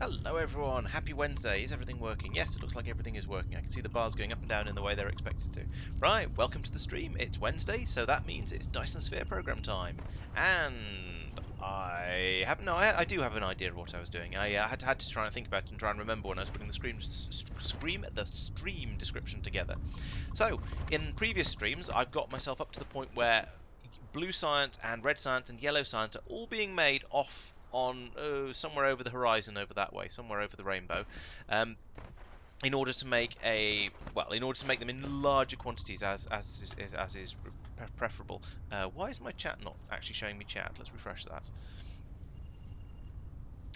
Hello everyone, happy Wednesday. Is everything working? Yes, it looks like everything is working. I can see the bars going up and down in the way they're expected to. Right, welcome to the stream. It's Wednesday, so that means it's Dyson Sphere program time. And I do have an idea of what I was doing. I had to try and think about it and try and remember when I was putting the stream description together. So, in previous streams, I've got myself up to the point where blue science and red science and yellow science are all being made off on somewhere over the horizon, over that way, somewhere over the rainbow, um, in order to make them in larger quantities, as is preferable. Why is my chat not actually showing me chat? Let's refresh that.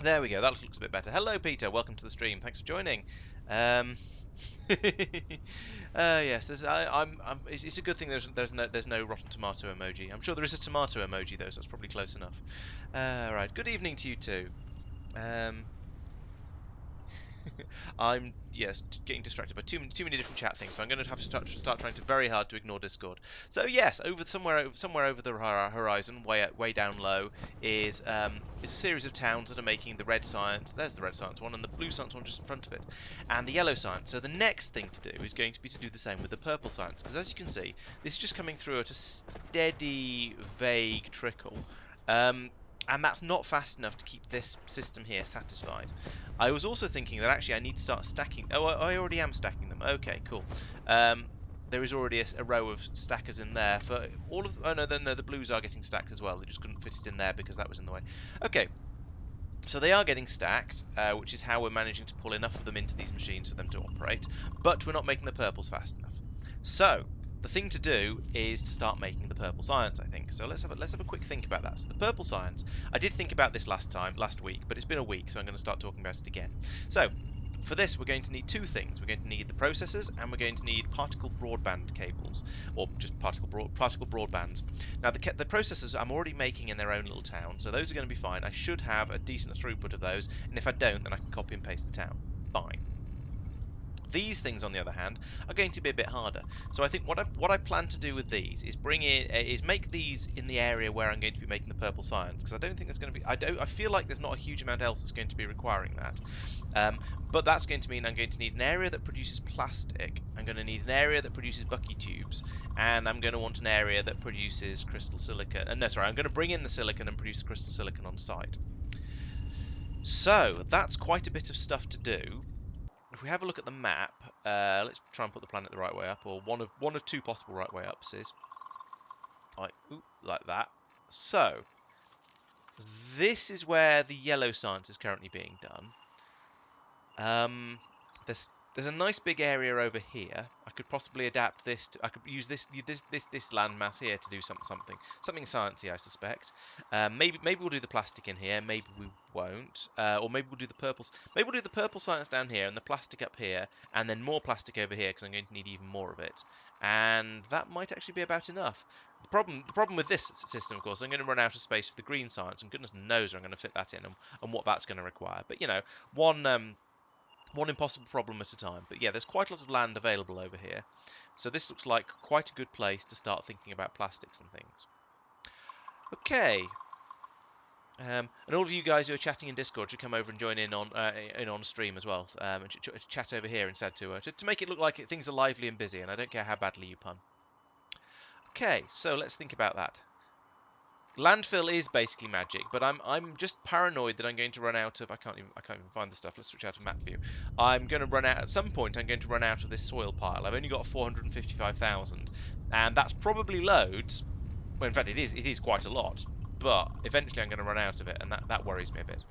There we go. That looks a bit better. Hello, Peter. Welcome to the stream. Thanks for joining. Um, yes, it's a good thing there's no rotten tomato emoji. I'm sure there is a tomato emoji though, so that's probably close enough. Right. Good evening to you too. Um, I'm getting distracted by too many different chat things, so I'm going to have to start trying very hard to ignore Discord. So yes, somewhere over the horizon, way down low, is a series of towns that are making the red science. There's the red science one, and the blue science one just in front of it, and the yellow science. So the next thing to do is going to be to do the same with the purple science, because as you can see, this is just coming through at a steady, vague trickle. And that's not fast enough to keep this system here satisfied. I was also thinking that actually I need to start stacking. Oh, I already am stacking them. Okay, cool. There is already a row of stackers in there for all of. Oh no, no, the blues are getting stacked as well. They just couldn't fit it in there because that was in the way. Okay, so they are getting stacked, which is how we're managing to pull enough of them into these machines for them to operate. But we're not making the purples fast enough. So the thing to do is to start making the purple science, I think. So let's have a quick think about that. So the purple science, I did think about this last week, but it's been a week, so I'm going to start talking about it again. So for this, we're going to need two things. We're going to need the processors, and we're going to need particle broadband cables, or just particle broadbands. Now the processors I'm already making in their own little town, so those are going to be fine. I should have a decent throughput of those, and if I don't, then I can copy and paste the town. Fine. These things, on the other hand, are going to be a bit harder. So I think what I plan to do with these is make these in the area where I'm going to be making the purple science, because I don't think there's going to be I feel like there's not a huge amount else that's going to be requiring that. But that's going to mean I'm going to need an area that produces plastic. I'm going to need an area that produces bucky tubes, and I'm going to want an area that produces crystal silicon. No, sorry, I'm going to bring in the silicon and produce the crystal silicon on site. So that's quite a bit of stuff to do. If we have a look at the map, let's try and put the planet the right way up, or one of two possible right way ups is like that. So this is where the yellow science is currently being done. There's a nice big area over here. I could possibly adapt this. I could use this landmass here to do something sciencey, I suspect. Maybe we'll do the plastic in here. Maybe we won't. Or maybe we'll do the purples. Maybe we'll do the purple science down here and the plastic up here, and then more plastic over here because I'm going to need even more of it. And that might actually be about enough. The problem with this system, of course, I'm going to run out of space for the green science, and goodness knows where I'm going to fit that in and what that's going to require. But you know, one impossible problem at a time. But yeah, there's quite a lot of land available over here. So this looks like quite a good place to start thinking about plastics and things. Okay. And all of you guys who are chatting in Discord should come over and join in on stream as well. And chat over here instead to make it look like things are lively and busy, and I don't care how badly you pun. Okay, so let's think about that. Landfill is basically magic, but I'm just paranoid that I'm going to run out of. I can't even find the stuff. Let's switch out to map view. I'm going to run out at some point. I'm going to run out of this soil pile. I've only got 455,000, and that's probably loads. Well, in fact, it is quite a lot. But eventually, I'm going to run out of it, and that worries me a bit.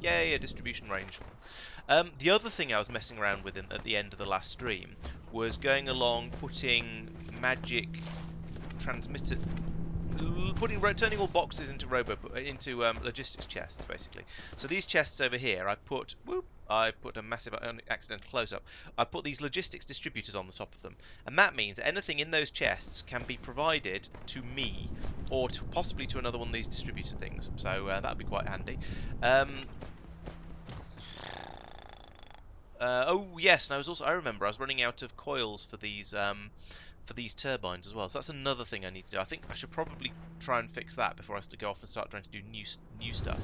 Yay, a distribution range. The other thing I was messing around with at the end of the last stream was going along, putting magic transmitter. Turning all boxes into logistics chests, basically. So these chests over here, I put a massive accidental close-up. I put these logistics distributors on the top of them, and that means anything in those chests can be provided to me, or possibly to another one of these distributor things. So that'd be quite handy. Oh yes, and I remember I was running out of coils for these for these turbines as well. So that's another thing I need to do. I think I should probably try and fix that before I go off and start trying to do new stuff.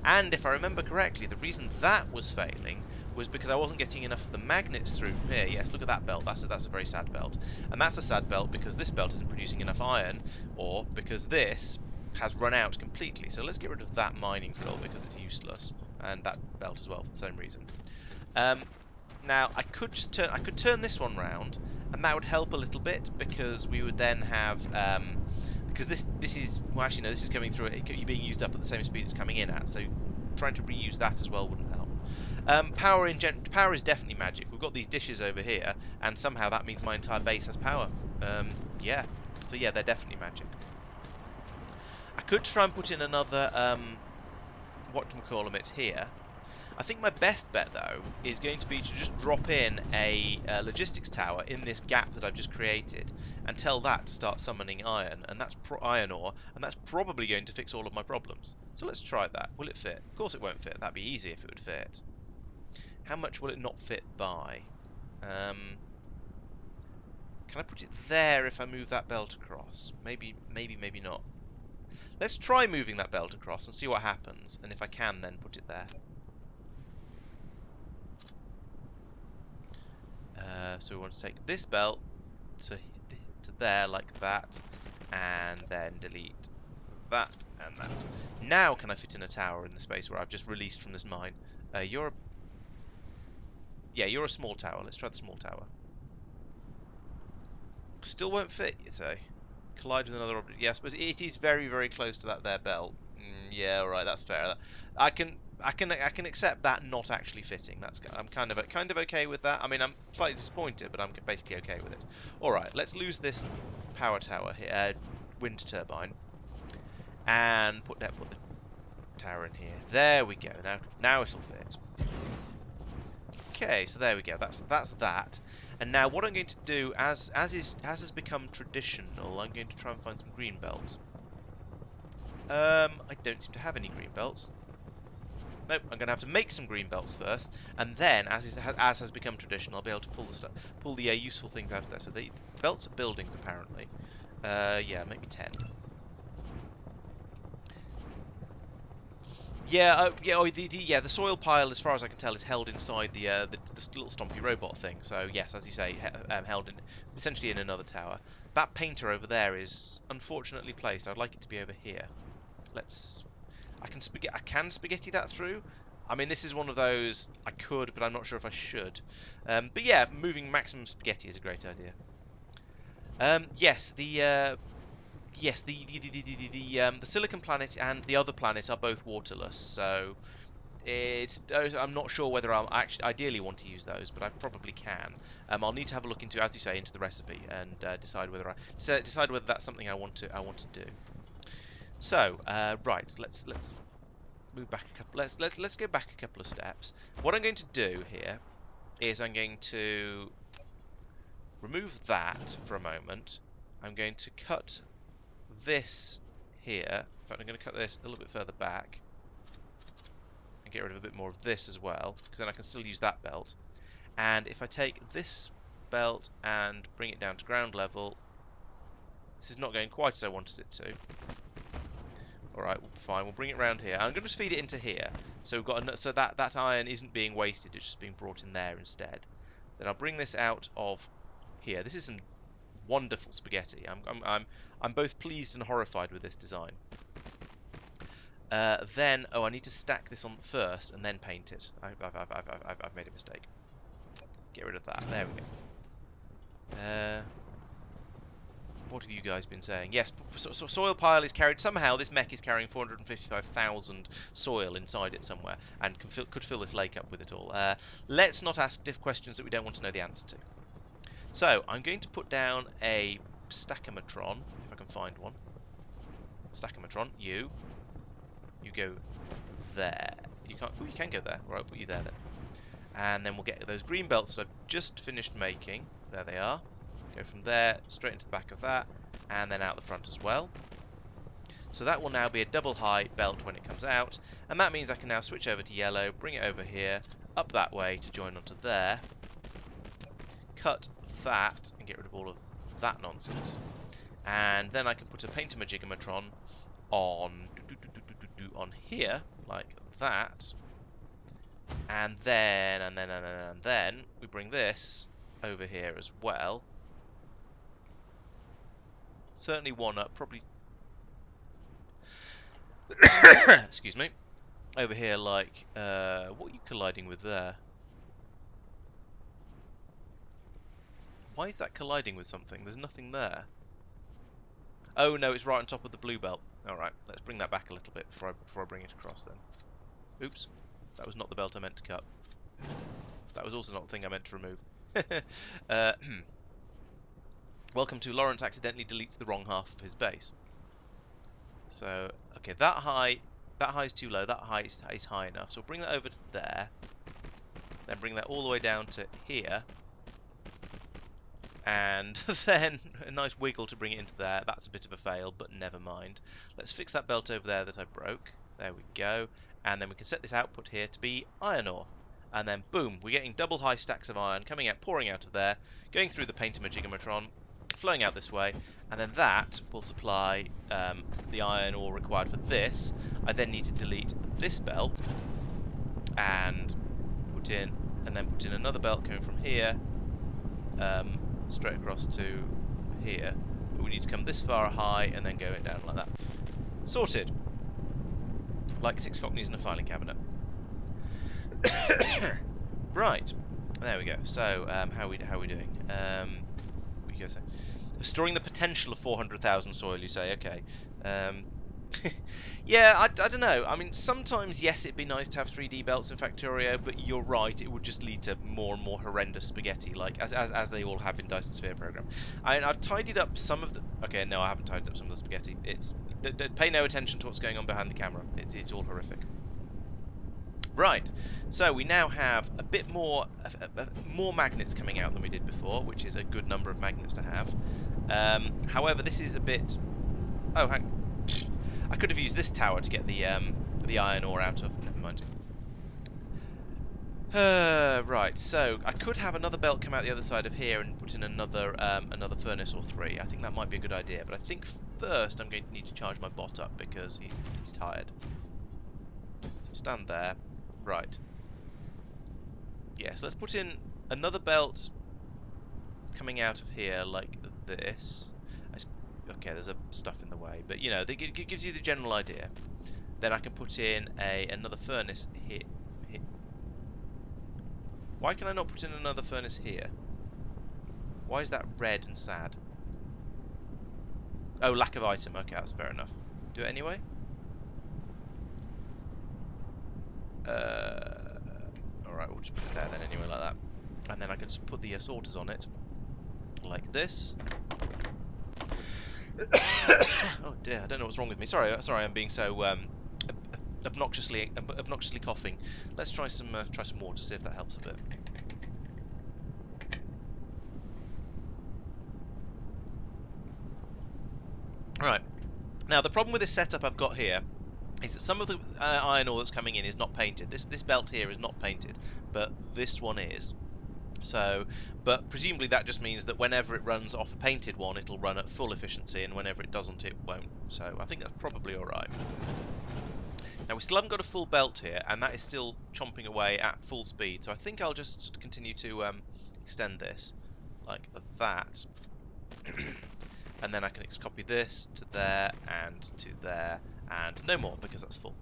And if I remember correctly, the reason that was failing was because I wasn't getting enough of the magnets through here. Yes, look at that belt. That's a very sad belt. And that's a sad belt because this belt isn't producing enough iron, or because this has run out completely. So let's get rid of that mining drill because it's useless, and that belt as well for the same reason. Now I could turn this one round, and that would help a little bit because we would then have because this is, well, actually no, this is coming through it being used up at the same speed it's coming in at, so trying to reuse that as well wouldn't help. Power is definitely magic. We've got these dishes over here, and somehow that means my entire base has power. Yeah, so yeah, they're definitely magic. I could try and put in another whatchamacallit here. I think my best bet, though, is going to be to just drop in a logistics tower in this gap that I've just created and tell that to start summoning iron, and that's iron ore, and that's probably going to fix all of my problems. So let's try that. Will it fit? Of course it won't fit. That'd be easy if it would fit. How much will it not fit by? Can I put it there if I move that belt across? Maybe not. Let's try moving that belt across and see what happens, and if I can, then put it there. So we want to take this belt to there like that, and then delete that and that. Now can I fit in a tower in the space where I've just released from this mine? You're a small tower. Let's try the small tower. Still won't fit, you say? Collide with another object. Yes, but it is very, very close to that there belt. Yeah, all right, that's fair. I can accept that not actually fitting. I'm kind of okay with that. I mean, I'm slightly disappointed, but I'm basically okay with it. All right, let's lose this power tower here, wind turbine, and put the tower in here. There we go. Now it'll fit. Okay, so there we go. That's that. And now what I'm going to do, as has become traditional, I'm going to try and find some green belts. I don't seem to have any green belts. Nope, I'm going to have to make some green belts first, and then, as has become traditional, I'll be able to pull the useful things out of there. So the belts are buildings, apparently. Yeah, maybe 10. Yeah, the soil pile, as far as I can tell, is held inside the little stompy robot thing. So yes, as you say, held essentially in another tower. That painter over there is unfortunately placed. I'd like it to be over here. I can spaghetti that through. I mean, this is one of those I could, but I'm not sure if I should. But yeah, moving maximum spaghetti is a great idea. Yes, the Silicon Planet and the other planet are both waterless, so I'm not sure whether I'll actually ideally want to use those, but I probably can. I'll need to have a look into, as you say, into the recipe and decide whether that's something I want to do. So right, let's move back a couple. Let's go back a couple of steps. What I'm going to do here is I'm going to remove that for a moment. I'm going to cut this here. In fact, I'm going to cut this a little bit further back and get rid of a bit more of this as well, because then I can still use that belt. And if I take this belt and bring it down to ground level, this is not going quite as I wanted it to. Alright, fine, we'll bring it round here. I'm going to just feed it into here. So we've got so that iron isn't being wasted, it's just being brought in there instead. Then I'll bring this out of here. This is some wonderful spaghetti. I'm both pleased and horrified with this design. Then I need to stack this on first and then paint it. I've made a mistake. Get rid of that. There we go. What have you guys been saying? Yes, so soil pile is carried. Somehow this mech is carrying 455,000 soil inside it somewhere, and could fill this lake up with it all. Let's not ask questions that we don't want to know the answer to. So I'm going to put down a stackomatron, if I can find one. Stackomatron, you go there. You can't. Oh, you can go there. Right, I'll put you there then. And then we'll get those green belts that I've just finished making. There they are. Go from there straight into the back of that, and then out the front as well. So that will now be a double high belt when it comes out, and that means I can now switch over to yellow, bring it over here, up that way to join onto there, cut that and get rid of all of that nonsense. And then I can put a painter-majigamatron on here, like that. And then we bring this over here as well. Certainly one up, probably. Excuse me. Over here, like, what are you colliding with there? Why is that colliding with something? There's nothing there. Oh no, it's right on top of the blue belt. Alright, let's bring that back a little bit before I bring it across then. Oops, that was not the belt I meant to cut. That was also not the thing I meant to remove. Welcome to Laurence accidentally deletes the wrong half of his base. So, okay, that high is too low, that high is high enough. So we'll bring that over to there. Then bring that all the way down to here. And then a nice wiggle to bring it into there. That's a bit of a fail, but never mind. Let's fix that belt over there that I broke. There we go. And then we can set this output here to be iron ore. And then boom, we're getting double high stacks of iron coming out, pouring out of there, going through the painter-majigamatron, flowing out this way, and then that will supply the iron ore required for this. I then need to delete this belt and put in another belt coming from here. Straight across to here, but we need to come this far high and then go it down like that. Sorted. Like 6 cockneys in a filing cabinet. Right, there we go. So how are we doing? We go say storing the potential of 400,000 soil. You say okay. Yeah, I don't know. I mean, sometimes, yes, it'd be nice to have 3D belts in Factorio, but you're right, it would just lead to more and more horrendous spaghetti, like as they all have in Dyson Sphere program. I've tidied up some of the... Okay, no, I haven't tidied up some of the spaghetti. It's... pay no attention to what's going on behind the camera. It's all horrific. Right, so we now have a bit more magnets coming out than we did before, which is a good number of magnets to have. However, this is a bit... Oh, hang... I could have used this tower to get the iron ore out of. Never mind. Right, so I could have another belt come out the other side of here and put in another furnace or 3. I think that might be a good idea. But I think first I'm going to need to charge my bot up because he's tired. So stand there. Right. Yeah, so let's put in another belt coming out of here like this. Okay, there's a stuff in the way, but you know, it gives you the general idea. Then I can put in another furnace here. Why can I not put in another furnace here? Why is that red and sad? Oh, lack of item. Okay, that's fair enough. Do it anyway. Alright, we'll just put it there then anyway, like that. And then I can put the sorters on it, like this. Oh dear, I don't know what's wrong with me. Sorry, I'm being so obnoxiously coughing. Let's try some water, see if that helps a bit. Right. Now the problem with this setup I've got here is that some of the iron ore that's coming in is not painted. This belt here is not painted, but this one is. So, but presumably that just means that whenever it runs off a painted one, it'll run at full efficiency, and whenever it doesn't, it won't. So I think that's probably alright. Now we still haven't got a full belt here, and that is still chomping away at full speed. So I think I'll just continue to extend this like that. And then I can copy this to there, and to there, and no more, because that's full.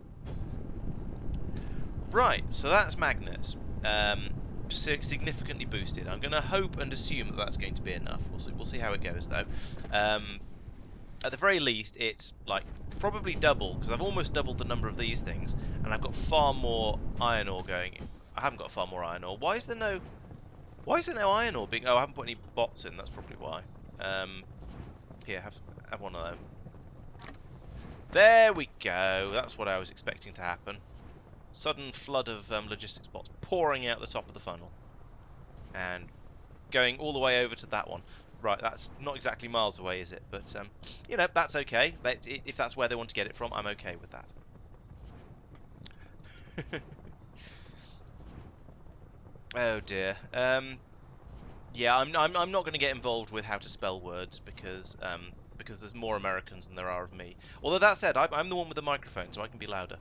Right, so that's magnets. Significantly boosted. I'm going to hope and assume that that's going to be enough. We'll see how it goes though. At the very least, it's like probably double, because I've almost doubled the number of these things, and I've got far more iron ore going in. I haven't got far more iron ore. Why is there no iron ore being... Oh, I haven't put any bots in. That's probably why. Here, have one of them. There we go. That's what I was expecting to happen. Sudden flood of logistics bots pouring out the top of the funnel and going all the way over to that one. Right, that's not exactly miles away, is it? But you know, that's okay. If that's where they want to get it from, I'm okay with that. Oh dear. Yeah, I'm not going to get involved with how to spell words because there's more Americans than there are of me. Although that said, I'm the one with the microphone, so I can be louder.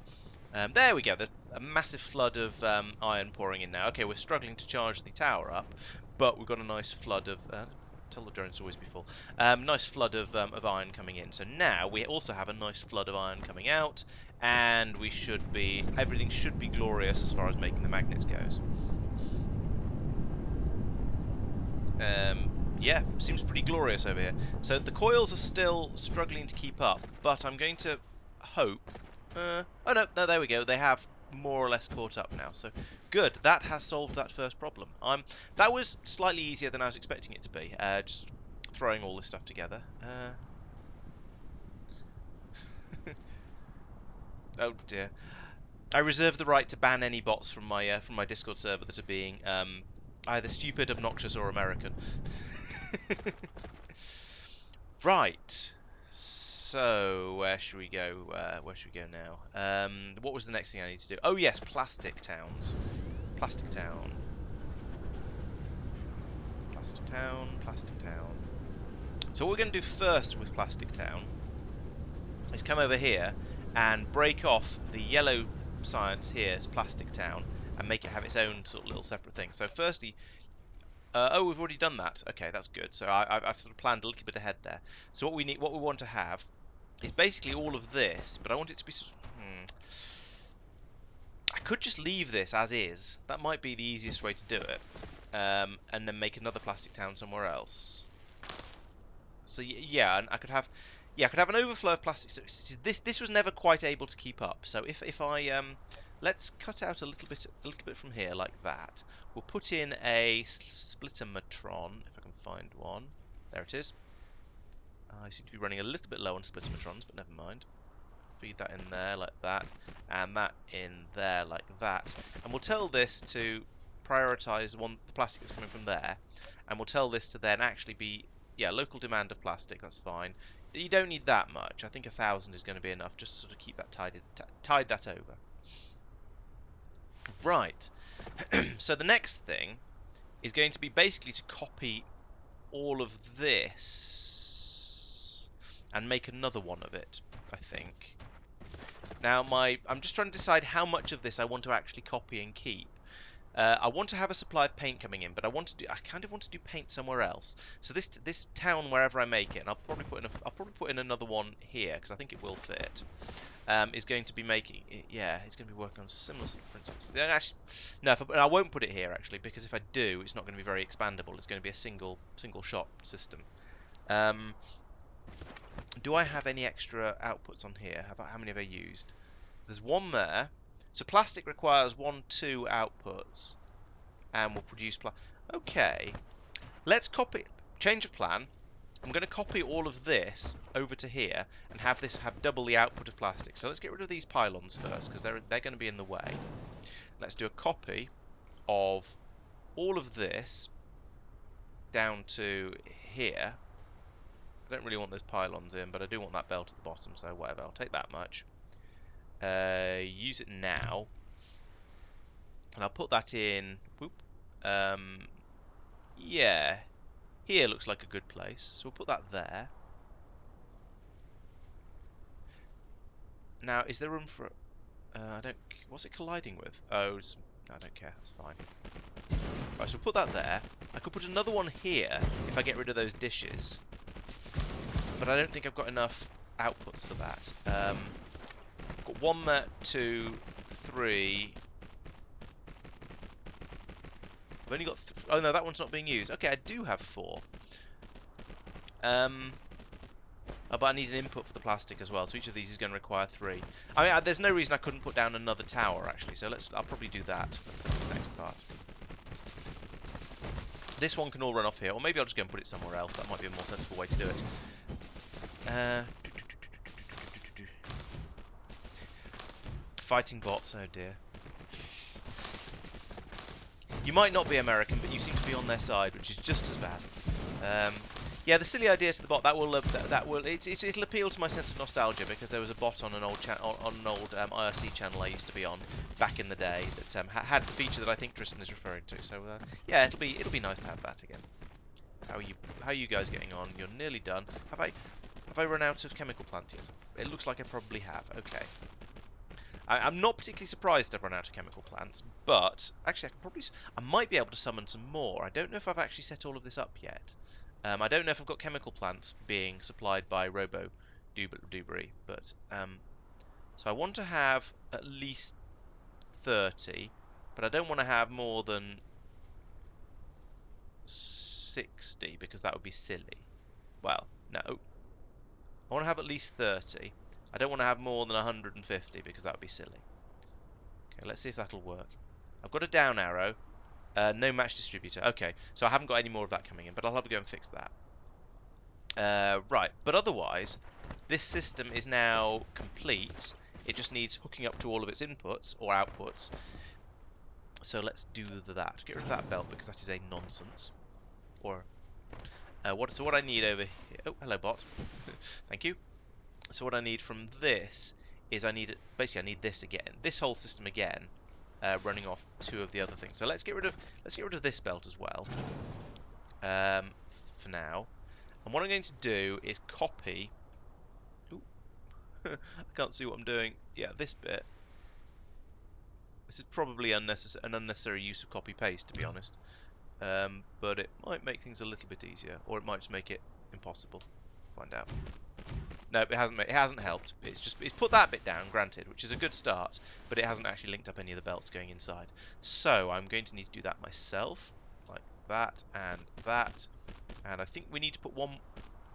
There we go. There's a massive flood of iron pouring in now. Okay, we're struggling to charge the tower up, but we've got a nice flood of. Tell the drones to always be full. Nice flood of iron coming in. So now we also have a nice flood of iron coming out, and we should be everything should be glorious as far as making the magnets goes. Yeah, seems pretty glorious over here. So the coils are still struggling to keep up, but I'm going to hope. Oh no, there we go. They have more or less caught up now. So good. That has solved that first problem. That was slightly easier than I was expecting it to be. Just throwing all this stuff together. Oh dear. I reserve the right to ban any bots from my Discord server that are being either stupid, obnoxious, or American. Right. So where should we go? Where should we go now? What was the next thing I need to do? Oh yes, plastic towns. Plastic town. Plastic town. Plastic town. So what we're going to do first with plastic town is come over here and break off the yellow science here as plastic town and make it have its own sort of little separate thing. So firstly. Oh, we've already done that. Okay, that's good. So I've sort of planned a little bit ahead there. So what we want to have, is basically all of this, but I want it to be. I could just leave this as is. That might be the easiest way to do it, and then make another plastic town somewhere else. So yeah, and I could have an overflow of plastic. So this was never quite able to keep up. So if I let's cut out a little bit from here like that. We'll put in a splittermatron, if I can find one. There it is. I seem to be running a little bit low on splittermatrons, but never mind. Feed that in there like that, and that in there like that. And we'll tell this to prioritise the plastic that's coming from there, and we'll tell this to then actually be, yeah, local demand of plastic, that's fine. You don't need that much. I think 1,000 is going to be enough, just to sort of keep that tied that over. Right. So the next thing is going to be basically to copy all of this and make another one of it, I think. Now I'm just trying to decide how much of this I want to actually copy and keep. I want to have a supply of paint coming in, but I kind of want to do paint somewhere else. So this town, wherever I make it, and I'll probably put in another one here because I think it will fit. Is going to be making, yeah, it's going to be working on similar sort of principles. Actually, no, I won't put it here actually, because if I do, it's not going to be very expandable. It's going to be a single shot system. Do I have any extra outputs on here? How many have I used? There's one there. So plastic requires 2 outputs, and will produce Okay, let's copy. Change of plan. I'm going to copy all of this over to here and have this have double the output of plastic. So let's get rid of these pylons first because they're going to be in the way. Let's do a copy of all of this down to here. I don't really want those pylons in, but I do want that belt at the bottom, so whatever. I'll take that much. Use it now. And I'll put that in. Whoop. Yeah. Here looks like a good place, so we'll put that there. Now, is there room for? I don't. What's it colliding with? Oh, I don't care. That's fine. Right, so we'll put that there. I could put another one here if I get rid of those dishes, but I don't think I've got enough outputs for that. I've got 1 there, 2, 3. I've only got. Oh no, that one's not being used. Okay, I do have 4. But I need an input for the plastic as well, so each of these is going to require 3. I mean, there's no reason I couldn't put down another tower actually. So I'll probably do that for this next part. This one can all run off here, or maybe I'll just go and put it somewhere else. That might be a more sensible way to do it. Fighting bots. Oh dear. You might not be American, but you seem to be on their side, which is just as bad. Yeah, the silly idea to the bot it'll appeal to my sense of nostalgia because there was a bot on an old IRC channel I used to be on back in the day that had the feature that I think Tristan is referring to. So yeah, it'll be nice to have that again. How are you guys getting on? You're nearly done. Have I run out of chemical plants yet? It looks like I probably have. Okay. I'm not particularly surprised I've run out of chemical plants, but actually I might be able to summon some more. I don't know if I've actually set all of this up yet. I don't know if I've got chemical plants being supplied by Robo Dubry, but so I want to have at least 30, but I don't want to have more than 60 because that would be silly. Well, no. I want to have at least 30. I don't want to have more than 150 because that would be silly. Okay, let's see if that'll work. I've got a down arrow. No match distributor. Okay, so I haven't got any more of that coming in, but I'll have to go and fix that. Right, but otherwise, this system is now complete. It just needs hooking up to all of its inputs or outputs. So let's do that. Get rid of that belt because that is a nonsense. Or what I need over here. Oh, hello, bot. Thank you. So what I need from this is I need this again. This whole system again, running off two of the other things. So let's get rid of this belt as well. For now. And what I'm going to do is copy. Ooh, I can't see what I'm doing. Yeah, this bit. This is probably an unnecessary use of copy paste, to be honest. But it might make things a little bit easier, or it might just make it impossible. Find out. No, it hasn't helped. It's put that bit down, granted, which is a good start, but it hasn't actually linked up any of the belts going inside. So I'm going to need to do that myself, like that, and I think we need to put one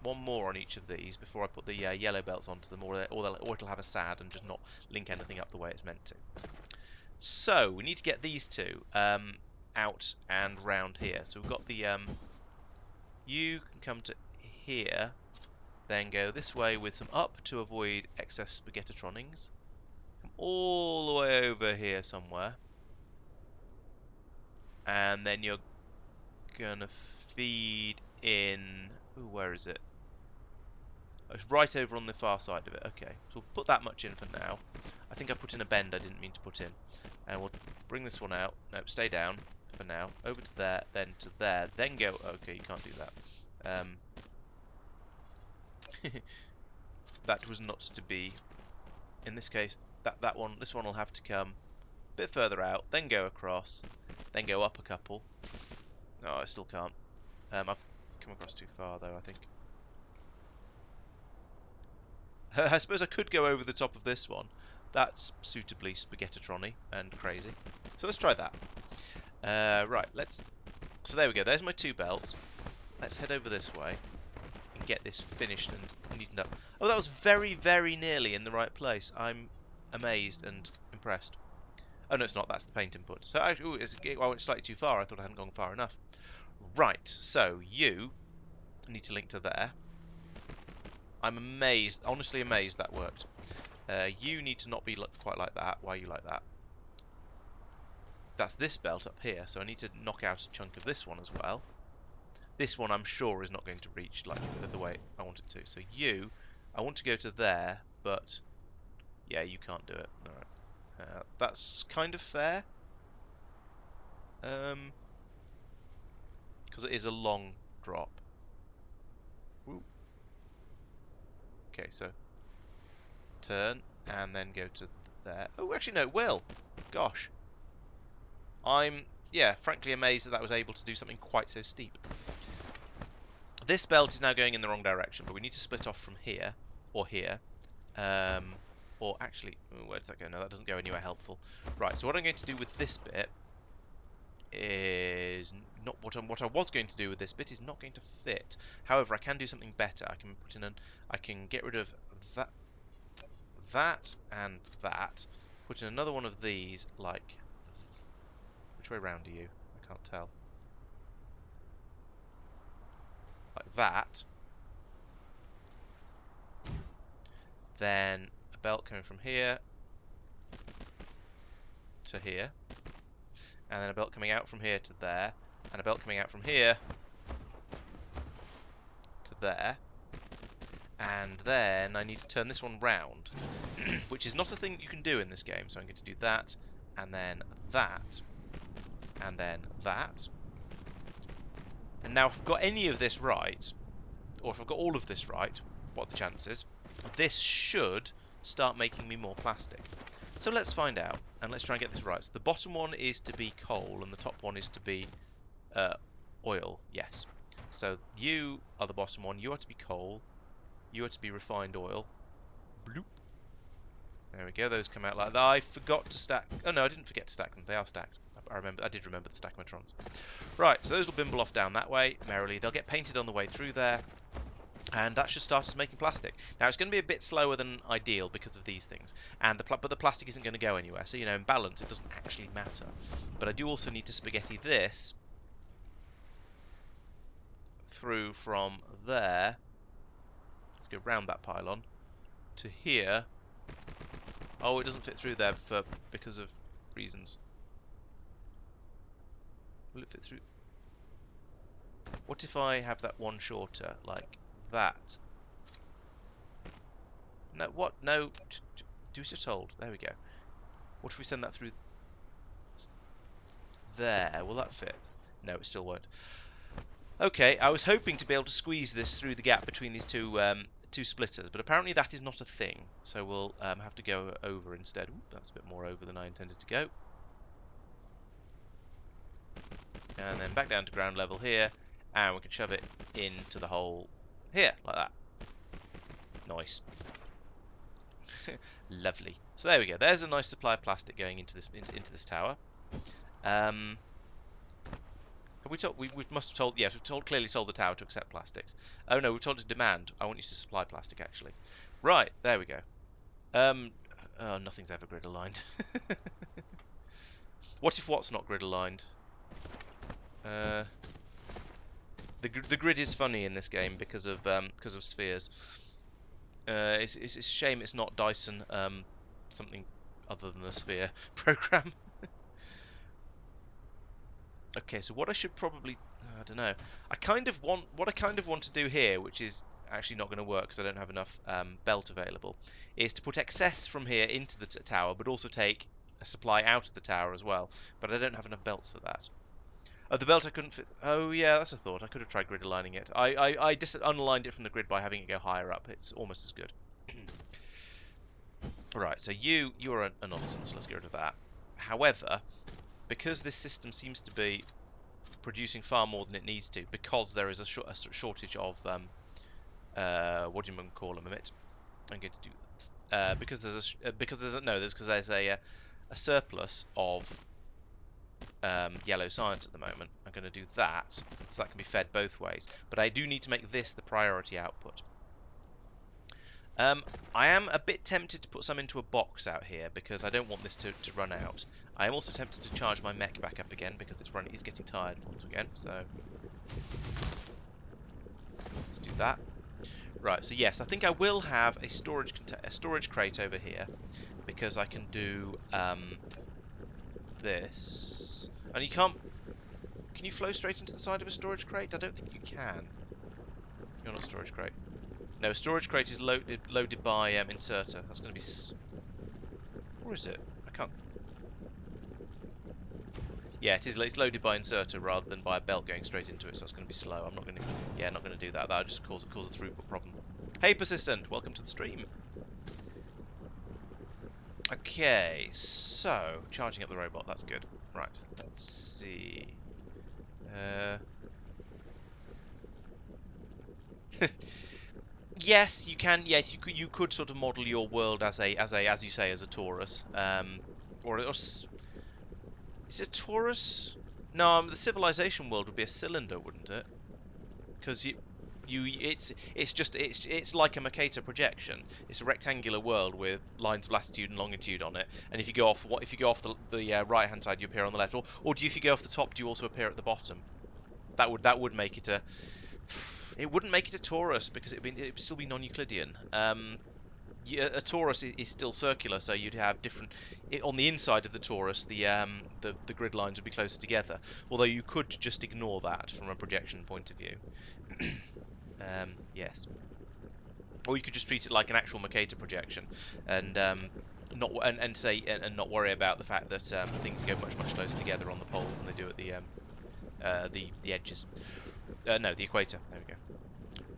more on each of these before I put the yellow belts onto them, or it'll have a sad and just not link anything up the way it's meant to. So we need to get these two out and round here. So we've got the you can come to here. Then go this way with some up to avoid excess spaghettitronnings. Come all the way over here somewhere. And then you're gonna feed in... Ooh, where is it? Oh, it's right over on the far side of it. Okay, so we'll put that much in for now. I think I put in a bend I didn't mean to put in. And we'll bring this one out. No, stay down for now. Over to there, then to there. Then go... Okay, you can't do that. That was not to be. In this case, this one will have to come a bit further out, then go across, then go up a couple. No, I still can't. I've come across too far though, I think. I suppose I could go over the top of this one. That's suitably spaghettitrony and crazy. So let's try that. Right, so there we go. There's my two belts. Let's head over this way. Get this finished and neatened up. Oh, that was very, very nearly in the right place. I'm amazed and impressed. Oh, no, it's not. That's the paint input. So I went slightly too far. I thought I hadn't gone far enough. Right, so you need to link to there. I'm amazed, honestly amazed that worked. You need to not be quite like that. Why are you like that? That's this belt up here, so I need to knock out a chunk of this one as well. This one I'm sure is not going to reach like the way I want it to. So I want to go to there, but yeah, you can't do it. Alright. That's kind of fair. Because it is a long drop. Woo. Okay, so turn and then go to there. Oh, actually no, it will. Gosh. I'm, yeah, frankly amazed that was able to do something quite so steep. This belt is now going in the wrong direction, but we need to split off from here, or here. Or actually, where does that go? No, that doesn't go anywhere helpful. Right, so what I'm going to do with this bit is not what I was going to do with this bit is not going to fit. However, I can do something better. I can put in I can get rid of that and that. Put in another one of these, like which way round are you? I can't tell. Like that. Then a belt coming from here to here. And then a belt coming out from here to there. And a belt coming out from here to there. And then I need to turn this one round. Which is not a thing you can do in this game. So I'm going to do that. And then that. And then that. And now if I've got any of this right, or if I've got all of this right, what are the chances? This should start making me more plastic. So let's find out, and let's try and get this right. So the bottom one is to be coal, and the top one is to be oil. Yes. So you are the bottom one. You are to be coal. You are to be refined oil. Bloop. There we go. Those come out like that. I forgot to stack. Oh no, I didn't forget to stack them. They are stacked. I did remember the stackmatrons. Right. So those will bimble off down that way merrily. They'll get painted on the way through there. And that should start us making plastic. Now it's going to be a bit slower than ideal because of these things, and but the plastic isn't going to go anywhere. So in balance, it doesn't actually matter. But I do also need to spaghetti this through from there. Let's go round that pylon to here. Oh, it doesn't fit through there because of reasons. Will it fit through? What if I have that one shorter, like that? No, what? No. Do as you're told. There we go. What if we send that through there? Will that fit? No, it still won't. Okay, I was hoping to be able to squeeze this through the gap between these two splitters, but apparently that is not a thing. So we'll have to go over instead. Ooh, that's a bit more over than I intended to go. And then back down to ground level here, and we can shove it into the hole here, like that. Nice. Lovely. So there we go. There's a nice supply of plastic going into this tower. Have we told? We must have told. Yes, we've clearly told the tower to accept plastics. Oh no, we've told it to demand. I want you to supply plastic, actually. Right. There we go. Oh, nothing's ever grid aligned. What if what's not grid aligned? The grid is funny in this game because of spheres. It's a shame it's not Dyson, something other than a sphere program. Okay, so what I should probably, I don't know. What I kind of want to do here, which is actually not going to work because I don't have enough belt available, is to put excess from here into the tower, but also take a supply out of the tower as well. But I don't have enough belts for that. Oh, the belt I couldn't fit. Oh yeah, that's a thought. I could have tried grid aligning it. I just unaligned it from the grid by having it go higher up. It's almost as good. Right, so you're a nonsense, so let's get rid of that. However, because this system seems to be producing far more than it needs to, because there is a shortage of what do you call them? I'm going to do because there's a surplus of yellow science at the moment. I'm going to do that, so that can be fed both ways. But I do need to make this the priority output. I am a bit tempted to put some into a box out here because I don't want this to run out. I am also tempted to charge my mech back up again because it's getting tired once again. So let's do that. Right. So yes, I think I will have a storage crate over here because I can do this. And you can't. Can you flow straight into the side of a storage crate? I don't think you can. You're not a storage crate. No, storage crate is loaded by inserter. That's going to be. Or is it? I can't. Yeah, it is. It's loaded by inserter rather than by a belt going straight into it. So that's going to be slow. I'm not going to. Yeah, not going to do that. That'll just cause a throughput problem. Hey, persistent. Welcome to the stream. Okay, so charging up the robot. That's good. Right. Let's see. Yes, you can. Yes, you could sort of model your world as you say, as a torus. Or is it a torus? No, the civilization world would be a cylinder, wouldn't it? Because it's like a Mercator projection. It's a rectangular world with lines of latitude and longitude on it. And if you go off the right hand side, you appear on the left. Or if you go off the top, do you also appear at the bottom? That would make it a. It wouldn't make it a torus because it would still be non-Euclidean. A torus is still circular, so you'd have different. On the inside of the torus, the grid lines would be closer together. Although you could just ignore that from a projection point of view. Yes. Or you could just treat it like an actual Mercator projection, and not worry about the fact that things go much closer together on the poles than they do at the edges. No, the equator. There we go.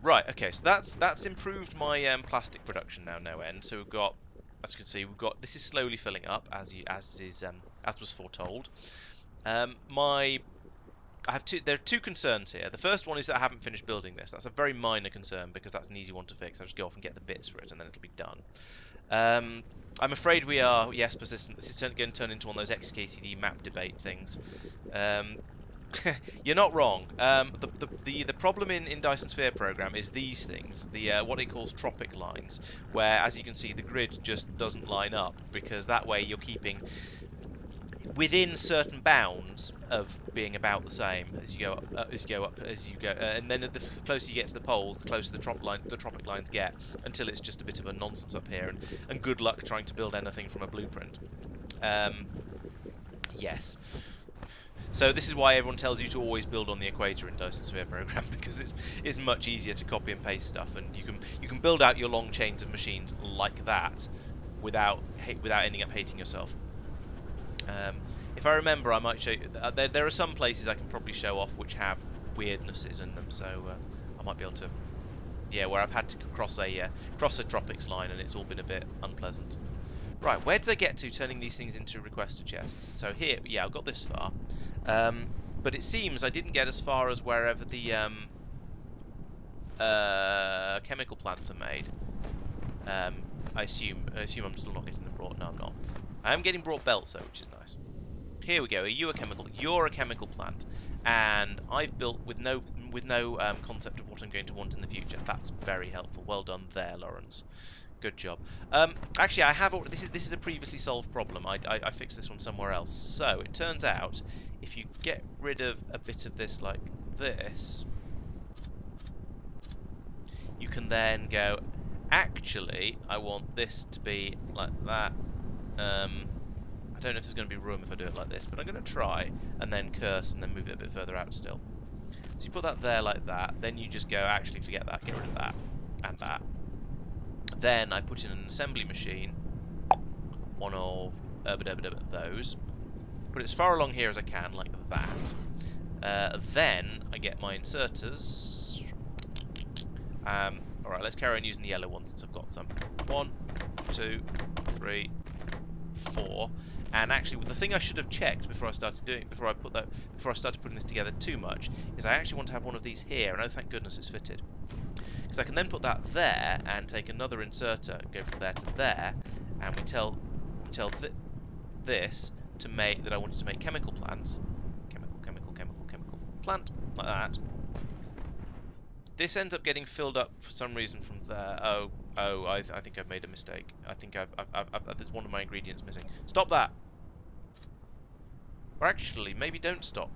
Right, okay, so that's improved my plastic production now no end. So we've got, as you can see, this is slowly filling up as was foretold. There are two concerns here. The first one is that I haven't finished building this. That's a very minor concern because that's an easy one to fix. I'll just go off and get the bits for it and then it'll be done. I'm afraid we are, yes, persistent. This is going to turn into one of those XKCD map debate things. You're not wrong. The problem in Dyson Sphere program is these things, the what it calls tropic lines, where, as you can see, the grid just doesn't line up, because that way you're keeping within certain bounds of being about the same as you go up, and then the closer you get to the poles, the closer the tropic lines get, until it's just a bit of a nonsense up here, and good luck trying to build anything from a blueprint. Yes. So this is why everyone tells you to always build on the equator in Dyson Sphere program, because it's much easier to copy and paste stuff, and you can build out your long chains of machines like that without ending up hating yourself. If I remember, I might show you. There are some places I can probably show off which have weirdnesses in them, so I might be able to. Yeah, where I've had to cross a tropics line and it's all been a bit unpleasant. Right, where did I get to turning these things into requester chests? So here, yeah, I've got this far. But it seems I didn't get as far as wherever the chemical plants are made. I assume I'm still not getting them brought. No, I'm not. I am getting brought belts though, which is nice. Here we go. You're a chemical plant, and I've built with no concept of what I'm going to want in the future. That's very helpful. Well done there, Laurence. Good job. Actually, I have. This is a previously solved problem. I fixed this one somewhere else. So it turns out, if you get rid of a bit of this like this, you can then go, actually, I want this to be like that. I don't know if there's going to be room if I do it like this, but I'm going to try, and then curse, and then move it a bit further out still. So you put that there like that, then you just go, actually forget that, get rid of that, and that. Then I put in an assembly machine, one of those, put it as far along here as I can, like that. Then I get my inserters. Alright, let's carry on using the yellow ones since I've got some. 1, 2, 3, 4. And actually, the thing I should have checked before I started putting this together too much, is I actually want to have one of these here, and oh, thank goodness it's fitted. Because I can then put that there and take another inserter and go from there to there, and we tell this to make that I wanted to make chemical plants, chemical plant like that. This ends up getting filled up for some reason from there. Oh, I think I've made a mistake. I think there's one of my ingredients missing. Stop that! Or actually, maybe don't stop.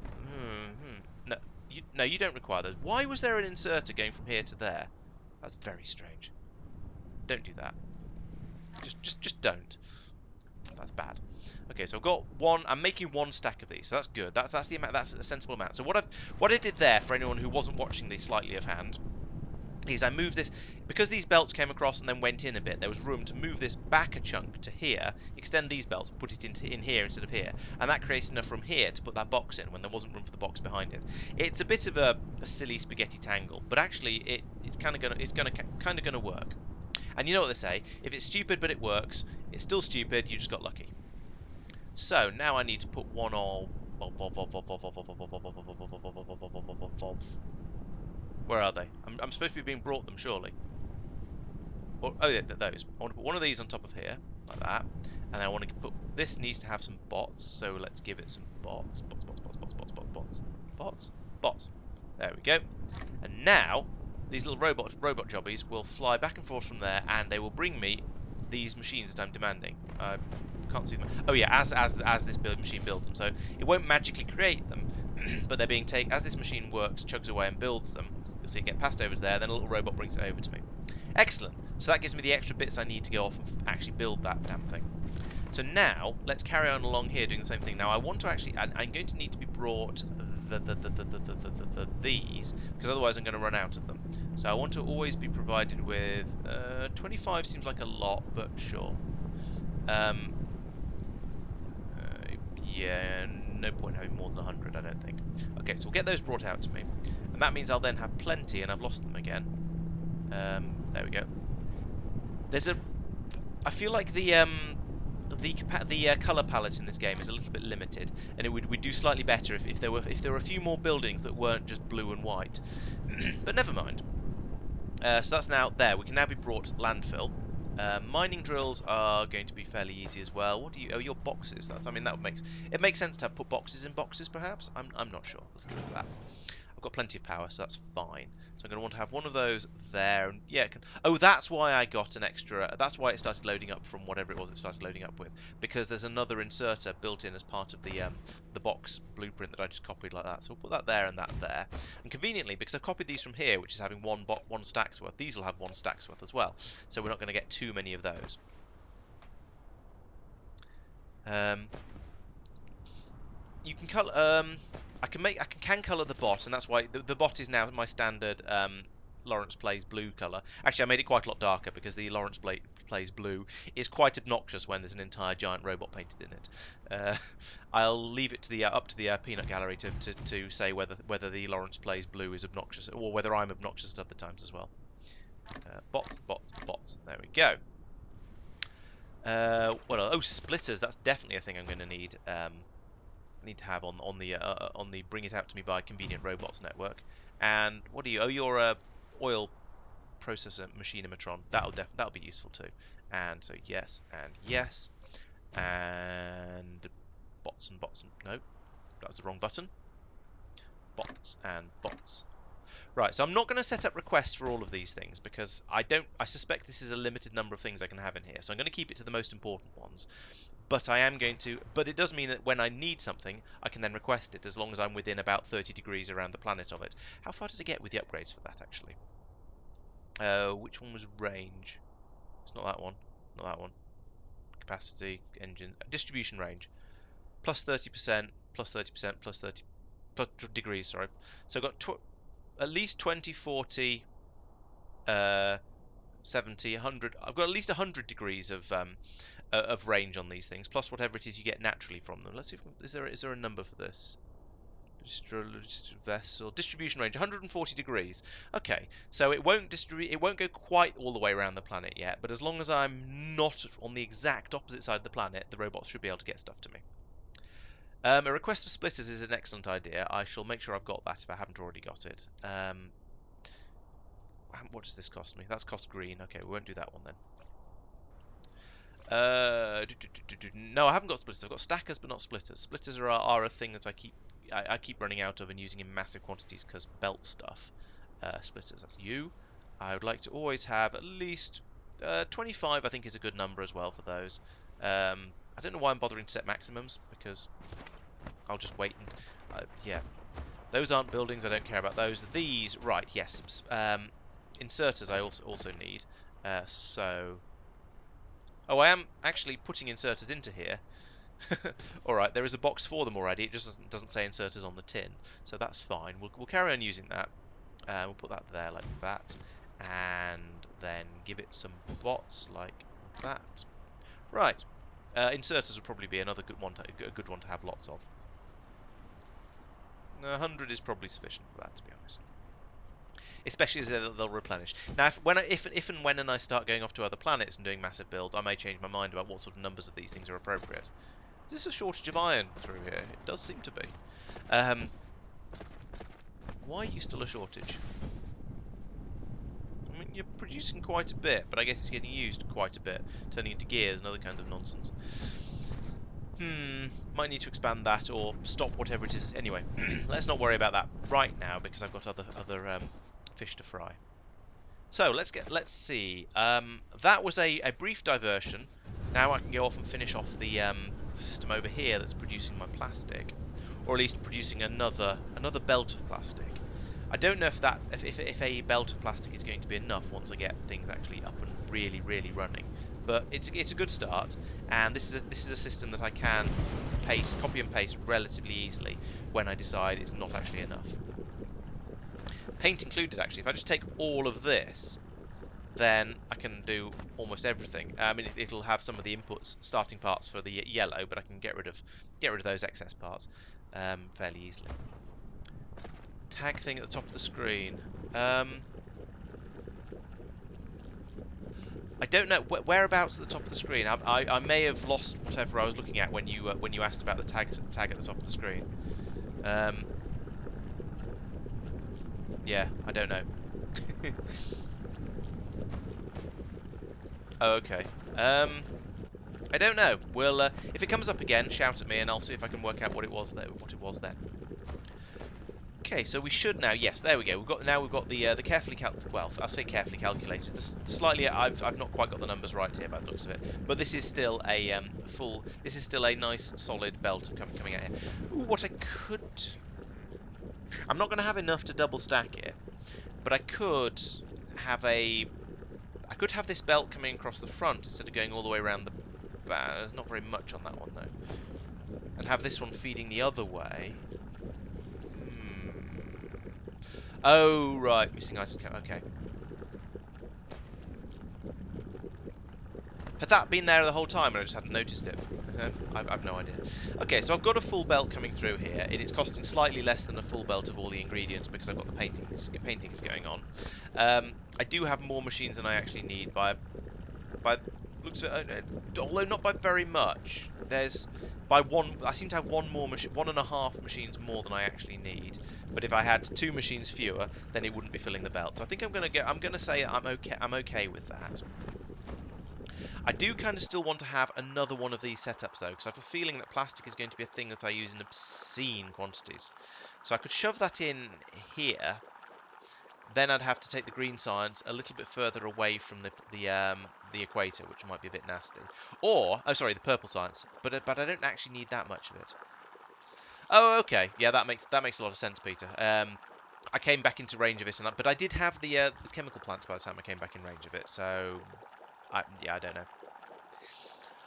No, you don't require those. Why was there an inserter going from here to there? That's very strange. Don't do that. Just don't. That's bad. Okay, so I've got one. I'm making one stack of these, so that's good. That's the amount. That's a sensible amount. So what I did there, for anyone who wasn't watching these slightly of hand, is I moved this because these belts came across and then went in a bit. There was room to move this back a chunk to here, extend these belts, put it in here instead of here, and that created enough room here to put that box in when there wasn't room for the box behind it. It's a bit of a silly spaghetti tangle, but actually it's kind of gonna work. And you know what they say: if it's stupid but it works, it's still stupid. You just got lucky. So now I need to put one all. Where are they? I'm supposed to be being brought them, surely. Or, oh yeah, those. I want to put one of these on top of here, like that. And then I want to put... This needs to have some bots, so let's give it some bots. Bots. There we go. And now, these little robot jobbies will fly back and forth from there, and they will bring me these machines that I'm demanding. I can't see them. Oh yeah, as this machine builds them. So it won't magically create them, but they're being taken... As this machine works, chugs away and builds them, you'll see it get passed over to there, then a little robot brings it over to me. Excellent. So that gives me the extra bits I need to go off and actually build that damn thing. So now, let's carry on along here doing the same thing. Now I want to actually... I'm going to need to be brought these, because otherwise I'm going to run out of them. So I want to always be provided with... 25 seems like a lot, but sure. Yeah, no point having more than 100, I don't think. Okay, so we'll get those brought out to me. and that means I'll then have plenty, and I've lost them again. There we go. I feel like the color palette in this game is a little bit limited, and we'd do slightly better if there were a few more buildings that weren't just blue and white. But never mind. So that's now there. We can now be brought landfill. Mining drills are going to be fairly easy as well. What do you? Oh, your boxes. I mean, it makes sense to put boxes in boxes, perhaps. I'm not sure. Let's go with that. I've got plenty of power, so that's fine. So I'm going to want to have one of those there. And yeah, oh, that's why I got an extra. That's why it started loading up from whatever it was it started loading up with. Because there's another inserter built in as part of the box blueprint that I just copied like that. So we'll put that there and that there. And conveniently, because I've copied these from here, which is having one stack's worth, these will have one stack's worth as well. So we're not going to get too many of those. You can color. I can colour the bot, and that's why the bot is now my standard Laurence Plays Blue colour. Actually, I made it quite a lot darker because the Laurence Plays Blue is quite obnoxious when there's an entire giant robot painted in it. I'll leave it to up to the peanut gallery to say whether the Laurence Plays Blue is obnoxious, or whether I'm obnoxious at other times as well. Bots. There we go. What else? Oh, splitters. That's definitely a thing I'm going to need. Need to have on the bring it out to me by convenient robots network. And what do you? Oh, your oil processor machinimatron. That'll be useful too. And so yes and yes, and bots and no, that was the wrong button. Bots and bots. Right, so I'm not going to set up requests for all of these things because I suspect this is a limited number of things I can have in here. So I'm going to keep it to the most important ones. But it does mean that when I need something, I can then request it as long as I'm within about 30 degrees around the planet of it. How far did I get with the upgrades for that, actually? Which one was range? It's not that one. Not that one. Capacity, engine, distribution range. Plus 30%, plus 30%, plus 30, plus degrees, sorry. So I've got at least 20, 40, 70, 100. I've got at least 100 degrees of range on these things, plus whatever it is you get naturally from them. Let's see if is there a number for this? Vessel distribution range 140 degrees. Okay, so it won't go quite all the way around the planet yet, but as long as I'm not on the exact opposite side of the planet, the robots should be able to get stuff to me. A request for splitters is an excellent idea. I shall make sure I've got that if I haven't already got it. What does this cost me? That's cost green. Okay, we won't do that one then. No, I haven't got splitters. I've got stackers, but not splitters. Splitters are a thing that I keep running out of and using in massive quantities because belt stuff. Splitters, that's you. I would like to always have at least 25. I think is a good number as well for those. I don't know why I'm bothering to set maximums because I'll just wait and yeah. Those aren't buildings. I don't care about those. These, right? Yes. Inserters I also need. So. Oh, I am actually putting inserters into here. Alright, there is a box for them already. It just doesn't say inserters on the tin. So that's fine. We'll carry on using that. We'll put that there like that. And then give it some bots like that. Right. Inserters would probably be another good one to have lots of. 100 is probably sufficient for that, to be honest. Especially as they'll replenish. Now, if and when I start going off to other planets and doing massive builds, I may change my mind about what sort of numbers of these things are appropriate. Is this a shortage of iron through here? It does seem to be. Why are you still a shortage? I mean, you're producing quite a bit, but I guess it's getting used quite a bit, turning into gears and other kinds of nonsense. Might need to expand that or stop whatever it is. Anyway, let's not worry about that right now because I've got other fish to fry. So let's see. That was a brief diversion. Now I can go off and finish off the system over here that's producing my plastic, or at least producing another belt of plastic. I don't know if a belt of plastic is going to be enough once I get things actually up and really running. But it's a good start, and this is a system that I can copy and paste relatively easily when I decide it's not actually enough. Paint included, actually. If I just take all of this, then I can do almost everything. I mean, it'll have some of the inputs, starting parts for the yellow, but I can get rid of those excess parts fairly easily. Tag thing at the top of the screen. I don't know whereabouts at the top of the screen. I may have lost whatever I was looking at when you asked about the tag at the top of the screen. Yeah, I don't know. Oh, okay. I don't know. We'll if it comes up again, shout at me, and I'll see if I can work out what it was then. Okay, so we should now. Yes, there we go. We've got the carefully well, I'll say carefully calculated. Slightly, I've not quite got the numbers right here by the looks of it, but this is still a full. This is still a nice solid belt coming out here. Ooh, what I could. I'm not going to have enough to double stack it, but I could have this belt coming across the front instead of going all the way around the back. There's not very much on that one though, and have this one feeding the other way. Oh, right. Missing item count. Okay. Had that been there the whole time and I just hadn't noticed it? I've no idea. Okay, so I've got a full belt coming through here. It's costing slightly less than a full belt of all the ingredients because I've got the paintings going on. I do have more machines than I actually need by looks at, although not by very much. I seem to have one and a half machines more than I actually need. But if I had 2 machines fewer, then it wouldn't be filling the belt. So I think I'm gonna say I'm okay with that. I do kind of still want to have another one of these setups though, because I have a feeling that plastic is going to be a thing that I use in obscene quantities. So I could shove that in here. Then I'd have to take the green science a little bit further away from the equator, which might be a bit nasty. Or, oh sorry, the purple science. But I don't actually need that much of it. Oh, okay. Yeah, that makes a lot of sense, Peter. I came back into range of it, but I did have the chemical plants by the time I came back in range of it. So, I don't know.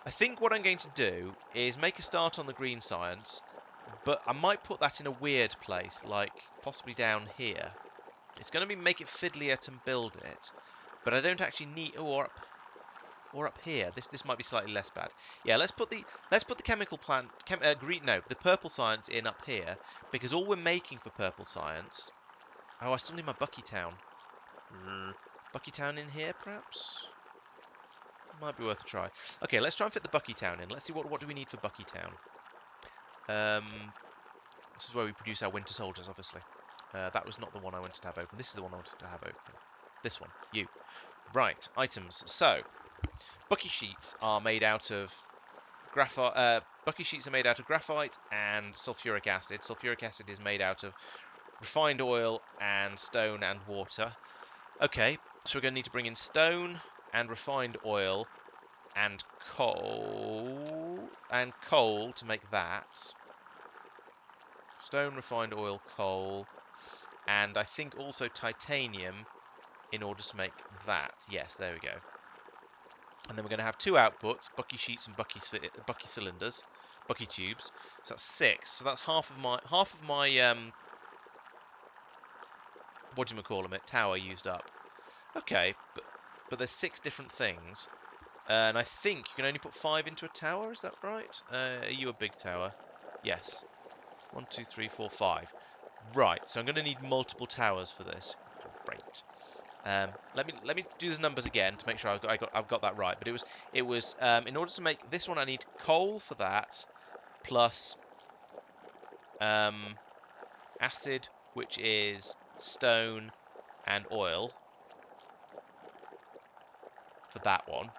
I think what I'm going to do is make a start on the green science, but I might put that in a weird place, like possibly down here. It's going to make it fiddlier to build it, but I don't actually need. Or up here. This might be slightly less bad. Yeah, let's put the chemical plant, the purple science in up here, because all we're making for purple science. Oh, I still need my Bucky Town. Bucky Town in here, perhaps. Might be worth a try. Okay, let's try and fit the Bucky Town in. Let's see what do we need for Bucky Town. This is where we produce our winter soldiers, obviously. That was not the one I wanted to have open. This is the one I wanted to have open. This one, you. Right, items. So, Bucky sheets are made out of graphite. Bucky sheets are made out of graphite and sulfuric acid. Sulfuric acid is made out of refined oil and stone and water. Okay, so we're going to need to bring in stone and refined oil and coal to make that. Stone, refined oil, coal, and I think also titanium in order to make that. Yes, there we go. And then we're going to have 2 outputs, Bucky sheets and Bucky cylinders, Bucky tubes. So that's 6. So that's half of my what do you call them? Tower used up. Okay, but there's 6 different things, and I think you can only put 5 into a tower. Is that right? Are you a big tower? Yes. 1, 2, 3, 4, 5. Right. So I'm going to need multiple towers for this. Great. Let me do the numbers again to make sure I've got that right. But it was in order to make this one, I need coal for that, plus acid, which is stone and oil for that one,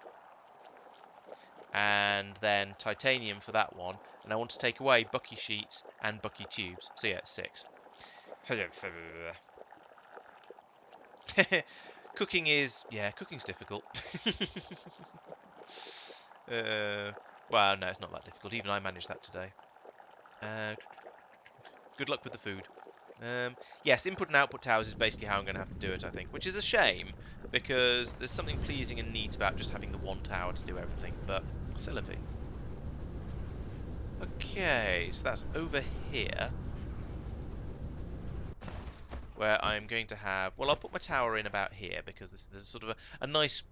and then titanium for that one. And I want to take away Bucky sheets and Bucky tubes. So yeah, it's 6. Cooking's difficult. Well, no, it's not that difficult. Even I managed that today. Good luck with the food. Yes, input and output towers is basically how I'm going to have to do it, I think. Which is a shame, because there's something pleasing and neat about just having the one tower to do everything. But, c'est la vie. Okay, so that's over here. Where I'm going to have... Well, I'll put my tower in about here, because there's sort of a nice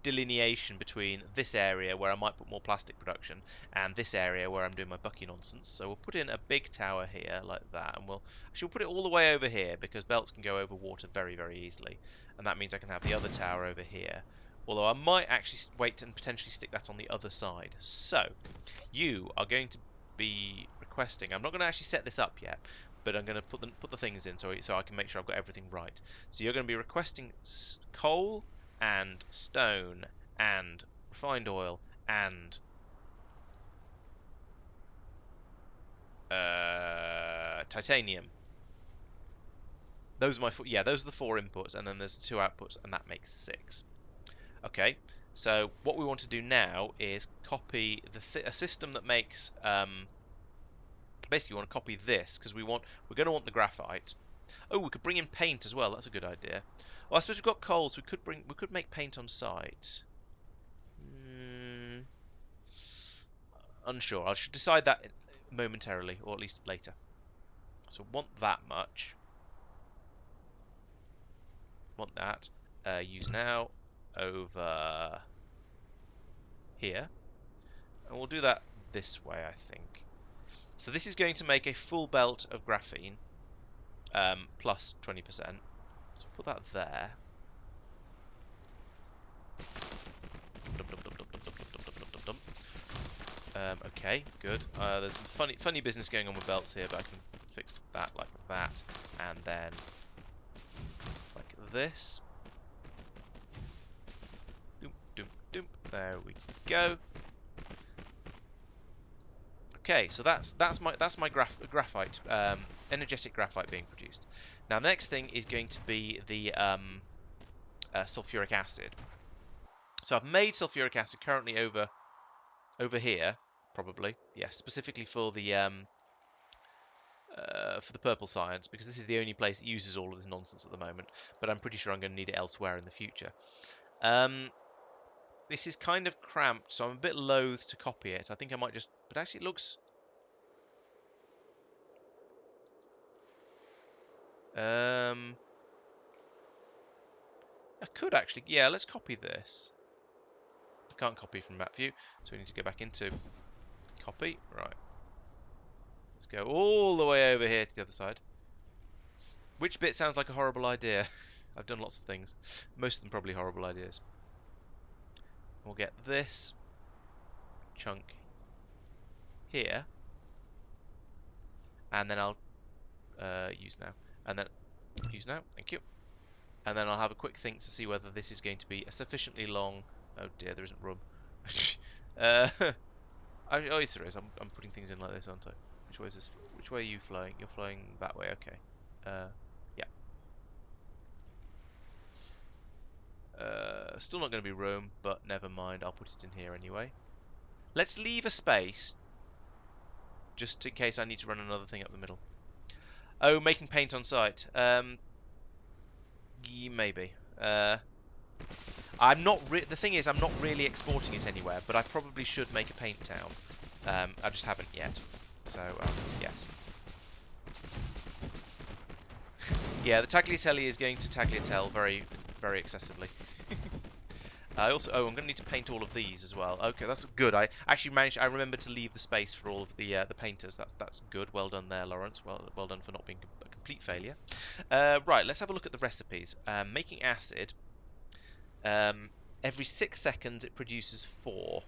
delineation between this area where I might put more plastic production and this area where I'm doing my bucky nonsense. So we'll put in a big tower here like that, and we'll put it all the way over here because belts can go over water very, very easily, and that means I can have the other tower over here. Although I might actually wait and potentially stick that on the other side. So you are going to be requesting. I'm not going to actually set this up yet, but I'm going to put the things in so I can make sure I've got everything right. So you're going to be requesting coal and stone and refined oil and titanium. Those are my those are the 4 inputs, and then there's the 2 outputs, and that makes 6. Okay, so what we want to do now is copy a system that makes basically we want to copy this because we're going to want the graphite. Oh, we could bring in paint as well. That's a good idea. Well, I suppose we've got coal, so we could make paint on site. Unsure. I should decide that momentarily, or at least later. So want that much. Want that. Use now over here, and we'll do that this way, I think. So this is going to make a full belt of graphene, plus 20%. So put that there. Okay, good. There's some funny business going on with belts here, but I can fix that like that, and then like this. Doom, doom, doom. There we go. Okay, so that's my graphite, energetic graphite being produced. Now, the next thing is going to be the sulfuric acid. So I've made sulfuric acid currently over here, probably, yes, specifically for the purple science, because this is the only place that uses all of this nonsense at the moment. But I'm pretty sure I'm going to need it elsewhere in the future. This is kind of cramped, so I'm a bit loath to copy it. I think I might just... But actually it looks... I could actually... Yeah, let's copy this. I can't copy from map view, so we need to go back into copy. Right. Let's go all the way over here to the other side. Which bit sounds like a horrible idea? I've done lots of things. Most of them probably horrible ideas. We'll get this chunk here, and then I'll use now, and then use now. Thank you. And then I'll have a quick think to see whether this is going to be a sufficiently long. Oh dear, there isn't room. Oh, yes, there is. I'm putting things in like this, aren't I? Which way is this? Which way are you flying? You're flying that way. Okay. Yeah. Still not going to be room, but never mind. I'll put it in here anyway. Let's leave a space, just in case I need to run another thing up the middle. Oh, making paint on site. Maybe. I'm not. The thing is, I'm not really exporting it anywhere, but I probably should make a paint town. I just haven't yet. So yes. Yeah, the tagliatelle is going to tagliatelle very, very excessively. I also, I'm going to need to paint all of these as well. Okay, that's good. I actually managed. I remembered to leave the space for all of the painters. That's good. Well done there, Laurence. Well done for not being a complete failure. Right, let's have a look at the recipes. Making acid. Every 6 seconds it produces 4.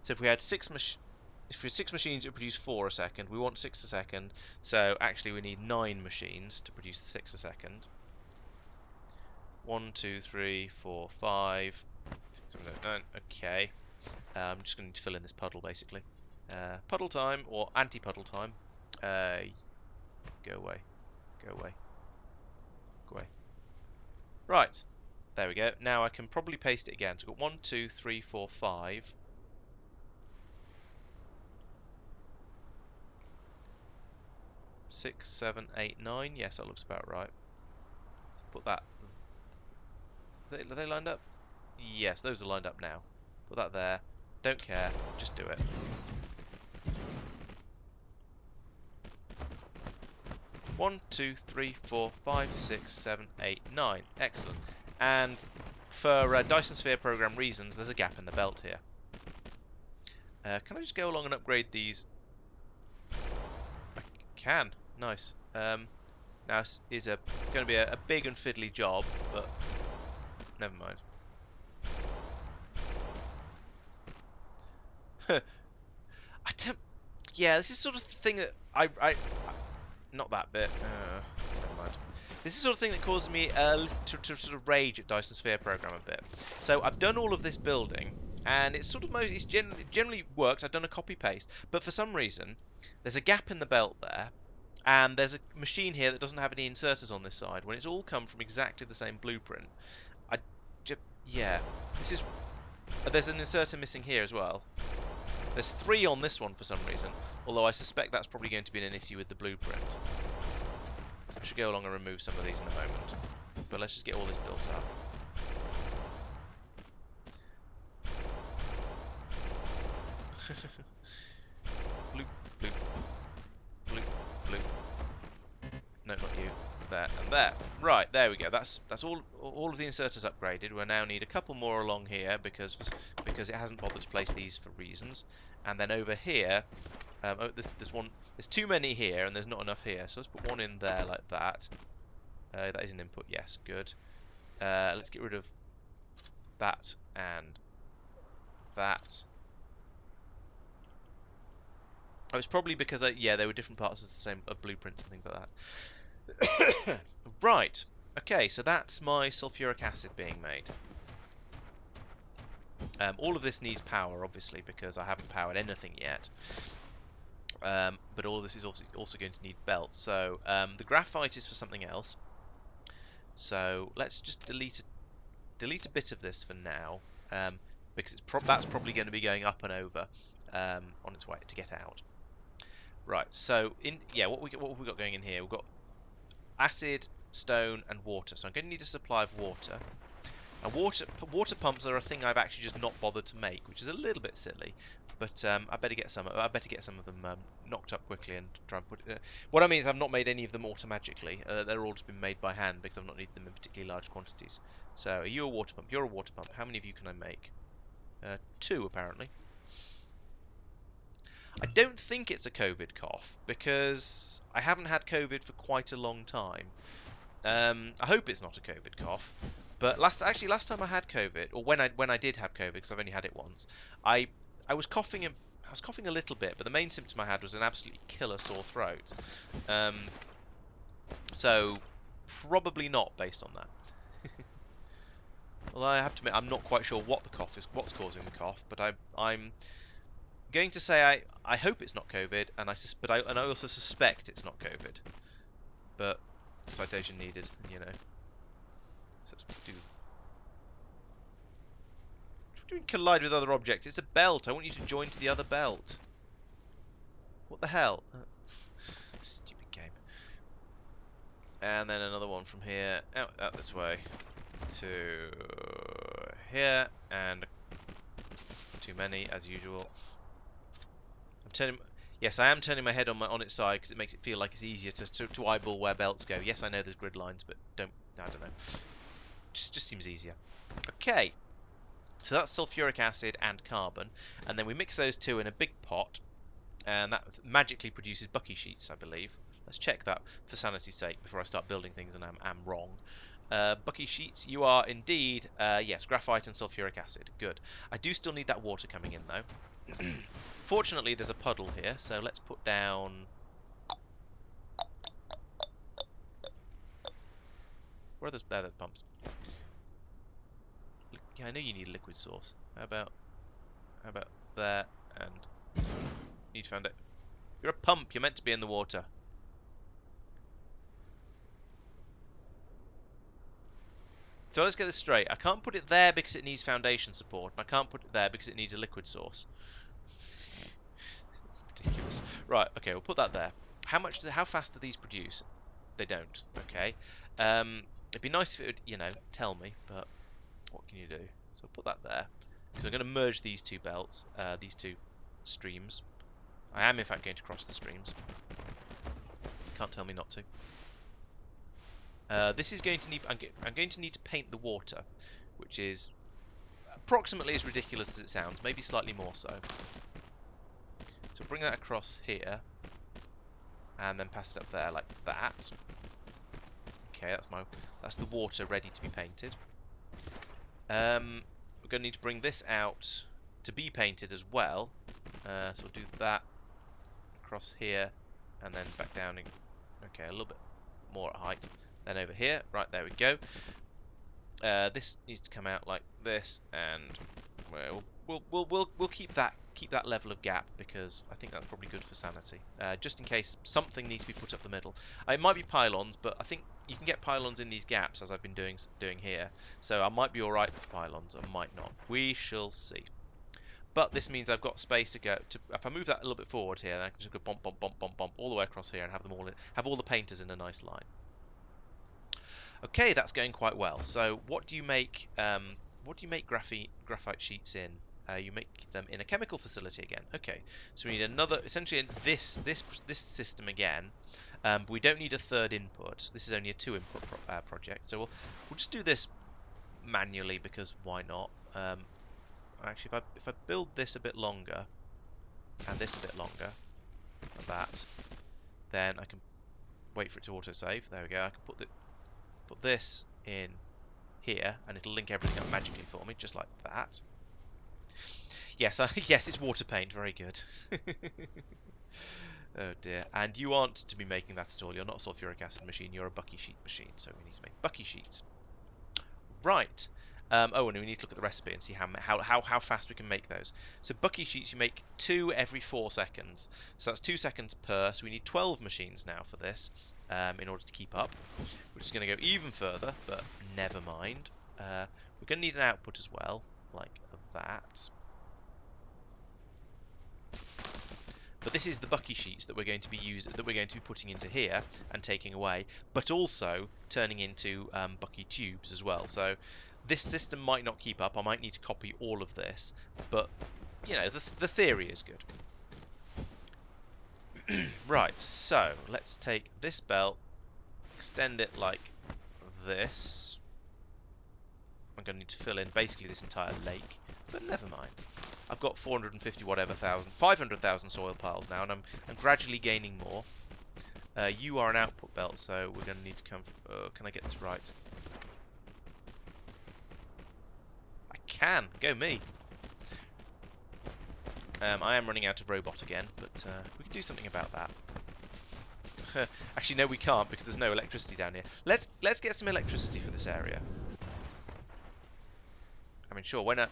So if we had 6 machines, it would produce 4 a second. We want 6 a second, so actually we need 9 machines to produce the 6 a second. 1, 2, 3, 4, 5, 6, 7, 8, 9. Okay. I'm just going to fill in this puddle basically. Puddle time or anti-puddle time. Go away. Go away. Go away. Right. There we go. Now I can probably paste it again. So we've got 1, 2, 3, 4, 5. Six, 7, 8, 9. Yes, that looks about right. Let's put that. Are they lined up? Yes, those are lined up now. Put that there. Don't care. Just do it. One, 2, 3, 4, 5, 6, 7, 8, 9. Excellent. And for Dyson Sphere program reasons, there's a gap in the belt here. Can I just go along and upgrade these? I can. Nice. Now is going to be a big and fiddly job, but never mind. I don't. Yeah, this is sort of the thing that I not that bit. Never mind. This is the sort of thing that causes me to sort of rage at Dyson Sphere program a bit. So I've done all of this building, and it's sort of it generally works. I've done a copy paste, but for some reason there's a gap in the belt there, and there's a machine here that doesn't have any inserters on this side when it's all come from exactly the same blueprint. Yeah, this is. There's an inserter missing here as well. There's 3 on this one for some reason, although I suspect that's probably going to be an issue with the blueprint. I should go along and remove some of these in a moment, but let's just get all this built up. Bloop, bloop, bloop, bloop. No, not you. There and there. Right, there we go. That's all of the inserters upgraded. We now need a couple more along here because it hasn't bothered to place these for reasons. And then over here, there's too many here and there's not enough here. So let's put one in there like that. That is an input. Yes, good. Let's get rid of that and that. Oh, it's probably because yeah, they were different parts of the same blueprints and things like that. Right, okay, so that's my sulfuric acid being made. All of this needs power, obviously, because I haven't powered anything yet. But all of this is also going to need belts. So the graphite is for something else. So let's just delete a bit of this for now, because that's probably going to be going up and over on its way to get out. Right, so what have we got going in here? We've got acid, stone, and water. So I'm going to need a supply of water. And water pumps are a thing I've actually just not bothered to make, which is a little bit silly. But I better get some of them knocked up quickly and try and put it. What I mean is I've not made any of them automatically. They're all just been made by hand because I've not needed them in particularly large quantities. So are you a water pump? You're a water pump. How many of you can I make? 2 apparently. I don't think it's a COVID cough because I haven't had COVID for quite a long time. I hope it's not a COVID cough. But last time I had COVID, or when I did have COVID, because I've only had it once, I was coughing a little bit, but the main symptom I had was an absolutely killer sore throat. So probably not based on that. Although I have to admit I'm not quite sure what the cough is, what's causing the cough, but I'm going to say I hope it's not COVID, and I also suspect it's not COVID. But citation needed, you know. So let's do. What do you mean collide with other objects? It's a belt. I want you to join to the other belt. What the hell? Stupid game. And then another one from here out this way to here, and too many as usual. Yes, I am turning my head on its side because it makes it feel like it's easier to eyeball where belts go. Yes, I know there's grid lines, but I don't know. Just seems easier. Okay, so that's sulfuric acid and carbon, and then we mix those two in a big pot, and that magically produces bucky sheets, I believe. Let's check that for sanity's sake before I start building things and I'm wrong. Bucky sheets, you are indeed, yes, graphite and sulfuric acid. Good. I do still need that water coming in though. Fortunately, there's a puddle here, so let's put down. Where are those? There, the pumps. Yeah, I know you need a liquid source. How about there and need found it. You're a pump. You're meant to be in the water. So let's get this straight. I can't put it there because it needs foundation support, and I can't put it there because it needs a liquid source. Ridiculous. Right, okay, we'll put that there. How fast do these produce? They don't, okay. It'd be nice if it would, you know, tell me, but what can you do? So I'll put that there. Because I'm going to merge these two belts, these two streams. I am in fact going to cross the streams. Can't tell me not to. This is going to need. I'm going to need to paint the water, which is approximately as ridiculous as it sounds, maybe slightly more so. So bring that across here, and then pass it up there like that. Okay, that's the water ready to be painted. We're going to need to bring this out to be painted as well. So we'll do that across here, and then back down. Okay, a little bit more at height. Then over here, right there we go. This needs to come out like this, and we'll keep that level of gap because I think that's probably good for sanity. Just in case something needs to be put up the middle. It might be pylons, but I think you can get pylons in these gaps as I've been doing here. So I might be all right with pylons, I might not. We shall see. But this means I've got space to go to. If I move that a little bit forward here, then I can just go bump, bump, bump, bump, bump all the way across here and have them all have all the painters in a nice line. Okay, that's going quite well. So what do you make? What do you make graphite sheets in? You make them in a chemical facility again. Okay, so we need another, essentially this system again. But we don't need a third input. This is only a 2-input project. So we'll just do this manually because why not? Actually, if I build this a bit longer and this a bit longer, like that, then I can wait for it to autosave. There we go. I can put this in here, and it'll link everything up magically for me, just like that. Yes, yes, it's water paint. Very good. Oh dear. And you aren't to be making that at all. You're not a sulfuric acid machine. You're a bucky sheet machine. So we need to make bucky sheets. Right. Oh, and we need to look at the recipe and see how fast we can make those. So bucky sheets, you make 2 every 4 seconds. So that's 2 seconds per. So we need 12 machines now for this in order to keep up. We're just going to go even further, but never mind. We're going to need an output as well, like that. But this is the bucky sheets that we're going to be putting into here and taking away, but also turning into bucky tubes as well. So this system might not keep up. I might need to copy all of this, but you know, the theory is good. Right, so let's take this belt, extend it like this. I'm going to need to fill in basically this entire lake, but never mind. I've got 500,000 soil piles now, and I'm gradually gaining more. You are an output belt, so we're going to need to come. Can I get this right? I can. Go me. I am running out of robot again, but we can do something about that. Actually, no, we can't because there's no electricity down here. Let's get some electricity for this area. I mean, sure, when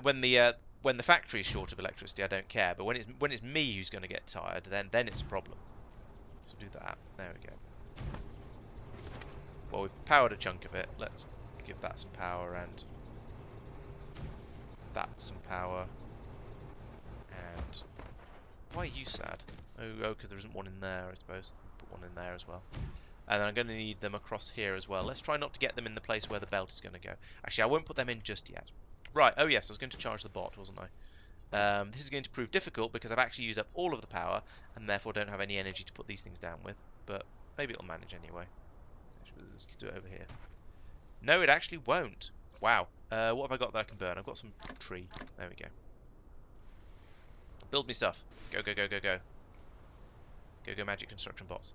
the factory is short of electricity, I don't care. But when it's me who's going to get tired, then it's a problem. So do that. There we go. Well, we've powered a chunk of it. Let's give that some power and that some power. And why are you sad? Oh, because there isn't one in there, I suppose. Put one in there as well. And then I'm going to need them across here as well. Let's try not to get them in the place where the belt is going to go. Actually, I won't put them in just yet. Right, oh yes, I was going to charge the bot, wasn't I? This is going to prove difficult because I've actually used up all of the power and therefore don't have any energy to put these things down with. But maybe it'll manage anyway. Let's do it over here. No, it actually won't. Wow. What have I got that I can burn? I've got some tree. There we go. Build me stuff. Go, go, go, go, go. Go, go, magic construction bots.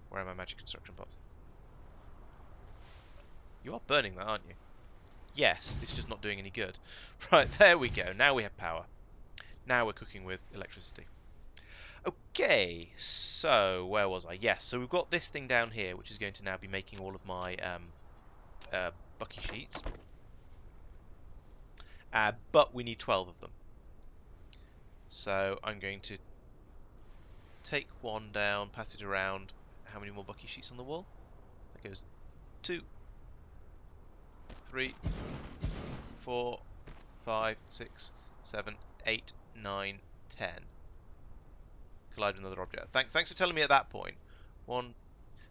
Where are my magic construction bots? You are burning that, aren't you? Yes, it's just not doing any good. Right, there we go. Now we have power. Now we're cooking with electricity. Okay, so where was I? Yes, so we've got this thing down here, which is going to now be making all of my bucky sheets. But we need 12 of them. So I'm going to take one down, pass it around. How many more bucky sheets on the wall? That goes 2, 3, 4, 5, 6, 7, 8, 9, 10. Collide with another object. Thanks for telling me at that point.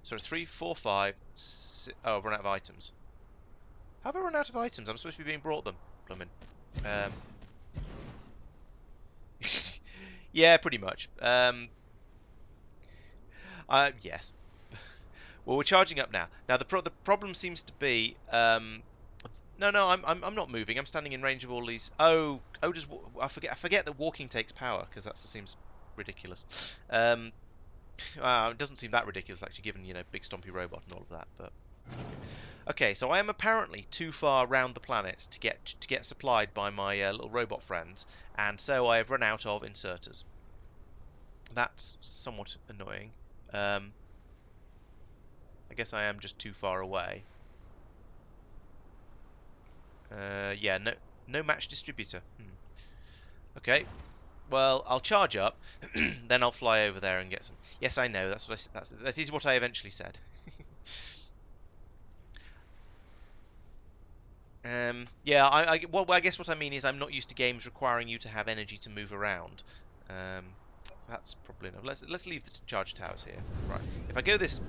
3, 4, 5, 6. Oh, I've run out of items. Have I run out of items? I'm supposed to be being brought them. Bloomin'. Yeah, pretty much. Yes. Well, we're charging up now. Now, the problem seems to be No, no, I'm not moving. I'm standing in range of all these. Oh, does I forget that walking takes power because that seems ridiculous. It doesn't seem that ridiculous actually, given big stompy robot and all of that. But okay, so I am apparently too far round the planet to get supplied by my little robot friends, and so I have run out of inserters. That's somewhat annoying. I guess I am just too far away. Yeah, no match distributor. Okay, well, I'll charge up, then I'll fly over there and get some. Yes, I know. That is what I eventually said. Yeah. Well, I guess what I mean is I'm not used to games requiring you to have energy to move around. Um, that's probably enough. Let's leave the charge towers here. Right. If I go this,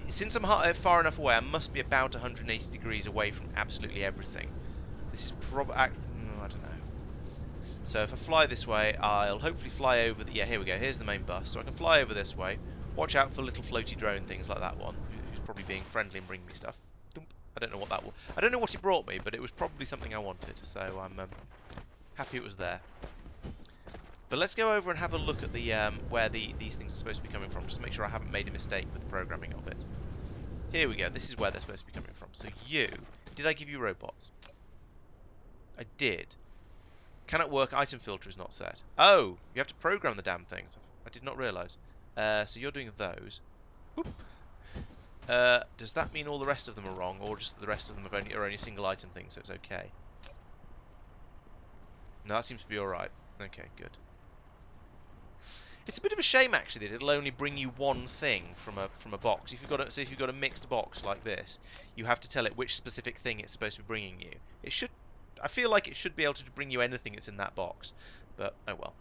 since I'm far enough away, I must be about 180 degrees away from absolutely everything. This is probably. I don't know. So if I fly this way, I'll hopefully fly over the... Yeah, here we go. Here's the main bus. So I can fly over this way. Watch out for little floaty drone things like that one, who's probably being friendly and bringing me stuff. I don't know what that was. I don't know what it brought me, but it was probably something I wanted. So I'm happy it was there. But let's go over and have a look at the where these things are supposed to be coming from, just to make sure I haven't made a mistake with the programming of it. Here we go. This is where they're supposed to be coming from. So did I give you robots? I did. Cannot work, item filter is not set. Oh, you have to program the damn things. I did not realise. So you're doing those. Boop. Does that mean all the rest of them are wrong, or just the rest of them are only single item things, so it's okay? No, that seems to be alright. Okay, good. It's a bit of a shame actually that it'll only bring you one thing from a box. If you've got a mixed box like this, you have to tell it which specific thing it's supposed to be bringing you. I feel like it should be able to bring you anything that's in that box, but oh well.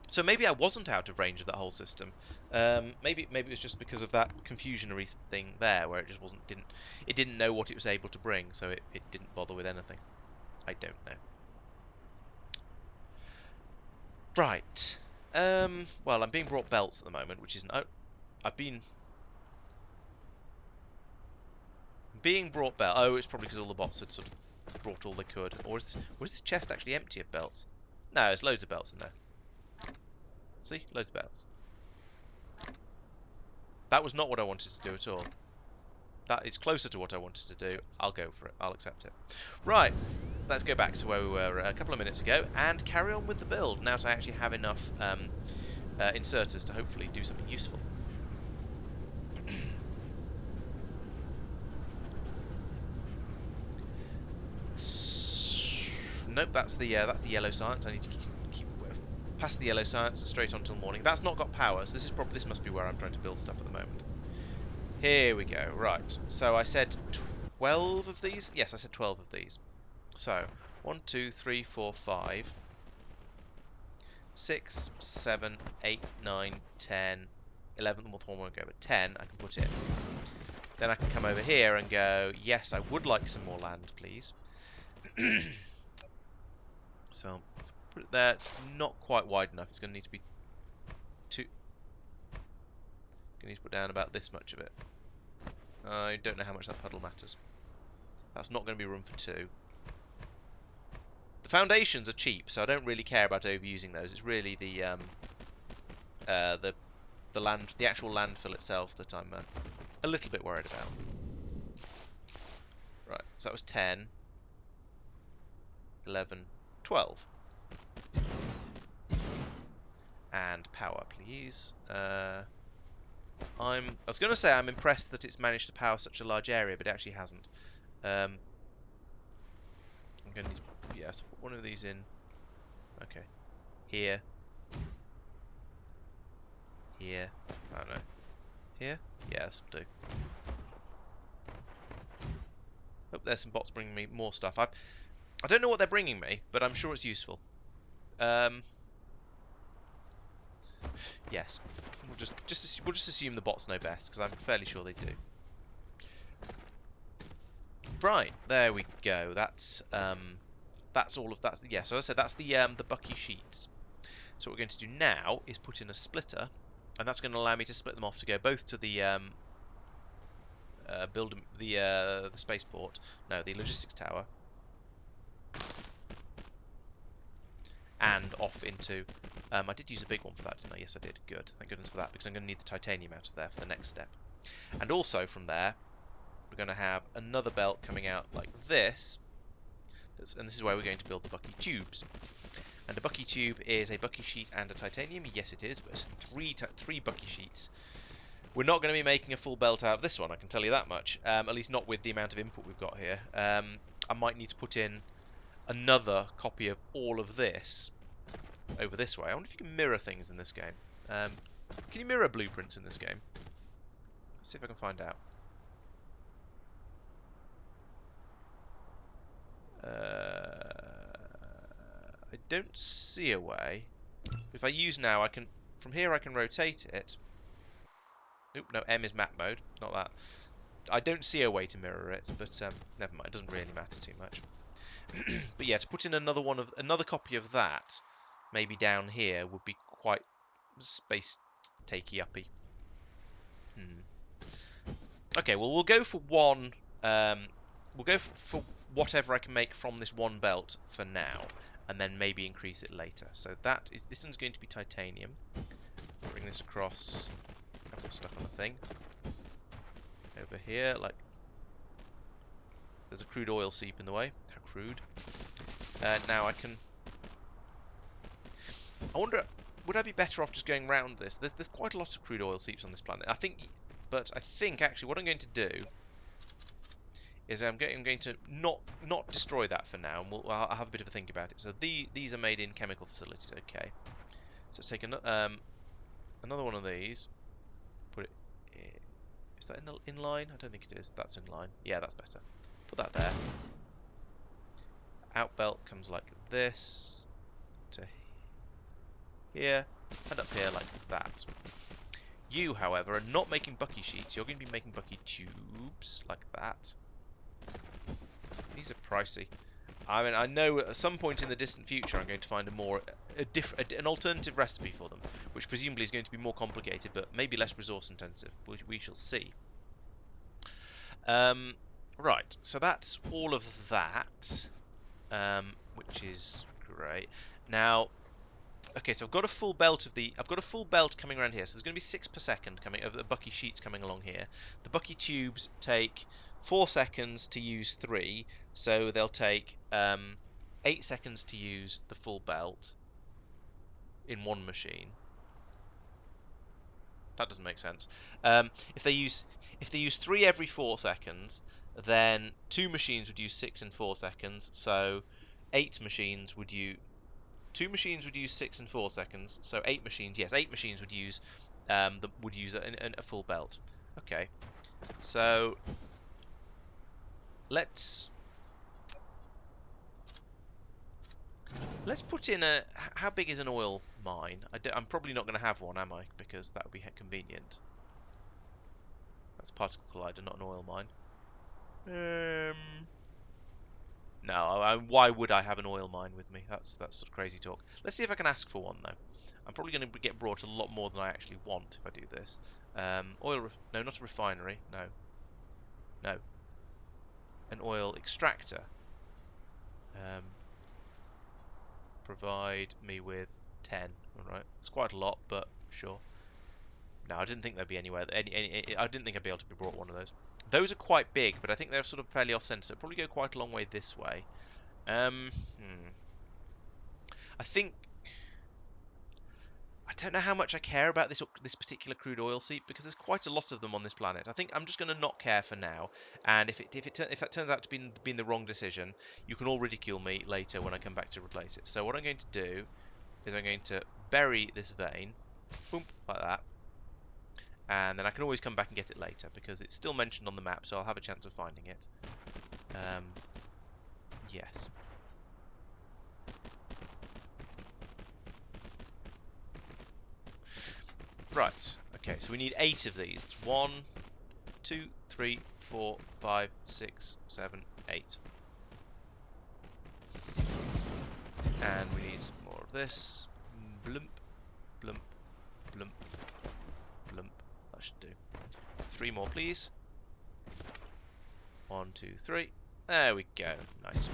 So maybe I wasn't out of range of that whole system. Maybe it was just because of that confusionary thing there, where it just didn't know what it was able to bring, so it didn't bother with anything. I don't know. Right. Well, I'm being brought belts at the moment, which isn't. Oh, I've been being brought belt. Oh, it's probably because all the bots had sort of brought all they could. Or was this chest actually empty of belts? No, there's loads of belts in there. See? Loads of belts. That was not what I wanted to do at all. That is closer to what I wanted to do. I'll go for it. I'll accept it. Right. Let's go back to where we were a couple of minutes ago and carry on with the build. Now that I actually have enough inserters to hopefully do something useful. Nope, that's the yellow science. I need to keep past the yellow science and straight on till morning. That's not got power, so this must be where I'm trying to build stuff at the moment. Here we go. Right. So I said 12 of these. Yes, I said 12 of these. So 1, 2, 3, 4, 5, 6, 7, 8, 9, 10, 11. Well, one won't go, but 10 I can put in. Then I can come over here and go, yes, I would like some more land, please. So put it there. It's not quite wide enough. It's going to need to be two. Going to need to put down about this much of it. I don't know how much that puddle matters. That's not going to be room for two. The foundations are cheap, so I don't really care about overusing those. It's really the actual landfill itself that I'm a little bit worried about. Right, so that was 10, 11, 12. And power, please. I was going to say I'm impressed that it's managed to power such a large area, but it actually hasn't. I'm going to need, yes, put one of these in. Okay. Here. Here. I don't know. Here? Yeah, this will do. Oh, there's some bots bringing me more stuff. I don't know what they're bringing me, but I'm sure it's useful. Yes. We'll just assume the bots know best, because I'm fairly sure they do. Right, there we go. That's all of that. Yeah, so as I said, that's the Bucky sheets. So what we're going to do now is put in a splitter, and that's going to allow me to split them off to go both to the build the spaceport. No, the logistics tower. And off into... I did use a big one for that, didn't I? Yes, I did. Good. Thank goodness for that, because I'm going to need the titanium out of there for the next step. And also from there, we're going to have another belt coming out like this. And this is where we're going to build the bucky tubes. And a bucky tube is a bucky sheet and a titanium. Yes, it is, but it's three bucky sheets. We're not going to be making a full belt out of this one, I can tell you that much. At least not with the amount of input we've got here. I might need to put in another copy of all of this over this way. I wonder if you can mirror things in this game. Can you mirror blueprints in this game? Let's see if I can find out. I don't see a way. If I use now, I can... From here I can rotate it. Oop, no, M is map mode, not that. I don't see a way to mirror it, but never mind, it doesn't really matter too much. But yeah, to put in another copy of that, maybe down here, would be quite space takey uppy. Okay, well we'll go for one. We'll go for whatever I can make from this one belt for now, and then maybe increase it later. So this one's going to be titanium. Bring this across. I've got stuck on a thing over here. Like there's a crude oil seep in the way. How crude! Now I can. I wonder, would I be better off just going round this? There's quite a lot of crude oil seeps on this planet. I think actually what I'm going to do is I'm going to not destroy that for now, and I'll have a bit of a think about it. So these are made in chemical facilities. Okay, so let's take another one of these. Put it. Is that in line? I don't think it is. That's in line. Yeah, that's better. Put that there. Out belt comes like this to here, and up here like that. You, however, are not making bucky sheets. You're going to be making bucky tubes like that. These are pricey. I mean, I know at some point in the distant future I'm going to find an alternative recipe for them, which presumably is going to be more complicated, but maybe less resource intensive. We shall see. Right, so that's all of that, which is great. Now, okay, so I've got a full belt coming around here. So there's going to be 6 per second coming of the bucky sheets coming along here. The bucky tubes take 4 seconds to use 3, so they'll take 8 seconds to use the full belt in one machine. That doesn't make sense. If they use 3 every 4 seconds, then 2 machines would use 6 in 4 seconds. So 8 machines would use 2 machines would use 6 in 4 seconds. So 8 machines, yes, 8 machines would use a full belt. Okay, so let's put in a... How big is an oil mine? I'm probably not going to have one, am I? Because that would be convenient. That's particle collider, not an oil mine. No, why would I have an oil mine with me? That's sort of crazy talk. Let's see if I can ask for one, though. I'm probably going to get brought a lot more than I actually want if I do this. No, not a refinery. No. An oil extractor. Provide me with 10. Alright, it's quite a lot, but sure. No, I didn't think there'd be anywhere. I didn't think I'd be able to be brought one of those. Those are quite big, but I think they're sort of fairly off-centre, so it'll probably go quite a long way this way. I think... I don't know how much I care about this particular crude oil seep, because there's quite a lot of them on this planet. I think I'm just going to not care for now, and if that turns out to be the wrong decision, you can all ridicule me later when I come back to replace it. So what I'm going to do is I'm going to bury this vein, boom, like that, and then I can always come back and get it later, because it's still mentioned on the map, so I'll have a chance of finding it. Yes. Right, okay, so we need 8 of these. It's 1, 2, 3, 4, 5, 6, 7, 8. And we need some more of this. Blump, blump, blump, blump. That should do. 3 more, please. 1, 2, 3. There we go. Nice.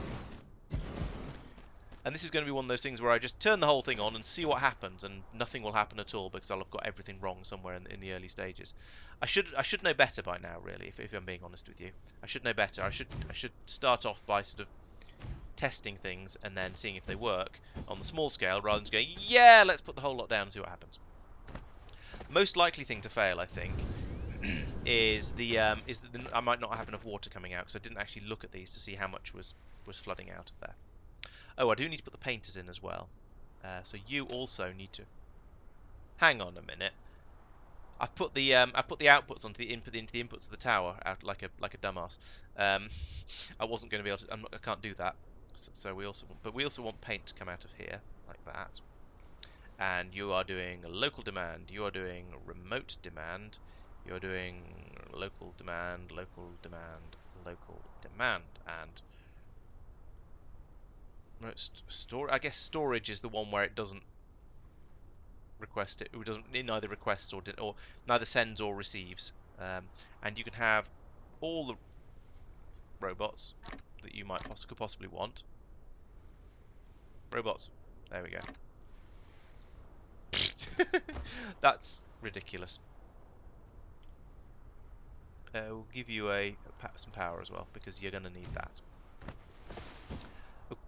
And this is going to be one of those things where I just turn the whole thing on and see what happens, and nothing will happen at all because I'll have got everything wrong somewhere in the early stages. I should know better by now, really, if I'm being honest with you. I should know better. I should start off by sort of testing things and then seeing if they work on the small scale, rather than just going, yeah, let's put the whole lot down and see what happens. Most likely thing to fail, I think, is I might not have enough water coming out because I didn't actually look at these to see how much was flooding out of there. Oh, I do need to put the painters in as well. So you also need to. Hang on a minute. I've put the outputs onto the inputs of the tower out like a dumbass. I wasn't going to be able to. I can't do that. So we also want paint to come out of here like that. And you are doing local demand. You are doing remote demand. You are doing local demand, local demand, local demand, and I guess storage is the one where it doesn't request it. It neither requests or neither sends or receives. And you can have all the robots that you could possibly want. Robots. There we go. That's ridiculous. We'll give you some power as well because you're going to need that.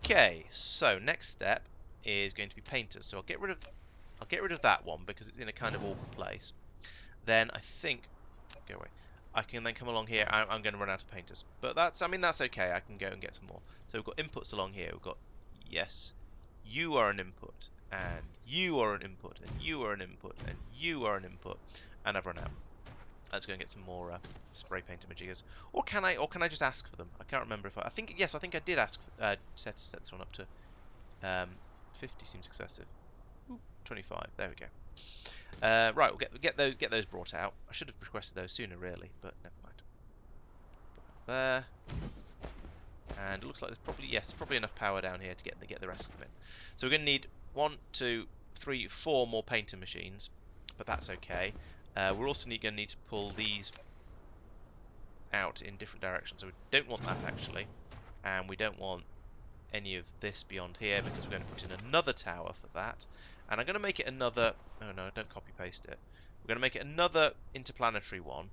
Okay, so next step is going to be painters. So I'll get rid of that one because it's in a kind of awkward place. Then I think go away. I can then come along here. I'm going to run out of painters, but that's okay. I can go and get some more. So we've got inputs along here. We've got yes, you are an input, and you are an input, and you are an input, and you are an input, and I've run out. Let's go and get some more spray painter majiggers. Or can I just ask for them? I can't remember if I think I did ask set this one up to 50 seems excessive. Ooh, 25. There we go. Right, we'll get those brought out. I should have requested those sooner, really, but never mind. Put that there. And it looks like there's probably enough power down here to get the rest of them in. So we're going to need 1, 2, 3, 4 more painter machines, but that's okay. We're also going to need to pull these out in different directions. So we don't want that actually, and we don't want any of this beyond here because we're going to put in another tower for that. And I'm going to make it another. Oh no, don't copy paste it. We're going to make it another interplanetary one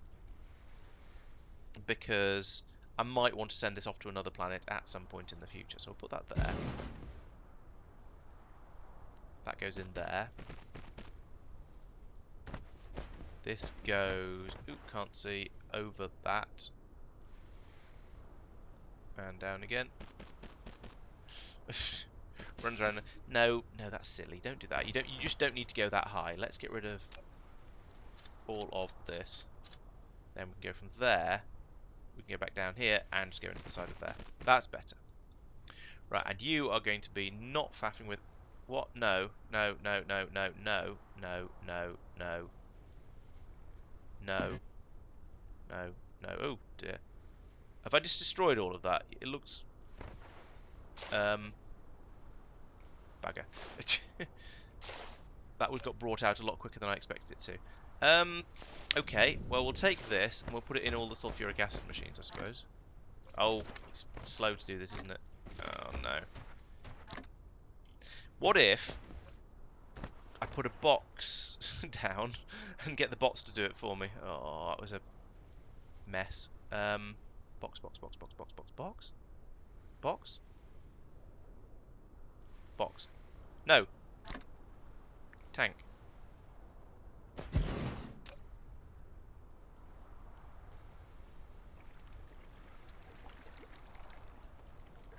because I might want to send this off to another planet at some point in the future. So we'll put that there. That goes in there. This goes, can't see, over that. And down again. Runs around. No, that's silly. Don't do that. You just don't need to go that high. Let's get rid of all of this. Then we can go from there. We can go back down here and just go into the side of there. That's better. Right, and you are going to be not faffing with what? No. No. Oh dear. Have I just destroyed all of that? It looks bugger. That got brought out a lot quicker than I expected it to. Okay, well we'll take this and we'll put it in all the sulfuric acid machines, I suppose. Oh, it's slow to do this, isn't it? Oh no. What if I put a box down and get the bots to do it for me? Oh, that was a mess. Box. No. Tank.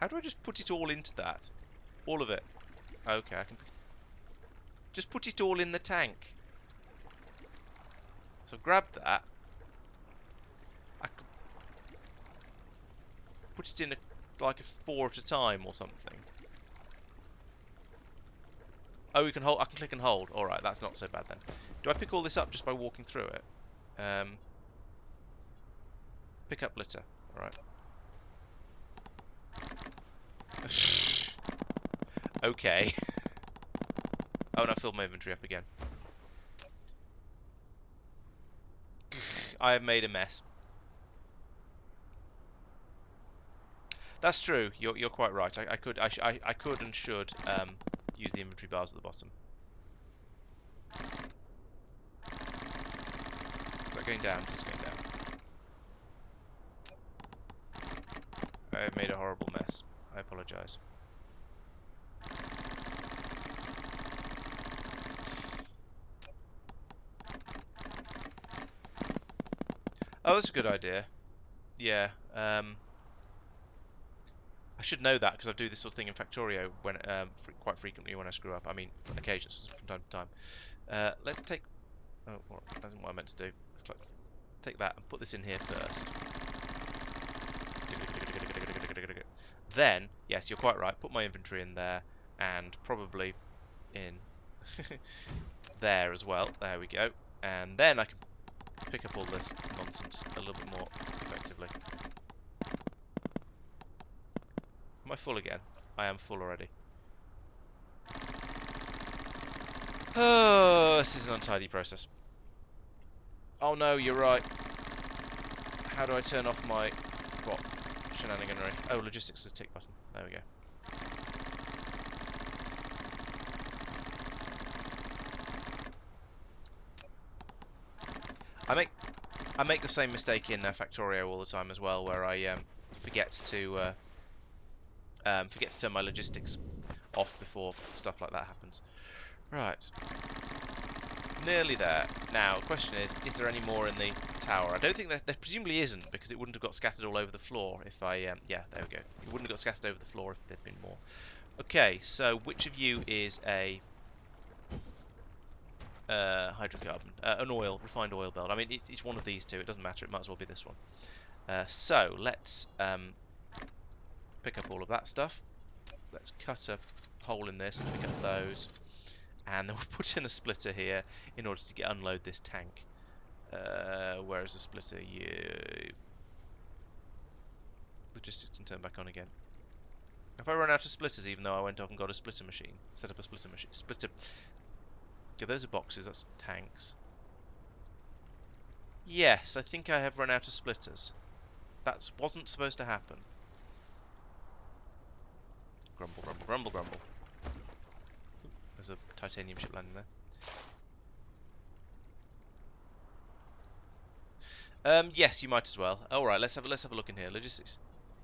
How do I just put it all into that? All of it. Okay, I can just put it all in the tank. So grab that. I can put it in like a 4 at a time or something. Oh, we can hold. I can click and hold. All right, that's not so bad then. Do I pick all this up just by walking through it? Pick up litter. All right. Okay. Oh, and I filled my inventory up again. I have made a mess. That's true. You're quite right. I could and should use the inventory bars at the bottom. Is that going down? Just going down. I've made a horrible mess. I apologise. Oh, that's a good idea. Yeah. I should know that because I do this sort of thing in Factorio when quite frequently when I screw up. I mean, on occasions from time to time. Let's take. Oh, well, that isn't what I meant to do. Let's take that and put this in here first. Then, yes, you're quite right. Put my inventory in there and probably in there as well. There we go. And then I can pick up all this nonsense a little bit more effectively. Am I full again? I am full already. Oh, this is an untidy process. Oh no, you're right. How do I turn off my what? Shenaniganry. Oh, logistics is a tick button. There we go. I make the same mistake in Factorio all the time as well, where I forget to turn my logistics off before stuff like that happens. Right. Nearly there. Now, the question is there any more in the tower? I don't think there presumably isn't, because it wouldn't have got scattered all over the floor if I, yeah, there we go. It wouldn't have got scattered over the floor if there'd been more. Okay, so which of you is a hydrocarbon? An oil, refined oil belt. I mean, it's one of these two. It doesn't matter. It might as well be this one. So, let's pick up all of that stuff. Let's cut a hole in this and pick up those. And then we'll put in a splitter here in order to unload this tank. Where is the splitter? Logistics can turn back on again. If I run out of splitters, even though I went off and got a splitter machine, set up a splitter machine. Yeah, those are boxes. That's tanks. Yes, I think I have run out of splitters. That wasn't supposed to happen. Grumble, grumble, grumble, grumble. There's a titanium ship landing there. Yes, you might as well. All right, let's have a look in here. Logistics.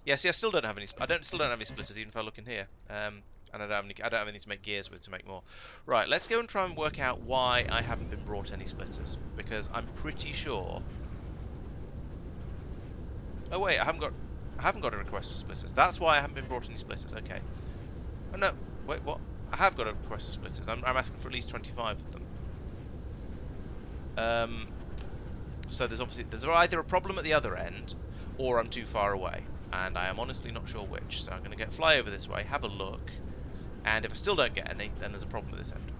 Yeah, see, I still don't have any. Still don't have any splitters, even if I look in here. And I don't have any to make gears with to make more. Right, let's go and try and work out why I haven't been brought any splitters, because I'm pretty sure. Oh wait, I haven't got a request for splitters. That's why I haven't been brought any splitters. Okay. Oh no, wait, what? I have got a request for splitters. I'm asking for at least 25 of them. So there's either a problem at the other end, or I'm too far away, and I am honestly not sure which. So I'm going to fly over this way, have a look, and if I still don't get any, then there's a problem at this end.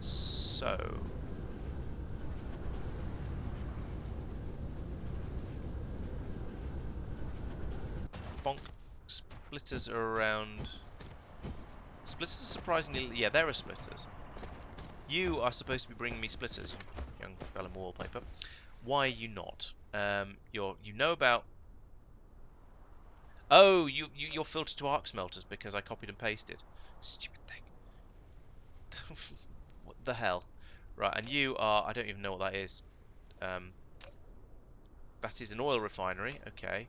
So bonk. Splitters are around. Splitters are surprisingly... Yeah, there are splitters. You are supposed to be bringing me splitters, young fellow wallpaper. Why are you not? You know about... Oh, you're filtered to arc smelters because I copied and pasted. Stupid thing. What the hell? Right, and you are... I don't even know what that is. That is an oil refinery. Okay.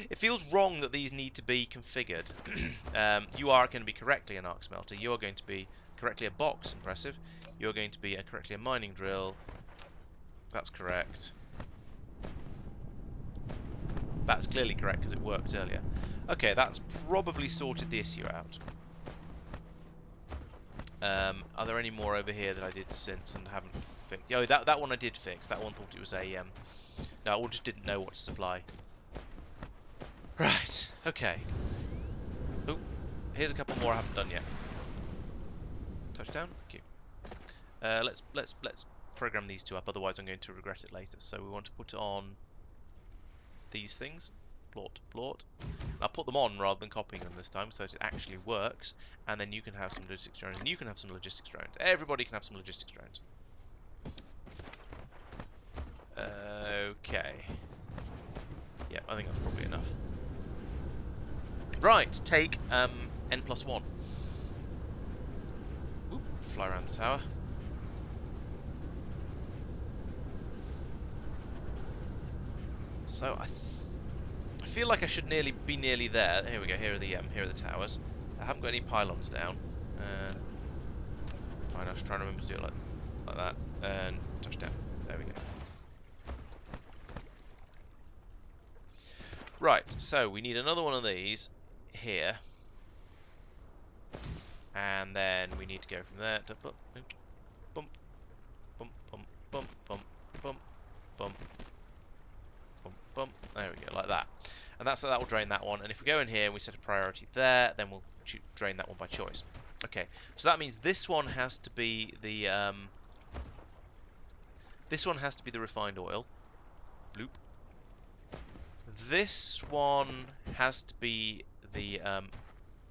It feels wrong that these need to be configured. You are going to be correctly an arc smelter. You are going to be correctly a box. Impressive. You're going to be correctly a mining drill. That's correct. That's clearly correct because it worked earlier. Okay, that's probably sorted the issue out. Are there any more over here that I did since and haven't fixed? Oh, that one I did fix. That one thought it was a... No, that one just didn't know what to supply. Right, okay. Oh, here's a couple more I haven't done yet. Touchdown, thank you. Let's program these two up, otherwise I'm going to regret it later. So we want to put on these things, plort to plort. I'll put them on rather than copying them this time, so it actually works. And then you can have some logistics drones, and you can have some logistics drones. Everybody can have some logistics drones. Okay. Right, take n+1. Oop, fly around the tower. So I feel like I should be nearly there. Here we go. Here are the towers. I haven't got any pylons down. Fine, I was trying to remember to do it like that. And touchdown. There we go. Right, so we need another one of these here. And then we need to go from there to bump, bump, bump, bump, bump, bump, bump, bump, bump, bump. There we go, like that. And that will drain that one. And if we go in here and we set a priority there, then we'll drain that one by choice. Okay, so that means this one has to be the refined oil. Bloop. This one has to be the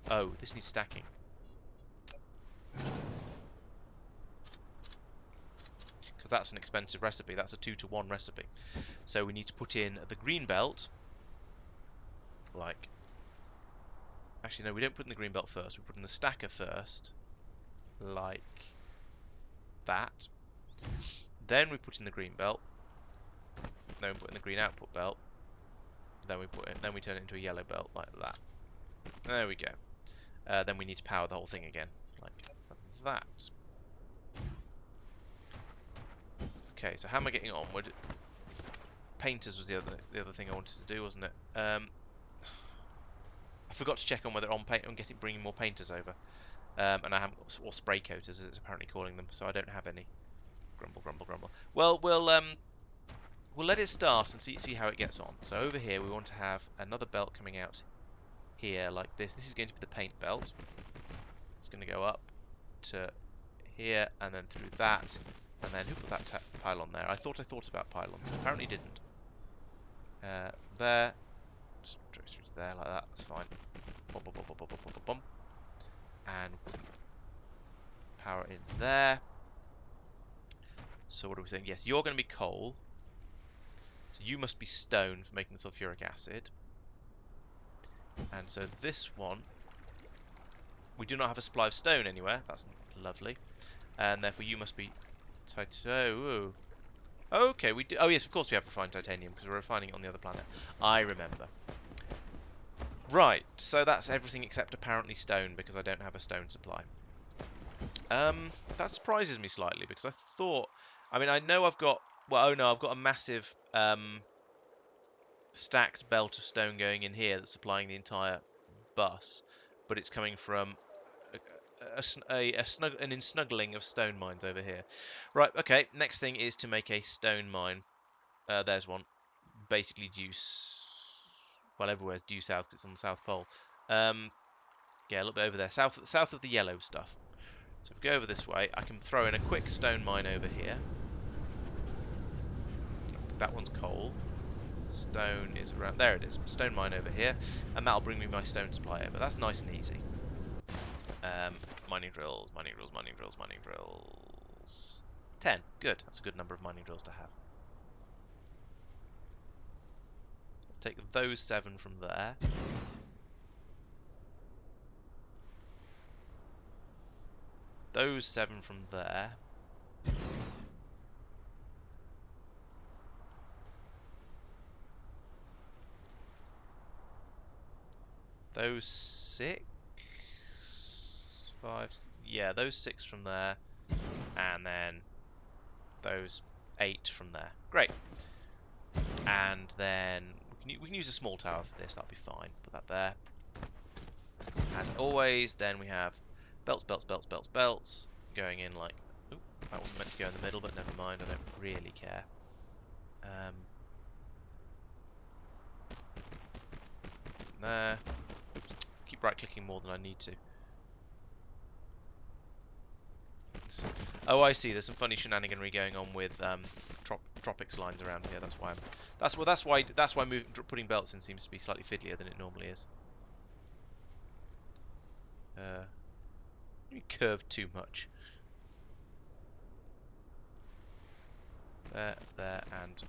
oh, this needs stacking. Because that's an expensive recipe. That's a 2-to-1 recipe. So we need to put in the green belt. Like, actually no, we don't put in the green belt first. We put in the stacker first, like that. Then we put in the green belt. Then we put in the green output belt. Then we turn it into a yellow belt like that. There we go. Then we need to power the whole thing again, like that. Okay, so how am I getting on? Painters was the other thing I wanted to do, wasn't it? I forgot to check on whether bringing more painters over, and I haven't, or spray coaters as it's apparently calling them, so I don't have any. Grumble, grumble, grumble. Well, we'll let it start and see how it gets on. So over here we want to have another belt coming out here like this. This is going to be the paint belt. It's going to go up to here and then through that, and then who put that pylon there? I thought about pylons. Apparently didn't. From there, just straight through to there like that. That's fine. Bum, bum, bum, bum, bum, bum, bum, bum. And power in there. So what are we saying? Yes, you're going to be coal. So you must be stone for making the sulfuric acid. And so this one, we do not have a supply of stone anywhere. That's lovely. And therefore you must be titanium. Okay, we do. Oh yes, of course we have refined titanium because we're refining it on the other planet. I remember. Right, so that's everything except apparently stone because I don't have a stone supply. That surprises me slightly because I thought, I mean, I know I've got, well, oh no, I've got a massive stacked belt of stone going in here that's supplying the entire bus, but it's coming from an ensnuggling of stone mines over here. Right, okay, next thing is to make a stone mine. There's one. Basically due, well, everywhere's due south because it's on the South Pole. Yeah, a little bit over there, south of the yellow stuff. So if we go over this way, I can throw in a quick stone mine over here. That one's coal. Stone is around, there it is, stone mine over here, and that'll bring me my stone supply over. That's nice and easy. Mining drills, mining drills, mining drills, mining drills. 10, good, that's a good number of mining drills to have. Let's take those 7 from there. Those 7 from there. Those 6, 5, yeah, those 6 from there, and then those 8 from there. Great. And then we can use a small tower for this. That'll be fine. Put that there. As always, then we have belts, belts, belts, belts, belts going in like. Oop, that wasn't meant to go in the middle, but never mind. I don't really care. There. Keep right-clicking more than I need to. Oh, I see. There's some funny shenaniganry going on with tropics lines around here. That's why. That's why putting belts in seems to be slightly fiddlier than it normally is. You curved too much. There, and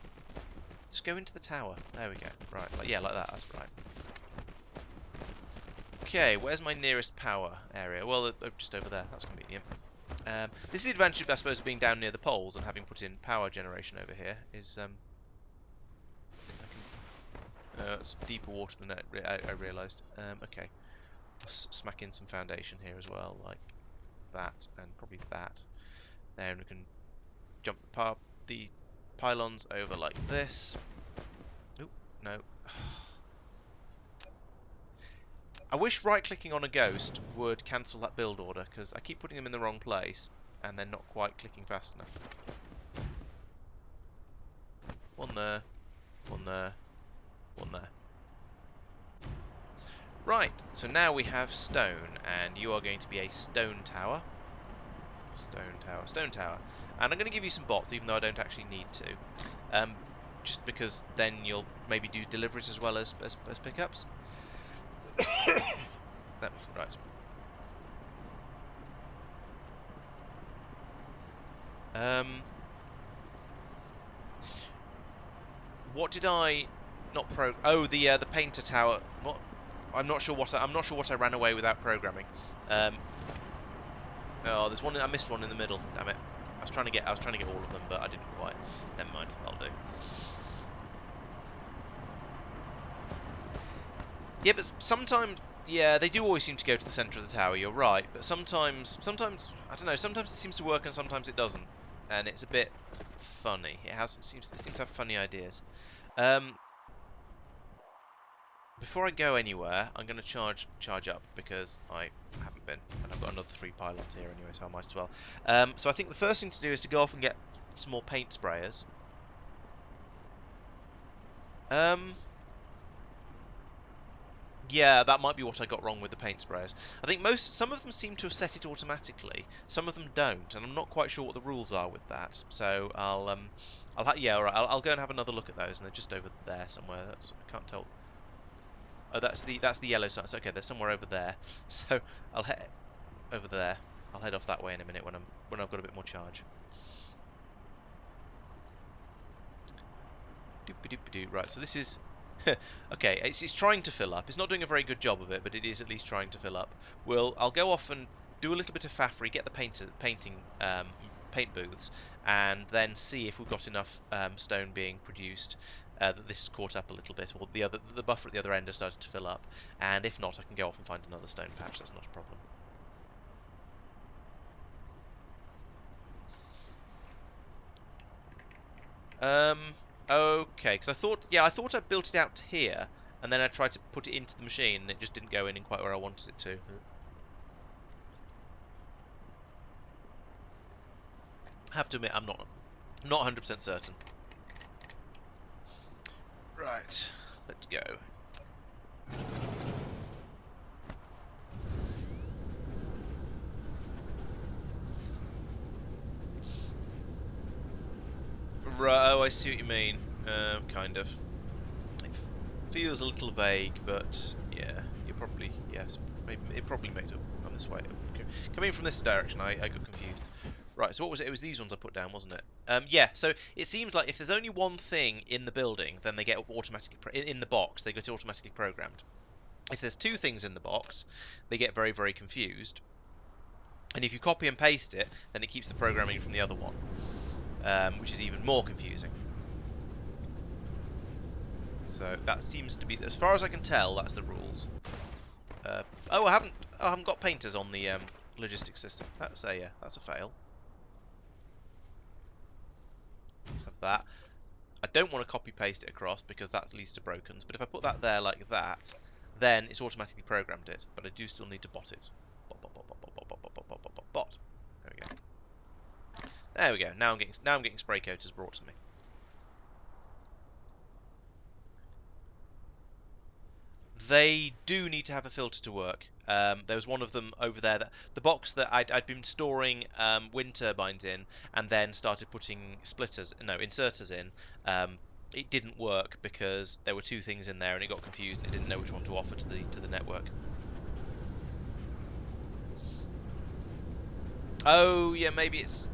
just go into the tower. There we go. Right, yeah, like that. That's right. Okay, where's my nearest power area? Well, just over there. That's convenient. This is the advantage, I suppose, of being down near the poles and having put in power generation over here. Is it's deeper water than I realised. Okay, smack in some foundation here as well, like that, and probably that. Then we can jump the pylons over like this. Oop, no. I wish right-clicking on a ghost would cancel that build order, because I keep putting them in the wrong place, and they're not quite clicking fast enough. One there, one there, one there. Right, so now we have stone, and you are going to be a stone tower. Stone tower, stone tower. And I'm going to give you some bots, even though I don't actually need to. Just because then you'll maybe do deliveries as well as pickups. Right. What did I not pro? Oh, the painter tower. What? I'm not sure what I ran away without programming. Oh, there's one. I missed one in the middle. Damn it. I was trying to get all of them, but I didn't quite. Never mind. I'll do. Yeah, but sometimes. Yeah, they do always seem to go to the centre of the tower, you're right, but sometimes, I don't know, sometimes it seems to work and sometimes it doesn't, and it's a bit funny. It seems to have funny ideas. Before I go anywhere, I'm going to charge up, because I haven't been, and I've got another 3 pylons here anyway, so I might as well. So I think the first thing to do is to go off and get some more paint sprayers. Yeah, that might be what I got wrong with the paint sprayers. I think some of them seem to have set it automatically. Some of them don't, and I'm not quite sure what the rules are with that. So I'll go and have another look at those, and they're just over there somewhere. I can't tell. Oh, that's the yellow sign. Okay, they're somewhere over there. So I'll head over there. I'll head off that way in a minute when I've got a bit more charge. Doop-a-doop-a-doo. Right, so this is. Okay, it's trying to fill up. It's not doing a very good job of it, but it is at least trying to fill up. I'll go off and do a little bit of faffry, get the paint booths, and then see if we've got enough stone being produced that this has caught up a little bit, or the buffer at the other end has started to fill up. And if not, I can go off and find another stone patch. That's not a problem. Okay, because I thought I built it out to here, and then I tried to put it into the machine, and it just didn't go in quite where I wanted it to. I have to admit, I'm not 100% certain. Right, let's go. Right, oh, I see what you mean. Kind of. It feels a little vague, but yeah, yes, maybe it probably makes it come this way. Coming from this direction, I got confused. Right, so what was it? It was these ones I put down, wasn't it? Yeah, so it seems like if there's only one thing in the building, then they get automatically in the box. They get automatically programmed. If there's 2 things in the box, they get very, very confused. And if you copy and paste it, then it keeps the programming from the other one. Which is even more confusing. So that seems to be, as far as I can tell, that's the rules. Oh, I haven't got painters on the logistics system. That's a fail. Let's have that. I don't want to copy paste it across because that leads to brokens. But if I put that there like that, then it's automatically programmed it. But I do still need to bot it. Bot. There we go. There we go. Now I'm getting spray coaters brought to me. They do need to have a filter to work. There was one of them over there, the box that I'd been storing wind turbines in, and then started putting inserters in. It didn't work because there were 2 things in there, and it got confused. And it didn't know which one to offer to the network. Oh yeah, maybe it's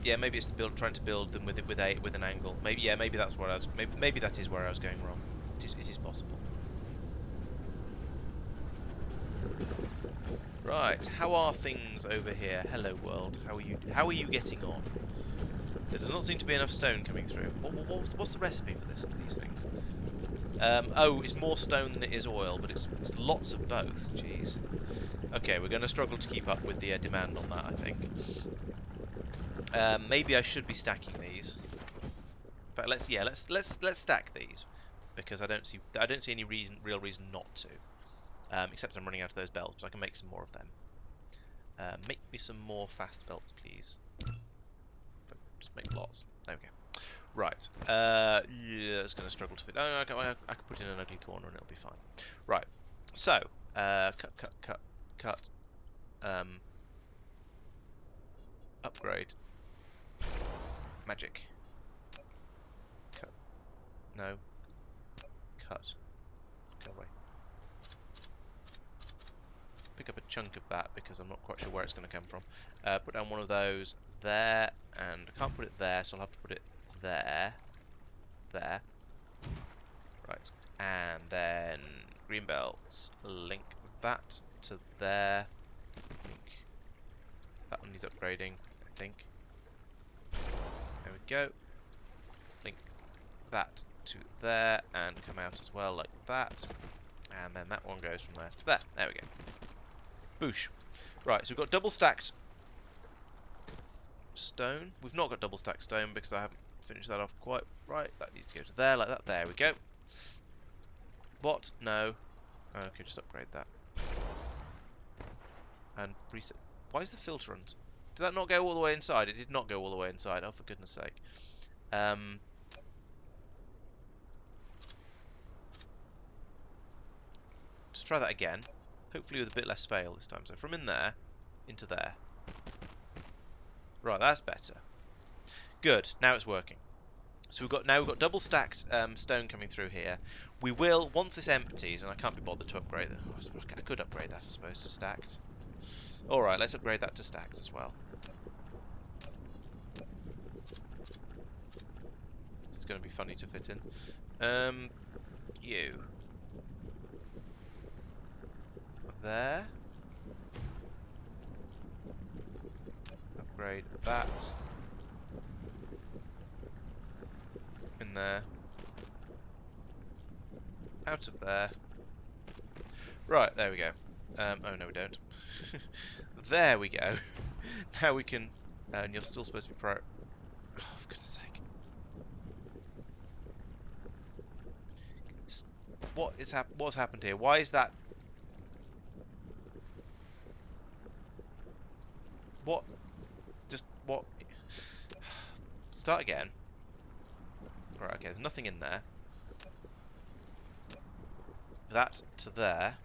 the trying to build them with an angle. Maybe that's where maybe that is where I was going wrong. It is possible. Right, how are things over here? Hello world, how are you getting on? There does not seem to be enough stone coming through. What's the recipe for these things? Oh, it's more stone than it is oil, but it's lots of both. Jeez. Okay, we're going to struggle to keep up with the demand on that, I think. Maybe I should be stacking these. But let's stack these because I don't see any real reason not to. Except I'm running out of those belts, but I can make some more of them. Make me some more fast belts, please. Just make lots. There we go. Right. Yeah, it's going to struggle to fit. Oh, I can put it in an ugly corner and it'll be fine. Right. So, cut. Upgrade. Magic. Cut. No. Cut. Go away. Pick up a chunk of that because I'm not quite sure where it's going to come from. Put down one of those there, and I can't put it there, so I'll have to put it there. There. Right. And then green belts. Link that to there. I think that one needs upgrading, I think. There we go. Link that to there and come out as well like that. And then that one goes from there to there. There we go. Boosh. Right, so we've got double stacked stone. We've not got double stacked stone because I haven't finished that off quite right. That needs to go to there like that. There we go. What? No. Okay, just upgrade that. And reset. Why is the filter on? Did that not go all the way inside? It did not go all the way inside. Oh, for goodness sake. Just try that again. Hopefully with a bit less fail this time. So from in there into there. Right, that's better. Good. Now it's working. So we've got double stacked stone coming through here. We will, once this empties, and I can't be bothered to upgrade it. I could upgrade that, I suppose, to stacked. All right, let's upgrade that to stacked as well. It's going to be funny to fit in. You. There. Upgrade that. In there. Out of there. Right, there we go. Oh no, we don't. There we go. Now we can. And you're still supposed to be Oh, for goodness sake. What's happened here? Why is that? What? Just what? Start again. Right, okay, there's nothing in there. That to there.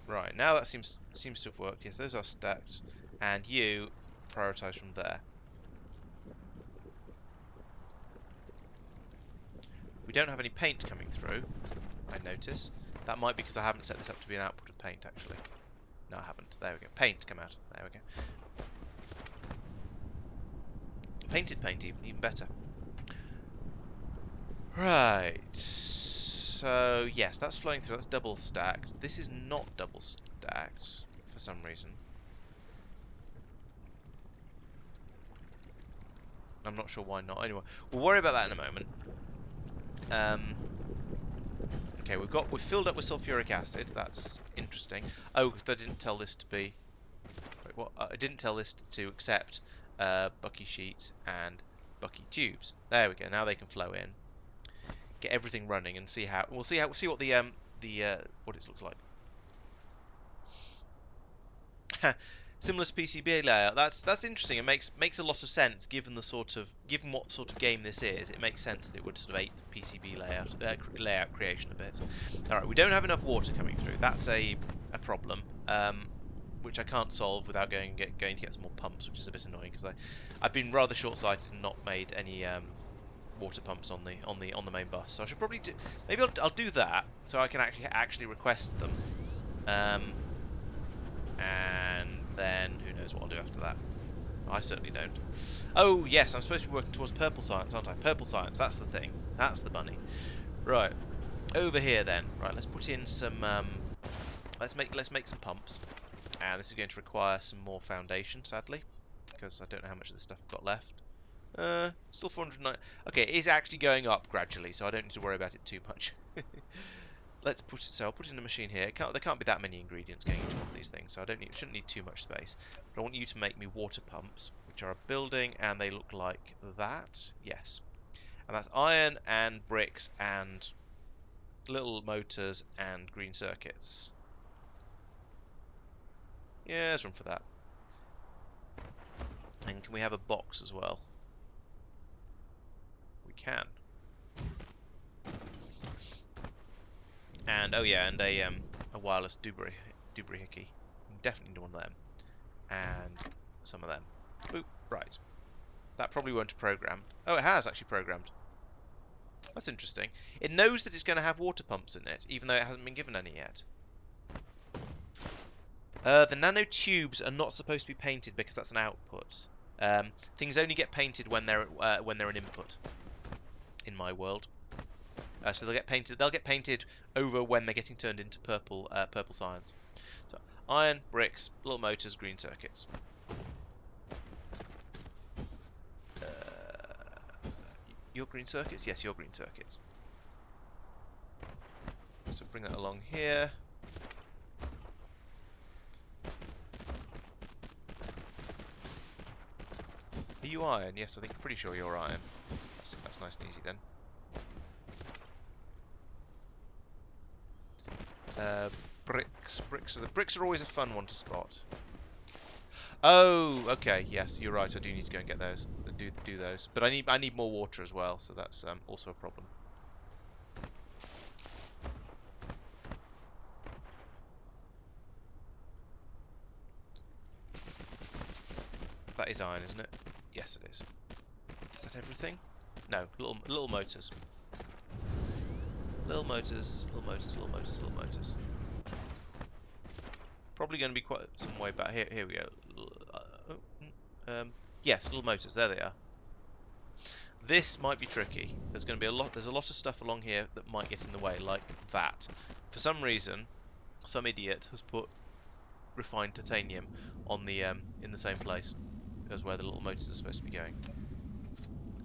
Right, now that seems to have worked. Yes, those are stacked. And you prioritize from there. We don't have any paint coming through, I notice. That might be because I haven't set this up to be an output of paint, actually. No, I haven't. There we go. Paint, come out. There we go. Painted paint, even better. Right. So, yes, that's flowing through. That's double stacked. This is not double stacked for some reason. I'm not sure why not. Anyway, we'll worry about that in a moment. Okay, we've filled up with sulfuric acid. That's interesting. Oh, because I didn't tell this to be. Wait, what? I didn't tell this to accept bucky sheets and bucky tubes. There we go. Now they can flow in. Get everything running and see how. We'll see what the what it looks like. Similar to PCB layout. That's interesting. It makes a lot of sense given what sort of game this is. It makes sense that it would sort of ape PCB layout creation a bit. All right, we don't have enough water coming through. That's a problem, which I can't solve without going to get some more pumps, which is a bit annoying because I've been rather short-sighted and not made any water pumps on the main bus. So I should probably do. Maybe I'll do that so I can actually request them. And then who knows what I'll do after that. I certainly don't. Oh yes, I'm supposed to be working towards purple science, aren't I? Purple science, that's the thing. That's the bunny. Right. over here then. Right, let's put in some. Let's make some pumps, and this is going to require some more foundation, sadly, because I don't know how much of this stuff I've got left. Still 409. Okay, it is actually going up gradually, so I don't need to worry about it too much. Let's put it. So I'll put in the machine here. There can't be that many ingredients going into one of these things, so shouldn't need too much space. But I want you to make me water pumps, which are a building, and they look like that. Yes, and that's iron and bricks and little motors and green circuits. Yeah, there's room for that. And can we have a box as well? We can. And oh yeah, and a wireless doohickey. Definitely need one of them. And some of them. Boop. Right. That probably won't have programmed. Oh, it has actually programmed. That's interesting. It knows that it's going to have water pumps in it, even though it hasn't been given any yet. The nanotubes are not supposed to be painted because that's an output. Things only get painted when they're an input. In my world. So they'll get painted. They'll get painted over when they're getting turned into purple science. So iron, bricks, little motors, green circuits. Your green circuits? Yes, your green circuits. So bring that along here. Are you iron? Yes, I think. Pretty sure you're iron. That's nice and easy then. Bricks are always a fun one to spot. Oh, okay. Yes, you're right. I do need to go and get those. Do those. But I need more water as well, so that's also a problem. That is iron, isn't it? Yes, it is. Is that everything? No, little motors. Little motors. Probably going to be quite some way back. Here we go. Yes, little motors. There they are. This might be tricky. There's going to be a lot. There's a lot of stuff along here that might get in the way, like that. For some reason, some idiot has put refined titanium on the in the same place as where the little motors are supposed to be going.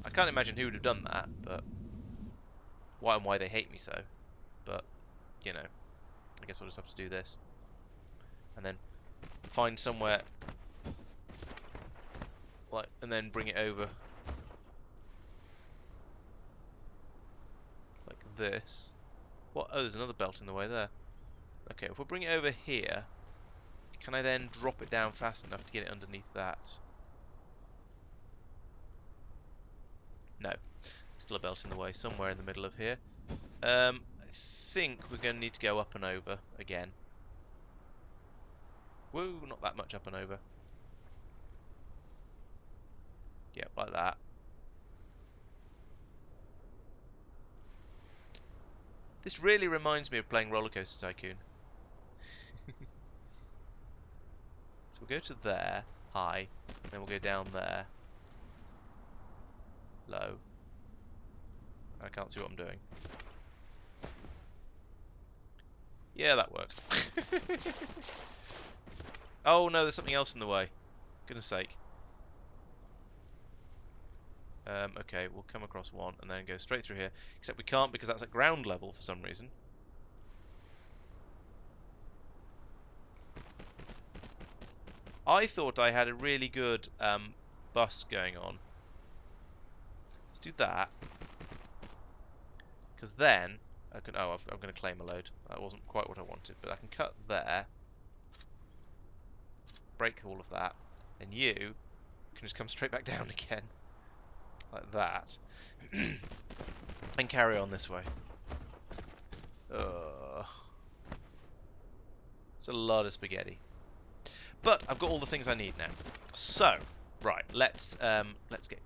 I can't imagine who would have done that, but why they hate me so. But you know, I guess I'll just have to do this, and then find somewhere like, and then bring it over like this. What? Oh, there's another belt in the way there. Okay, if we bring it over here, can I then drop it down fast enough to get it underneath that? No. Still a belt in the way, somewhere in the middle of here. I think we're going to need to go up and over again. Woo, not that much up and over. Yep, like that. This really reminds me of playing Roller Coaster Tycoon. So we'll go to there, high, then we'll go down there, low. I can't see what I'm doing. Yeah, that works. Oh no, there's something else in the way. Goodness sake. Okay, we'll come across one and then go straight through here. Except we can't because that's at ground level for some reason. I thought I had a really good bus going on. Let's do that. Because then I can. Oh, I'm going to claim a load. That wasn't quite what I wanted, but I can cut there, break all of that, and you can just come straight back down again, like that, and carry on this way. It's a lot of spaghetti, but I've got all the things I need now. So, right, let's get.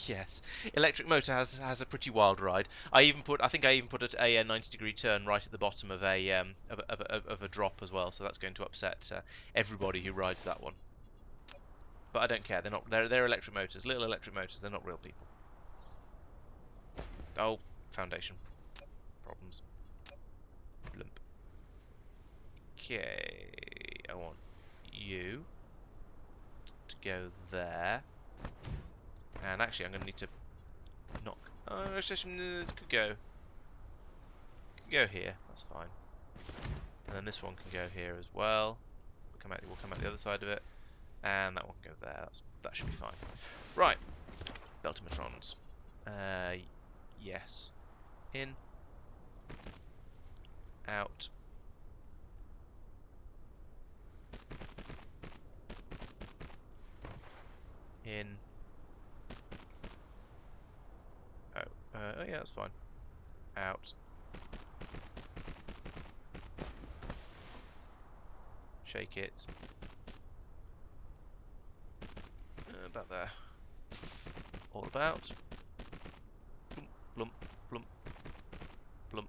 Yes, electric motor has a pretty wild ride. I think I even put a 90-degree turn right at the bottom of a drop as well, so that's going to upset everybody who rides that one. But I don't care. They're electric motors, little electric motors. They're not real people. Oh, foundation problems. Blump. Okay, I want you to go there. And actually, I'm going to need to knock. Oh, this could go. Could go here. That's fine. And then this one can go here as well. We'll come out the other side of it, and that one can go there. That should be fine. Right, Beltimatrons. Yes. In. Out. In. Oh yeah, that's fine. Out. Shake it. About there. All about. Blump, blump, blump.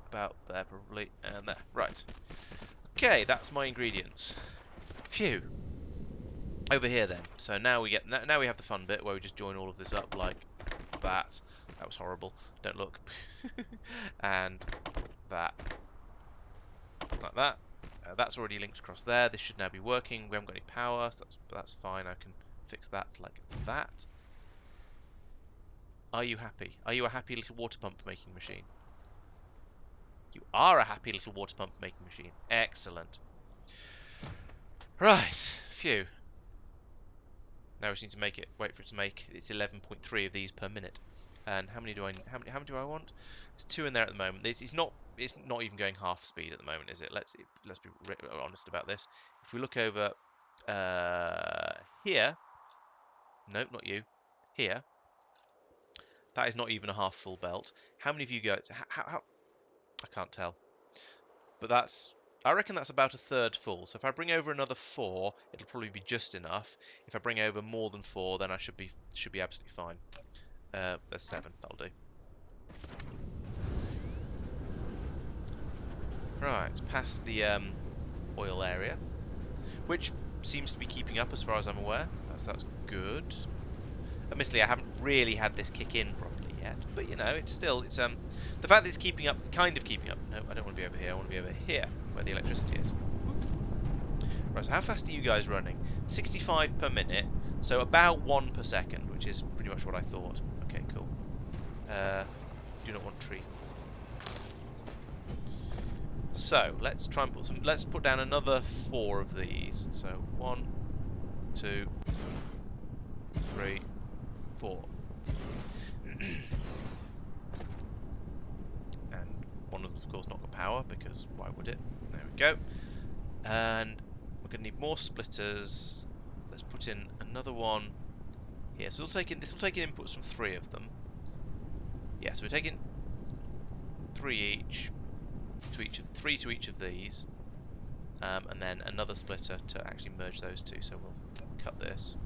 About there probably, and there. Right. Okay, that's my ingredients. Phew. Over here then. So now we have the fun bit where we just join all of this up like that. That was horrible. Don't look. And that. Like that. That's already linked across there. This should now be working. We haven't got any power, so that's fine. I can fix that like that. Are you happy? Are you a happy little water pump making machine? You are a happy little water pump making machine. Excellent. Right. Phew. Now we just need to make it. Wait for it to make. It's 11.3 of these per minute. And how many do I want? There's 2 in there at the moment. It's not even going half speed at the moment, is it? Let's be honest about this. If we look over here, nope, not you. Here, that is not even a half full belt. How many of you go? How? I can't tell. But I reckon that's about a third full. So if I bring over another 4, it'll probably be just enough. If I bring over more than 4, then I should be absolutely fine. There's 7. That'll do. Right, past the oil area, which seems to be keeping up as far as I'm aware. That's good. Admittedly, I haven't really had this kick in properly yet, but you know, it's the fact that it's keeping up, kind of keeping up. No, I don't want to be over here. I want to be over here, where the electricity is. Right, so how fast are you guys running? 65 per minute, so about 1 per second, which is pretty much what I thought. Okay, cool. Do not want tree. So let's try and let's put down another 4 of these. So 1, 2, 3, 4. And one of them, of course, not got power because why would it? There we go. And we're going to need more splitters. Let's put in another one here. So this will take in inputs from 3 of them. Yeah, so we're taking 3 each. 3 to each of these, and then another splitter to actually merge those 2. So we'll cut this.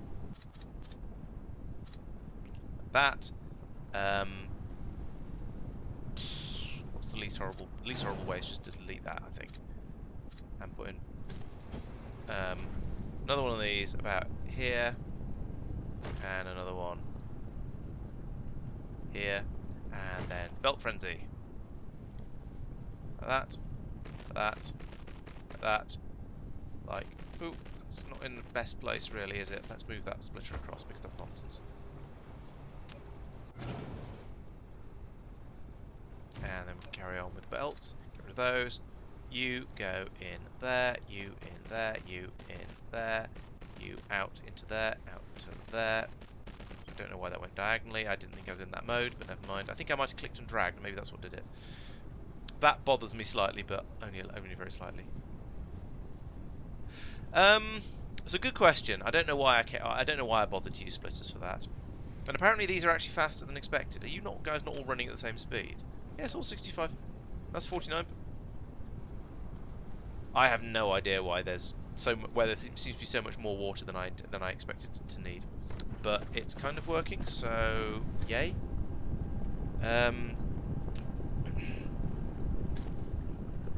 Like that. What's the least horrible? The least horrible way is just to delete that, I think, and put in another one of these about here, and another one here, and then belt frenzy. Like that, like that, like that, like, ooh, it's not in the best place really, is it? Let's move that splitter across because that's nonsense. And then we can carry on with belts, get rid of those. You go in there, you in there, you in there, you out into there, out to there. I don't know why that went diagonally, I didn't think I was in that mode, but never mind. I think I might have clicked and dragged, maybe that's what did it. That bothers me slightly, but only very slightly. It's a good question. I don't know why I bothered to use splitters for that. And apparently these are actually faster than expected. Are you guys not all running at the same speed? Yeah, it's all 65. That's 49. I have no idea why there's where there seems to be so much more water than I expected to need. But it's kind of working, so yay.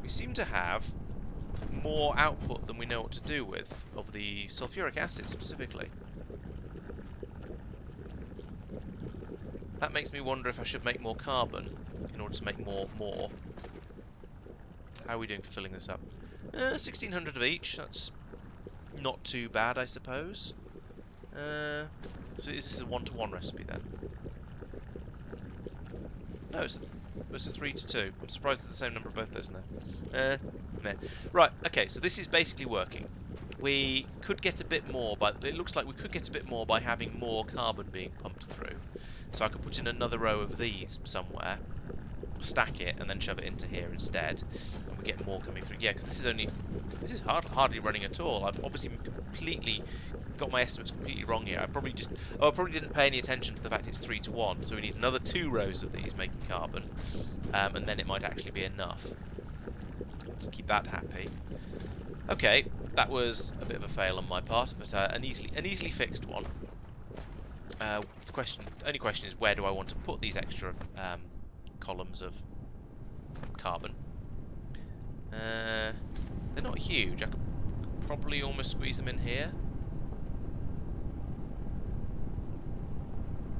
We seem to have more output than we know what to do with, of the sulfuric acid specifically. That makes me wonder if I should make more carbon in order to make more. How are we doing for filling this up? 1600 of each. That's not too bad, I suppose. So is this a 1-to-1 recipe then? No, it's a 3-to-2. I'm surprised there's the same number of both those in there. Meh. Right, okay, so this is basically working. We could get a bit more, but it looks like we could get a bit more by having more carbon being pumped through. So I could put in another row of these somewhere, stack it, and then shove it into here instead, and we get more coming through. Yeah, because this is hardly running at all. I've obviously completely got my estimates completely wrong here. I probably didn't pay any attention to the fact it's 3-to-1, so we need another 2 rows of these making carbon, and then it might actually be enough to keep that happy. Okay, that was a bit of a fail on my part, but an easily fixed one. Only question is, where do I want to put these extra columns of carbon? They're not huge. I could probably almost squeeze them in here.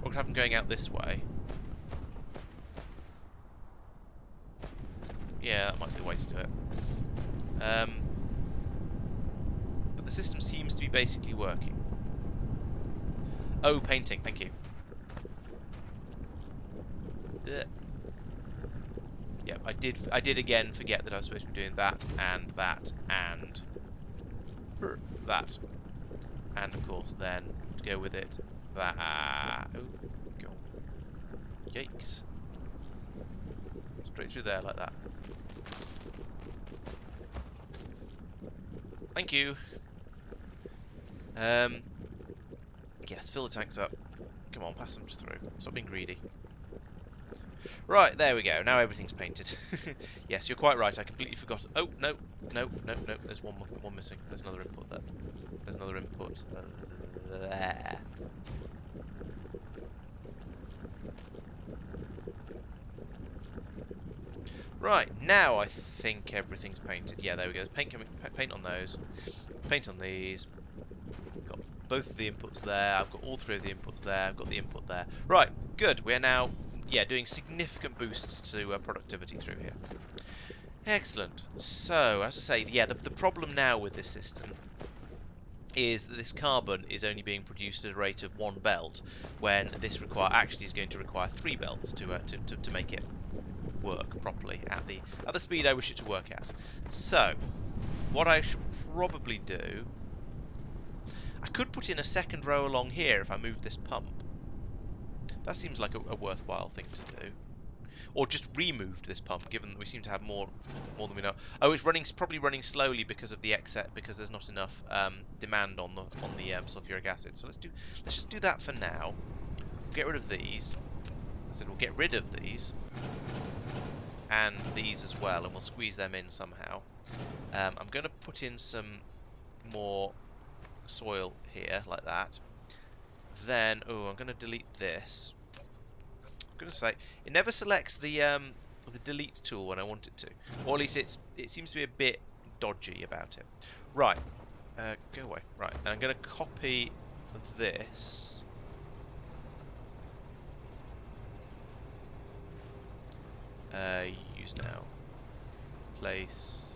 Or could have them going out this way. Yeah, that might be the way to do it. But the system seems to be basically working. Oh, painting, thank you. Yep, I did again forget that I was supposed to be doing that and that and that. And of course then, to go with it, that oh god. Yikes. Straight through there like that. Thank you. Yes, fill the tanks up. Come on, pass them through. Stop being greedy. Right, there we go. Now everything's painted. Yes, you're quite right. I completely forgot. Oh, no. There's one missing. There's another input there. There's another input there. Right, now I think everything's painted. Yeah, there we go. Paint on those. Paint on these. Got both of the inputs there. I've got all 3 of the inputs there. I've got the input there. Right, good. We're now, doing significant boosts to productivity through here. Excellent. So, as I say, the problem now with this system is that this carbon is only being produced at a rate of 1 belt, when this actually is going to require 3 belts to make it work properly at the speed I wish it to work at. So, what I should probably do, I could put in a second row along here if I move this pump. That seems like a worthwhile thing to do. Or just removed this pump, given that we seem to have more than we know. Oh, it's probably running slowly because of the excess, because there's not enough demand on the sulfuric acid. So let's just do that for now. Get rid of these. I said we'll get rid of these. And these as well, and we'll squeeze them in somehow. I'm going to put in some more soil here, like that. Then, I'm going to delete this. I'm going to say it never selects the delete tool when I want it to, or at least it seems to be a bit dodgy about it. Right, go away. Right, and I'm going to copy this. Use now. Place.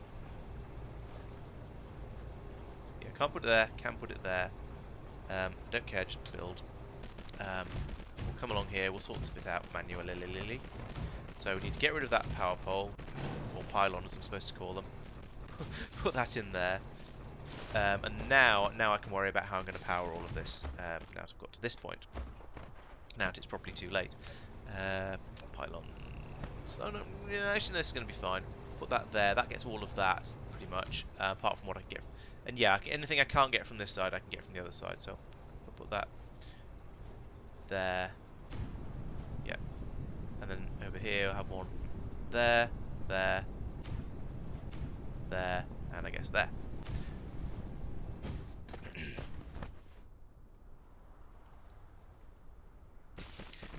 Yeah, can't put it there. Can put it there. Don't care. Just build. We'll come along here. We'll sort this bit out manually. So we need to get rid of that power pole, or pylon, as I'm supposed to call them. Put that in there. And now I can worry about how I'm going to power all of this. Now that I've got to this point. Now it's probably too late. Pylon. So no, actually this is going to be fine. Put that there. That gets all of that pretty much, apart from what I can get. And yeah, anything I can't get from this side, I can get from the other side. So I'll put that there. Yeah. And then over here I'll have one there, there, there, and I guess there.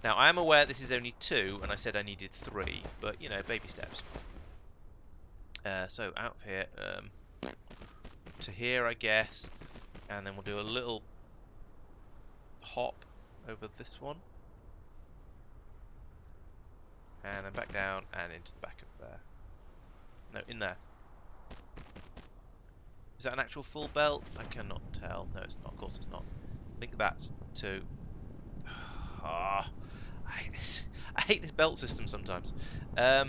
Now, I am aware this is only 2, and I said I needed 3, but, baby steps. So, out of here, to here, I guess, and then we'll do a little hop over this one. And then back down and into the back of there. No, in there. Is that an actual full belt? I cannot tell. No, it's not. Of course it's not. Link that to... Ah, I hate this. I hate this belt system sometimes. Get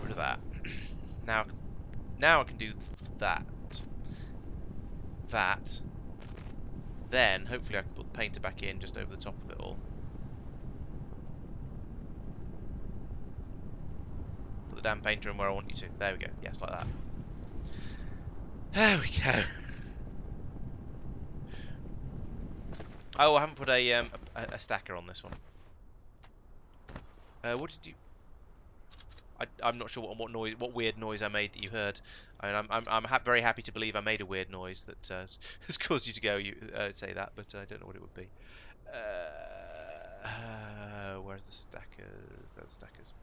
rid of that. Now I can do that. That. Then, hopefully I can put the painter back in just over the top of it all. Put the damn painter in where I want you to. There we go. Yes, like that. There we go. Oh, I haven't put a stacker on this one. What did you... I'm not sure what weird noise I made that you heard. I mean, I'm very happy to believe I made a weird noise that has caused you to go say that, but I don't know what it would be. Where's the stackers? There's the stackers.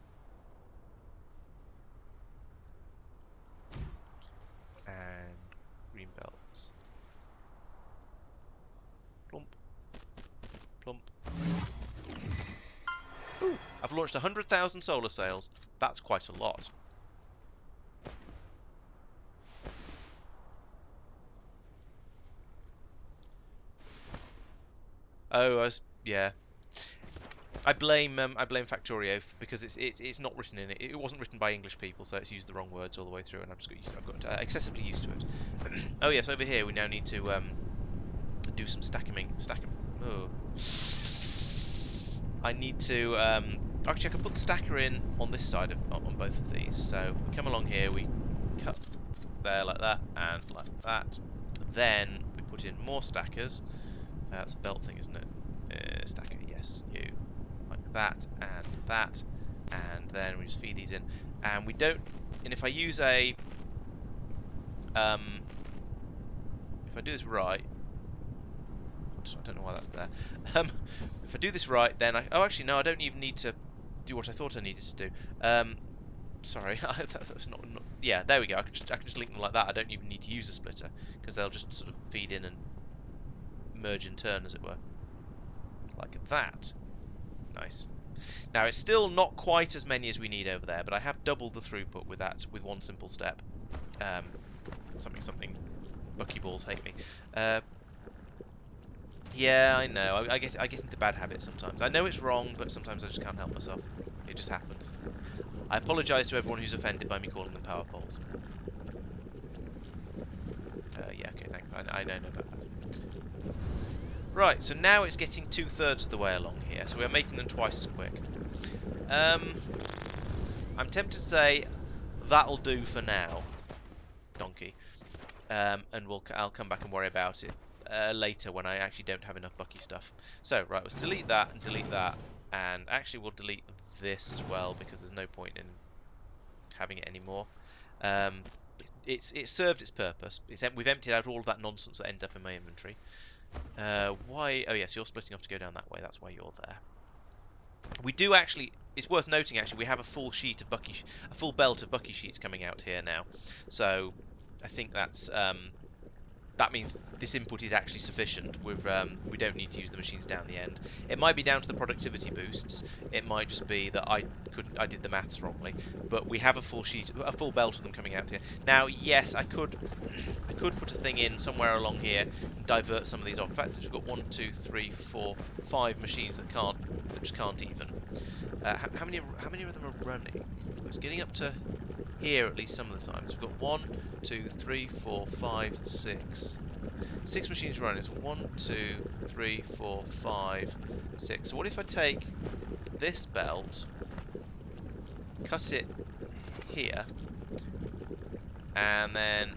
And green belts. Plump. Plump. Ooh, I've launched 100,000 solar sails. That's quite a lot. Oh, yeah. I blame Factorio because it's not written in it. It wasn't written by English people, so it's used the wrong words all the way through, and I've got excessively used to it. Oh yes, over here we now need to do some stacking. Oh. I need to actually I can put the stacker in on this side on both of these. So we come along here, we cut there like that and like that. Then we put in more stackers. That's a belt thing, isn't it? Stacker, yes, you. Like that, and then we just feed these in. And we don't, and if I use a, if I do this right, I don't know why that's there. If I do this right, then oh actually no, I don't even need to do what I thought I needed to do. Sorry, that's not, yeah, there we go. I can just link them like that. I don't even need to use a splitter because they'll just sort of feed in and merge and turn, as it were, like that. Nice. Now it's still not quite as many as we need over there, but I have doubled the throughput with that with one simple step. Something. Buckyballs hate me. Yeah, I know. I get into bad habits sometimes. I know it's wrong, but sometimes I just can't help myself. It just happens. I apologise to everyone who's offended by me calling them power poles. Yeah, okay, thanks. I know about that. Right, so now it's getting 2/3 of the way along here, so we're making them twice as quick. I'm tempted to say that'll do for now, donkey, and I'll come back and worry about it later when I actually don't have enough Bucky stuff. So right, let's delete that, and actually we'll delete this as well because there's no point in having it anymore. It's served its purpose. We've emptied out all of that nonsense that ended up in my inventory. Why? Oh yes, you're splitting off to go down that way. That's why you're there. We do actually. It's worth noting actually. We have a full sheet of a full belt of Bucky sheets coming out here now. So I think that's that means this input is actually sufficient. We don't need to use the machines down the end. It might be down to the productivity boosts. It might just be that I did the maths wrongly. But we have a full belt of them coming out here. Now, yes, I could put a thing in somewhere along here and divert some of these off. In fact, since we've got 1, 2, 3, 4, 5 machines that just can't even. How many of them are running? It's getting up to here at least some of the times. We've got 1, 2, 3, 4, 5, 6. 6 machines running. It's 1, 2, 3, 4, 5, 6. So what if I take this belt, cut it here, and then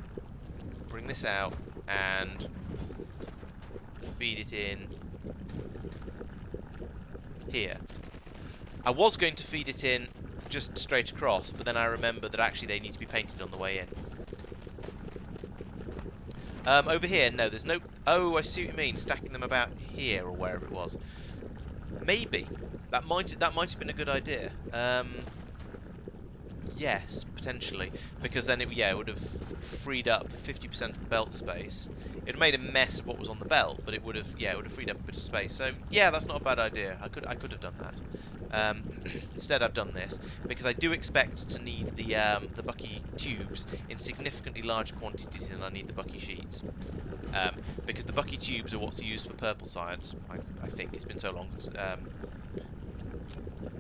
bring this out and feed it in here. I was going to feed it in just straight across, but then I remembered that actually they need to be painted on the way in. Over here, no, there's no... Oh, I see what you mean, stacking them about here or wherever it was. Maybe that might have been a good idea. Yes, potentially, because then it would have freed up 50% of the belt space. It would have made a mess of what was on the belt, but it would have freed up a bit of space. So yeah, that's not a bad idea. I could have done that. Instead, I've done this because I do expect to need the Bucky tubes in significantly larger quantities than I need the Bucky sheets. Because the Bucky tubes are what's used for purple science. I think it's been so long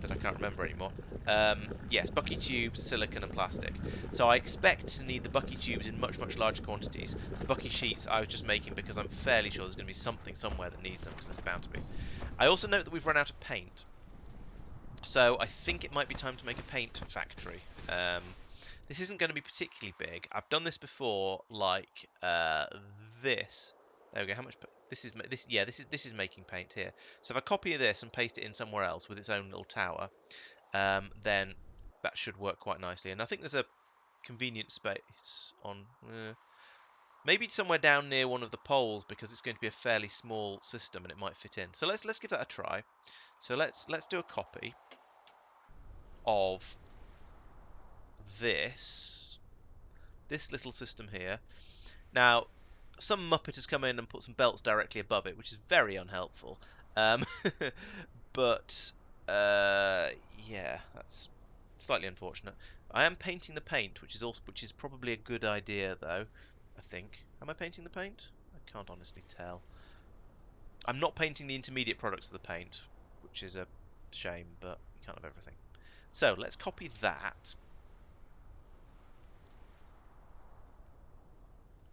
that I can't remember anymore. Yes, Bucky tubes, silicon and plastic. So I expect to need the Bucky tubes in much, much larger quantities. The Bucky sheets I was just making because I'm fairly sure there's going to be something somewhere that needs them, because there's bound to be. I also note that we've run out of paint. So I think it might be time to make a paint factory. This isn't going to be particularly big. I've done this before, like this. There we go. How much? This is this. Yeah, this is making paint here. So if I copy this and paste it in somewhere else with its own little tower, then that should work quite nicely. And I think there's a convenient space on. Maybe somewhere down near one of the poles, because it's going to be a fairly small system and it might fit in. So let's give that a try. So let's do a copy of this little system here. Now, some Muppet has come in and put some belts directly above it, which is very unhelpful. Um, but yeah, that's slightly unfortunate. I am painting the paint, which is probably a good idea, though. I think. Am I painting the paint? I can't honestly tell. I'm not painting the intermediate products of the paint, which is a shame, but you can't have everything. So let's copy that.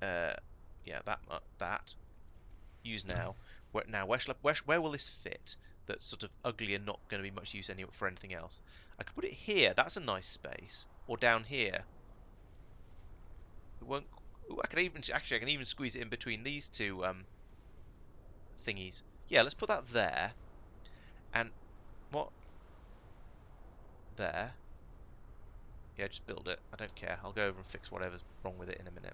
Yeah, that. Use now. Where will this fit? That's sort of ugly and not going to be much use for anything else. I could put it here. That's a nice space. Or down here. It won't. Ooh, I can even squeeze it in between these two thingies. Yeah, let's put that there. And what? There. Yeah, just build it. I don't care. I'll go over and fix whatever's wrong with it in a minute.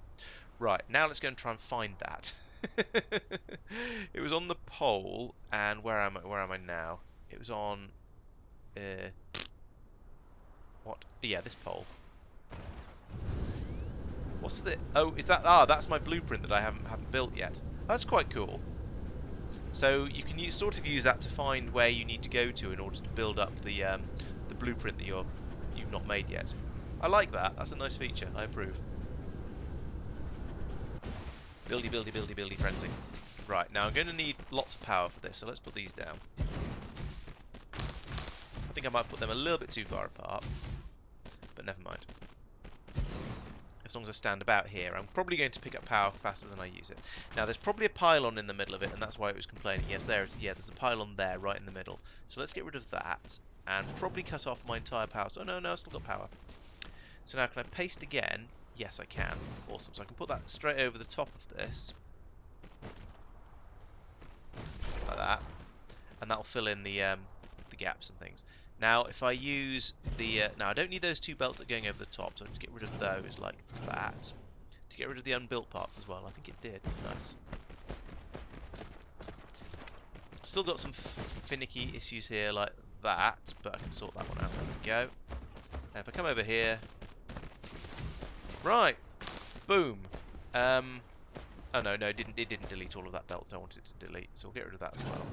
Right, now let's go and try and find that. It was on the pole, and where am I now? It was on what? Yeah, this pole. What's the? Oh, is that? Ah, that's my blueprint that I haven't built yet. That's quite cool. So you can sort of use that to find where you need to go to in order to build up the blueprint that you've not made yet. I like that. That's a nice feature. I approve. Buildy, buildy, buildy, buildy frenzy. Right, now I'm going to need lots of power for this, so let's put these down. I think I might put them a little bit too far apart, but never mind. As long as I stand about here, I'm probably going to pick up power faster than I use it. Now, there's probably a pylon in the middle of it, and that's why it was complaining. Yes, there's a pylon there, right in the middle. So let's get rid of that, and probably cut off my entire power. Oh, no, I've still got power. So now, can I paste again? Yes, I can. Awesome. So I can put that straight over the top of this. Like that. And that'll fill in the gaps and things. Now, if I use the... now, I don't need those two belts that are going over the top, so I'll just get rid of those like that. To get rid of the unbuilt parts as well. I think it did. Nice. Still got some finicky issues here like that, but I can sort that one out. There we go. And if I come over here... Right! Boom! Oh no, it didn't delete all of that belt I wanted it to delete, so we'll get rid of that as well.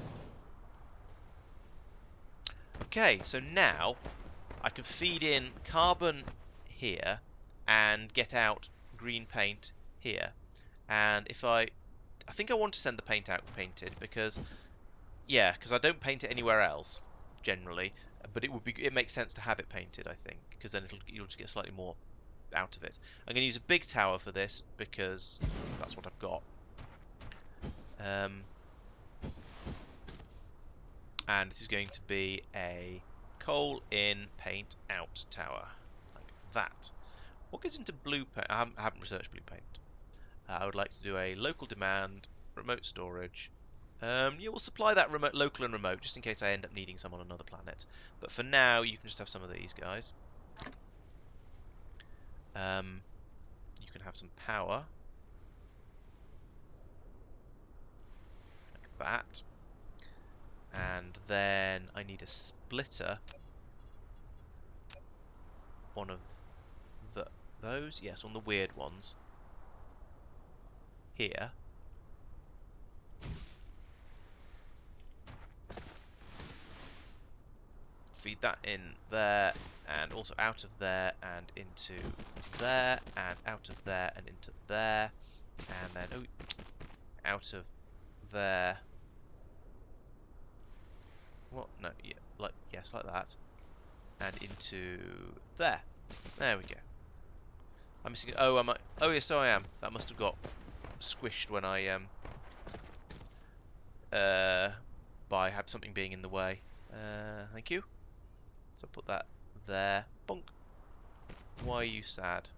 Okay, so now I can feed in carbon here and get out green paint here. And if I think I want to send the paint out painted because I don't paint it anywhere else generally, but it makes sense to have it painted, I think, because then you'll just get slightly more out of it. I'm going to use a big tower for this because that's what I've got. And this is going to be a coal in, paint out tower, like that. What goes into blue paint? I haven't researched blue paint. I would like to do a local demand, remote storage. Yeah, we'll supply that local and remote, just in case I end up needing some on another planet. But for now, you can just have some of these guys. You can have some power. Like that. And then I need a splitter. those? Yes, on the weird ones. Here. Feed that in there, and also out of there, and into there, and out of there, and into there, and then out of there. What? No, yeah, like yes, like that, and into there. There we go. I'm missing. Oh, am I? Oh, yes, so I am. That must have got squished when I by have something being in the way. Thank you. So put that there. Bonk. Why are you sad?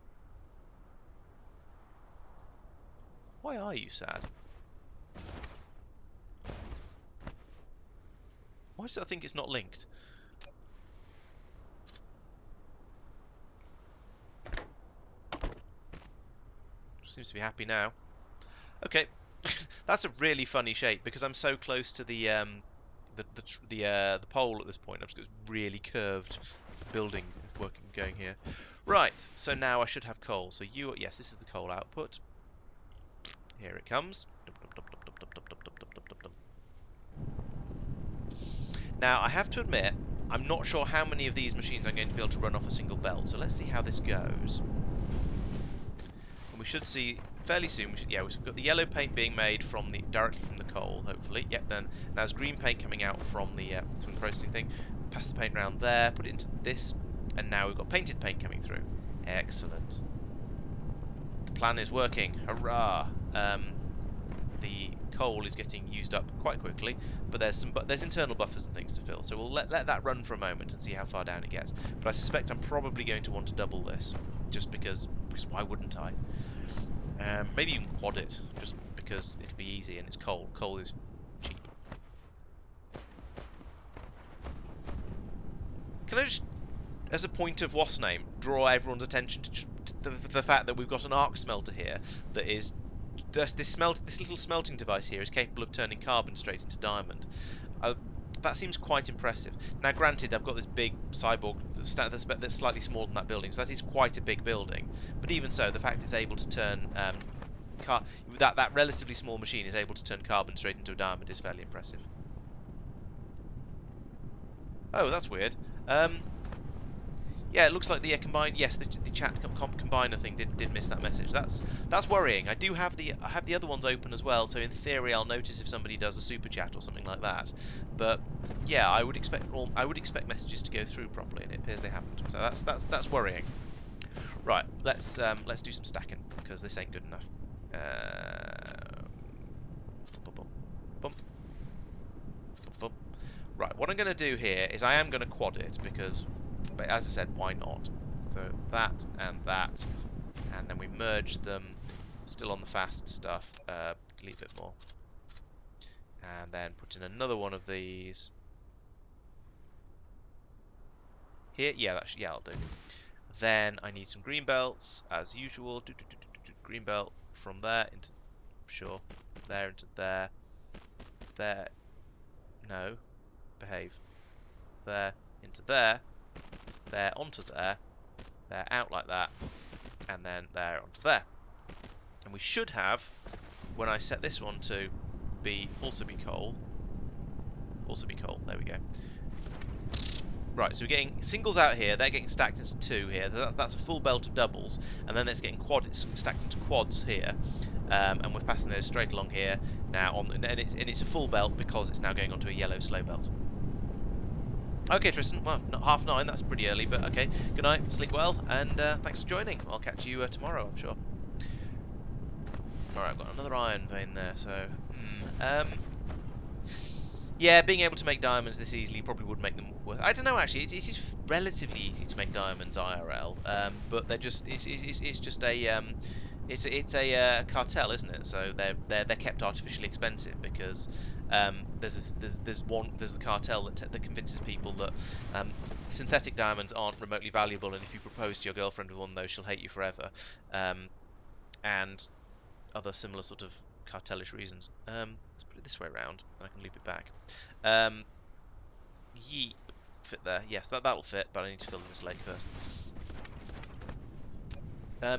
Why are you sad? Why does that think it's not linked? Seems to be happy now. Okay, that's a really funny shape because I'm so close to the pole at this point. I've just got this really curved building going here. Right, so now I should have coal. So yes, this is the coal output. Here it comes. Now I have to admit, I'm not sure how many of these machines I'm going to be able to run off a single belt. So let's see how this goes. And we should see fairly soon. We've got the yellow paint being made directly from the coal, hopefully. Yep. Then now there's green paint coming out from the processing thing. Pass the paint around there, put it into this, and now we've got painted paint coming through. Excellent. The plan is working. Hurrah! The coal is getting used up quite quickly, but there's internal buffers and things to fill. So we'll let that run for a moment and see how far down it gets. But I suspect I'm probably going to want to double this, just because why wouldn't I? Maybe even quad it, just because it'll be easy and it's coal. Coal is cheap. Can I just, as a point of what's name, draw everyone's attention to the fact that we've got an arc smelter here that is this little smelting device here is capable of turning carbon straight into diamond. That seems quite impressive. Now, granted, I've got this big cyborg that's slightly smaller than that building, so that is quite a big building. But even so, the fact it's able to turn that relatively small machine is able to turn carbon straight into a diamond is fairly impressive. Oh, that's weird. Yeah, it looks like the combined. Yes, the chat combiner thing did miss that message. That's worrying. I have the other ones open as well, so in theory I'll notice if somebody does a super chat or something like that. But yeah, I would expect messages to go through properly, and it appears they haven't. So that's worrying. Right, let's do some stacking because this ain't good enough. Right, what I'm going to do here is I am going to quad it because. But as I said, why not? So that, and then we merge them, still on the fast stuff, delete a bit more. And then put in another one of these. Here, yeah, I'll do. Then I need some green belts, as usual. Green belt from there into, sure, there into there. There, no, behave. There, into there. There onto there, out like that, and then there onto there. And we should have, when I set this one to also be coal, there we go. Right, so we're getting singles out here, they're getting stacked into two here, that's a full belt of doubles, and then it's getting stacked into quads here, and we're passing those straight along here now, and it's a full belt because it's now going onto a yellow slow belt. Okay, Tristan, well, not 9:30, that's pretty early, but okay. Good night, sleep well, and thanks for joining. I'll catch you tomorrow, I'm sure. Alright, I've got another iron vein there, so... yeah, being able to make diamonds this easily probably would make them worth... I don't know, actually, it is relatively easy to make diamonds IRL, but they're just... It's just a... It's a cartel, isn't it? So they're kept artificially expensive because there's the cartel that convinces people that synthetic diamonds aren't remotely valuable, and if you propose to your girlfriend with one of those, she'll hate you forever, and other similar sort of cartelish reasons. Let's put it this way around, and I can loop it back. Yeep, fit there. Yes, that'll fit, but I need to fill in this lake first.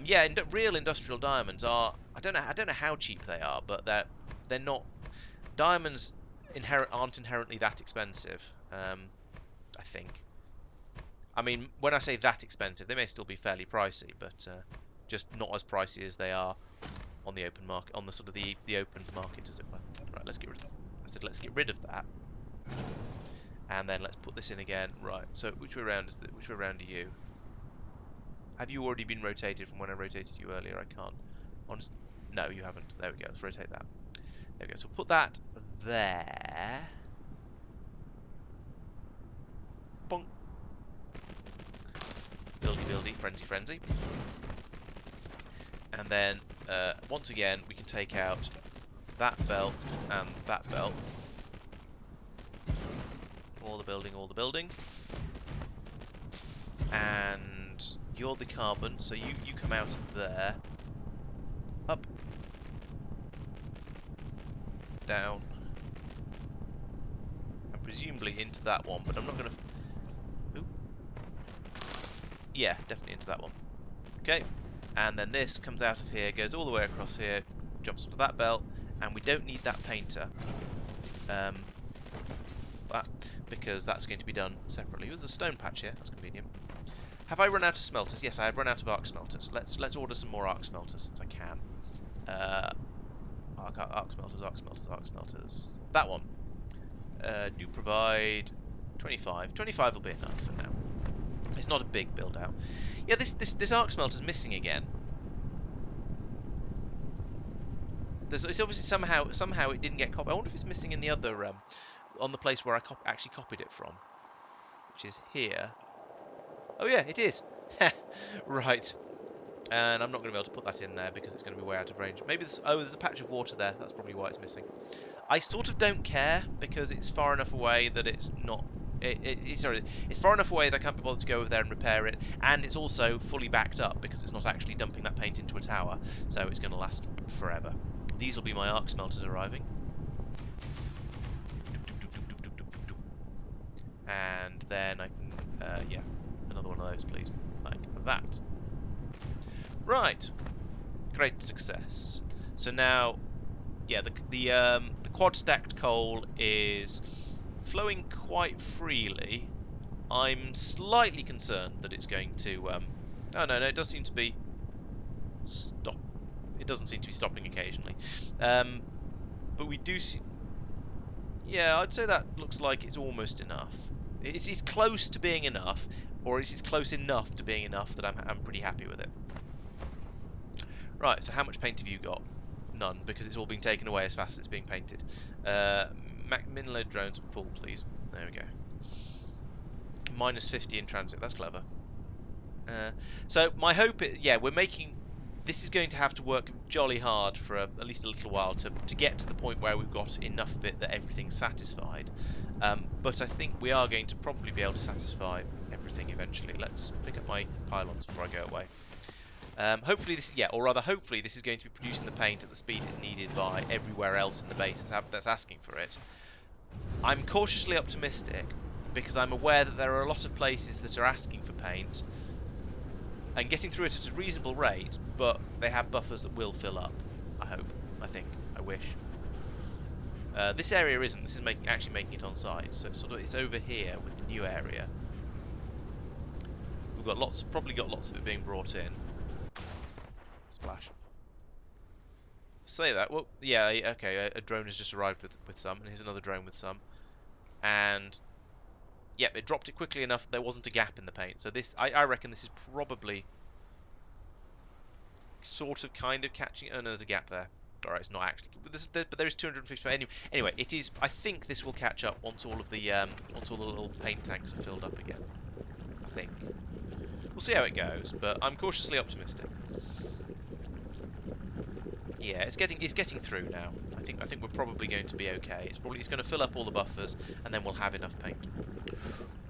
Yeah, real industrial diamonds are. I don't know how cheap they are, but they're not. Diamonds aren't inherently that expensive. I think. I mean, when I say that expensive, they may still be fairly pricey, but just not as pricey as they are on the open market, on the sort of the open market, as it were. Right, let's get rid of. I said let's get rid of that, and then let's put this in again. Right. So which way around is which way around are you? Have you already been rotated from when I rotated you earlier? I can't. No, you haven't. There we go. Let's rotate that. There we go. So we'll put that there. Bonk. Buildy, frenzy. And then, once again, we can take out that belt and that belt. All the building. And you're the carbon, so you come out of there. Up. Down. And presumably into that one, but I'm not going to... Yeah, definitely into that one. Okay, and then this comes out of here, goes all the way across here, jumps onto that belt, and we don't need that painter, because that's going to be done separately. There's a stone patch here, that's convenient. Have I run out of smelters? Yes, I have run out of arc smelters. Let's order some more arc smelters since I can. Arc smelters. That one. Do provide 25. 25 will be enough for now. It's not a big build out. Yeah, this arc smelter's missing again. It's obviously somehow it didn't get copied. I wonder if it's missing in the other on the place where I actually copied it from, which is here. Oh yeah, it is. Right. And I'm not going to be able to put that in there because it's going to be way out of range. Maybe there's a patch of water there. That's probably why it's missing. I sort of don't care because it's far enough away that it's not. It's far enough away that I can't be bothered to go over there and repair it, and it's also fully backed up because it's not actually dumping that paint into a tower, so it's going to last forever. These will be my arc smelters arriving. And then I can, yeah, another one of those, please, like that. Right, great success. So now, yeah, the quad stacked coal is flowing quite freely. I'm slightly concerned that it's going to. Oh no, it does seem to be stop. It doesn't seem to be stopping occasionally, but we do see. Yeah, I'd say that looks like it's almost enough. It's close to being enough, or it's close enough to being enough that I'm pretty happy with it. Right, so how much paint have you got? None, because it's all being taken away as fast as it's being painted. Min-load drones full, please. There we go. Minus 50 in transit. That's clever. So my hope, we're making. This is going to have to work jolly hard for at least a little while to get to the point where we've got enough of it that everything's satisfied. But I think we are going to probably be able to satisfy everything eventually. Let's pick up my pylons before I go away. Hopefully this, hopefully this is going to be producing the paint at the speed it's needed by everywhere else in the base that's asking for it. I'm cautiously optimistic because I'm aware that there are a lot of places that are asking for paint and getting through it at a reasonable rate, but they have buffers that will fill up. I hope. I think. I wish. This area isn't. This is actually making it on site, so it's over here with the new area. We've got probably got lots of it being brought in. Splash. Say that. Well, yeah, okay. A drone has just arrived with some, and here's another drone with some, and yep, it dropped it quickly enough. There wasn't a gap in the paint, so this I reckon this is probably sort of kind of catching. Oh no, there's a gap there. Alright, it's not actually, but there is 250. Anyway, it is. I think this will catch up once all the little paint tanks are filled up again. I think we'll see how it goes, but I'm cautiously optimistic. Yeah, it's getting through now. I think we're probably going to be okay. It's going to fill up all the buffers, and then we'll have enough paint.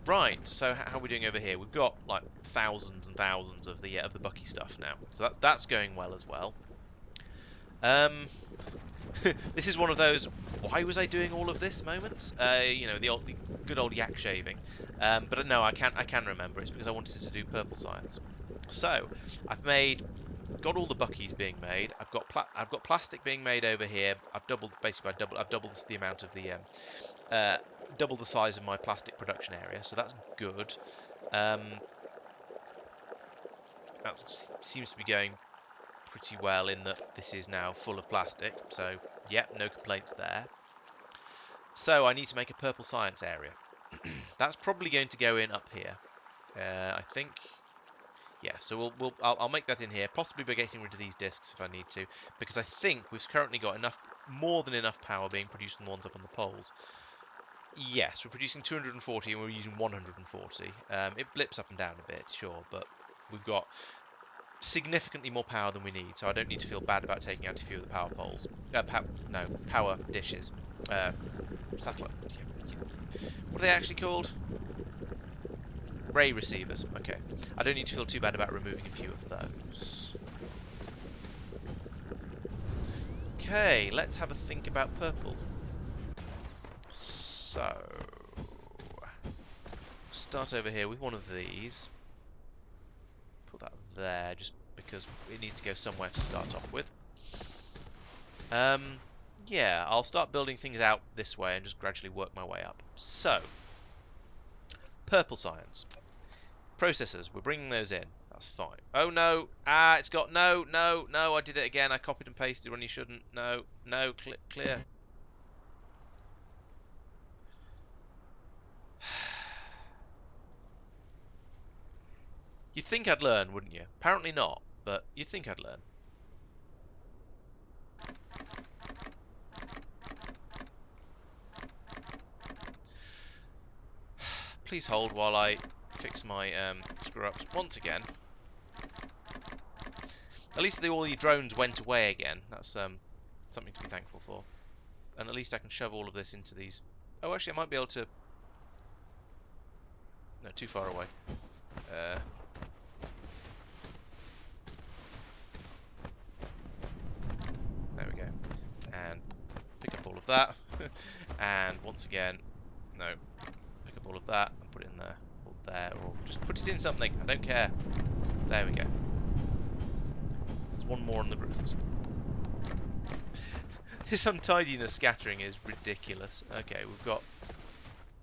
Right. So how are we doing over here? We've got like thousands and thousands of the bucky stuff now. So that's going well as well. This is one of those why was I doing all of this moments? You know, the good old yak shaving. But no, I can remember. It's because I wanted to do purple science. So I've made got all the buckies being made. I've got plastic being made over here. I've doubled the amount of the double the size of my plastic production area, so that's good. That seems to be going pretty well in that this is now full of plastic, so yep, no complaints there. So I need to make a purple science area. That's probably going to go in up here. I think, yeah. So I'll make that in here, possibly by getting rid of these discs if I need to, because I think we've currently got more than enough power being produced from the ones up on the poles. Yes, we're producing 240 and we're using 140. It blips up and down a bit, sure, but we've got significantly more power than we need, so I don't need to feel bad about taking out a few of the power poles. Power dishes. Satellite. What are they actually called? Ray receivers. Okay. I don't need to feel too bad about removing a few of those. Okay, let's have a think about purple. So, start over here with one of these. Put that there, just because it needs to go somewhere to start off with. Yeah, I'll start building things out this way and just gradually work my way up. So, purple science. Processors, we're bringing those in. That's fine. Oh no! It's got no, I did it again. I copied and pasted when you shouldn't. No, clear. You'd think I'd learn, wouldn't you? Apparently not, but you'd think I'd learn. Please hold while I fix my screw-ups once again. At least all the drones went away again. That's something to be thankful for. And at least I can shove all of this into these. Oh, actually, I might be able to... No, too far away. There we go. And pick up all of that. And once again, no. Pick up all of that and put it in there. Or there, or just put it in something. I don't care. There we go. There's one more on the roof. This untidiness scattering is ridiculous. Okay, we've got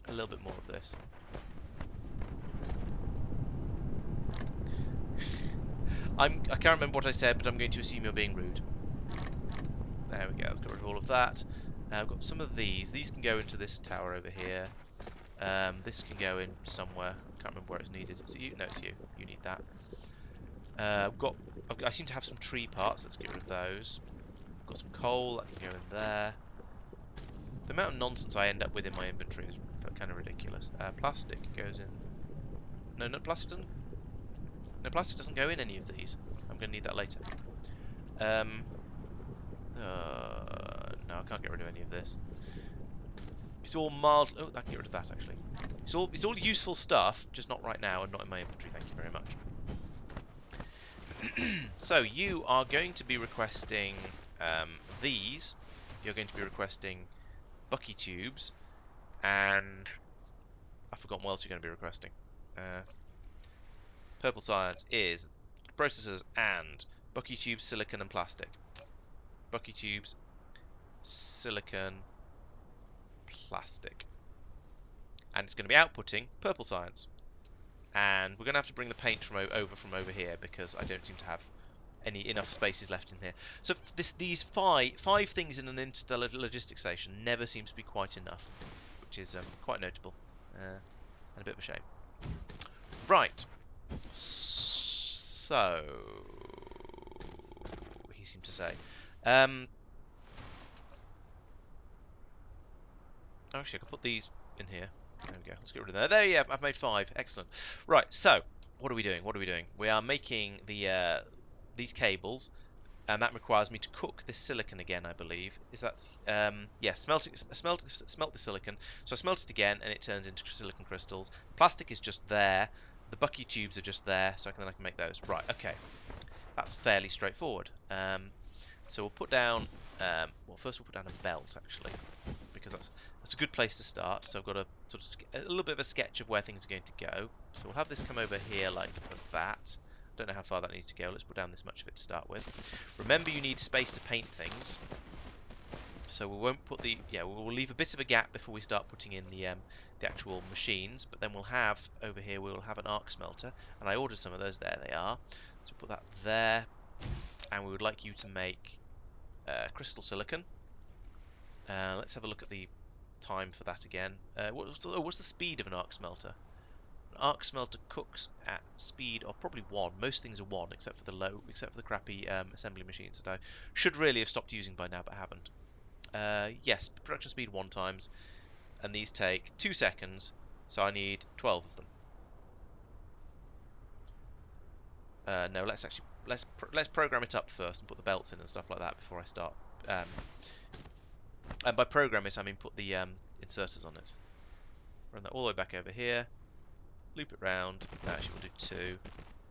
a little bit more of this. I can't remember what I said, but I'm going to assume you're being rude. There we go, let's get rid of all of that. I've got some of these. These can go into this tower over here. This can go in somewhere. Can't remember where it's needed. Is it you? No, it's you. You need that. I seem to have some tree parts. Let's get rid of those. I've got some coal. That can go in there. The amount of nonsense I end up with in my inventory is kind of ridiculous. Plastic goes in. No, plastic doesn't. No, plastic doesn't go in any of these. I'm going to need that later. No, I can't get rid of any of this. It's all mild. Oh, I can get rid of that actually. It's all useful stuff, just not right now and not in my inventory. Thank you very much. So you are going to be requesting these. You're going to be requesting bucky tubes, and I've forgotten what else you're going to be requesting. Purple science is processors and bucky tubes, silicon, and plastic. Bucky tubes, silicon, plastic. And it's going to be outputting purple science. And we're going to have to bring the paint from over here because I don't seem to have enough spaces left in here. So these five things in an interstellar logistics station never seems to be quite enough, which is quite notable and a bit of a shame. Right. So he seemed to say. Actually, I can put these in here. There we go. Let's get rid of that. There, yeah, I've made 5. Excellent. Right. So, what are we doing? We are making these cables, and that requires me to cook this silicon again, I believe. Is that? Yeah, smelt the silicon. So I smelt it again, and it turns into silicon crystals. Plastic is just there. The bucky tubes are just there, so then I can make those. Right. Okay. That's fairly straightforward. So we'll put down. Well, first we'll put down a belt actually, because that's a good place to start. So I've got a sort of a little bit of a sketch of where things are going to go. So we'll have this come over here like that. Don't know how far that needs to go. Let's put down this much of it to start with. Remember, you need space to paint things. So we won't put the... Yeah, we'll leave a bit of a gap before we start putting in the actual machines. But then we'll have, over here, we'll have an arc smelter. And I ordered some of those. There they are. So put that there. And we would like you to make crystal silicon. Let's have a look at the time for that again. What's the speed of an arc smelter? An arc smelter cooks at speed of probably 1. Most things are 1, except for the crappy assembly machines that I should really have stopped using by now, but haven't. Yes, production speed 1 times, and these take 2 seconds, so I need 12 of them. No, let's program it up first and put the belts in and stuff like that before I start. And by program it, I mean put the inserters on it. Run that all the way back over here, loop it round. Actually, we'll do 2,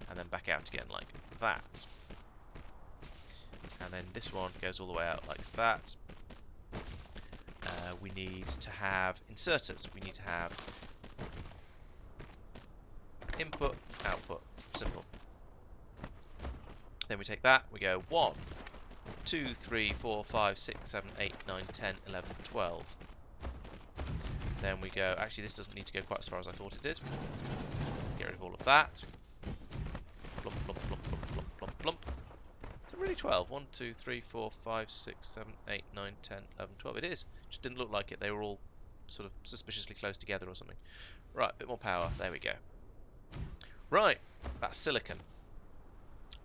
and then back out again like that. And then this one goes all the way out like that. We need to have inserters. We need to have input, output. Simple. Then we take that, we go 1, 2, 3, 4, 5, 6, 7, 8, 9, 10, 11, 12. Then we go, actually this doesn't need to go quite as far as I thought it did. Get rid of all of that. Plump, plump, plump, plump, plump, plump, plump. Is it really 12? 1, 2, 3, 4, 5, 6, 7, 8, 9, 10, 11, 12. It is. Just didn't look like it. They were all sort of suspiciously close together or something. Right, a bit more power. There we go. Right, that's silicon.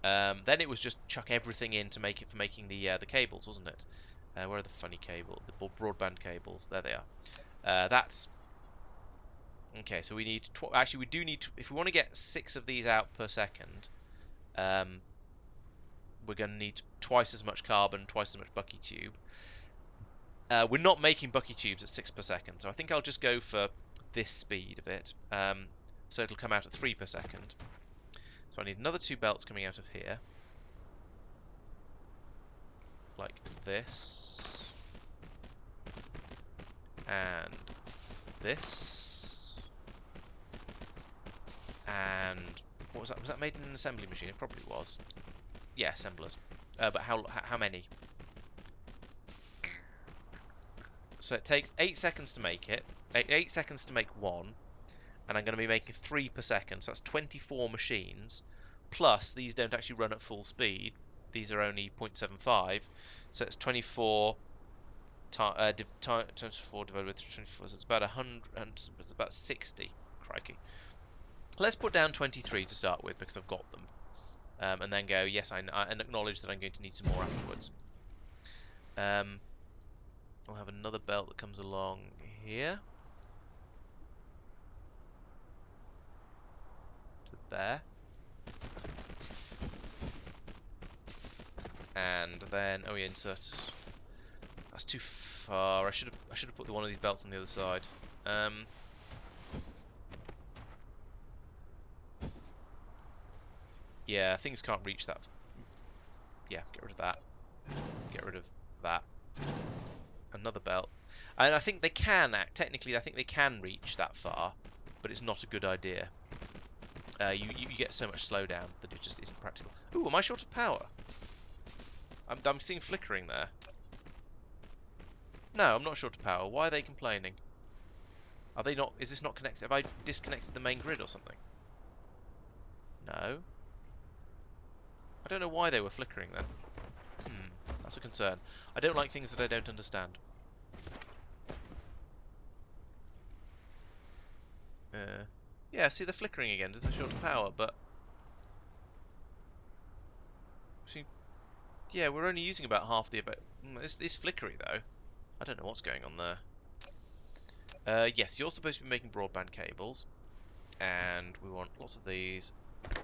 Then it was just chuck everything in to make it for making the cables, wasn't it? Where are the funny cable? The broadband cables. There they are. That's okay. So we need actually we do need to, if we want to get 6 of these out per second. We're going to need twice as much carbon, twice as much bucky tube. We're not making bucky tubes at 6 per second, so I think I'll just go for this speed of it. So it'll come out at 3 per second. So I need another 2 belts coming out of here. Like this. And this. And what was that? Was that made in an assembly machine? It probably was. Yeah, assemblers. But how many? So it takes 8 seconds to make it. 8 seconds to make 1. And I'm going to be making 3 per second. So that's 24 machines. Plus, these don't actually run at full speed. These are only 0.75. So it's 24 times 4 divided by 24. So it's about 100. It's about 60. Crikey. Let's put down 23 to start with because I've got them. And then go, yes, and acknowledge that I'm going to need some more afterwards. We'll have another belt that comes along here. To there. And then, oh yeah, insert. That's too far. I should have put one of these belts on the other side. Yeah, things can't reach that. Yeah, get rid of that. Get rid of that. Another belt. And I think they can, technically, I think they can reach that far, but it's not a good idea. You get so much slowdown that it just isn't practical. Ooh, am I short of power? I'm seeing flickering there. No, I'm not short of power. Why are they complaining? Are they not? Is this not connected? Have I disconnected the main grid or something? No. I don't know why they were flickering then. That's a concern. I don't like things that I don't understand. Yeah, see, they're flickering again. Does they short of power? But see, yeah, we're only using about half the. It's flickery though. I don't know what's going on there. Yes, you're supposed to be making broadband cables, and we want lots of these,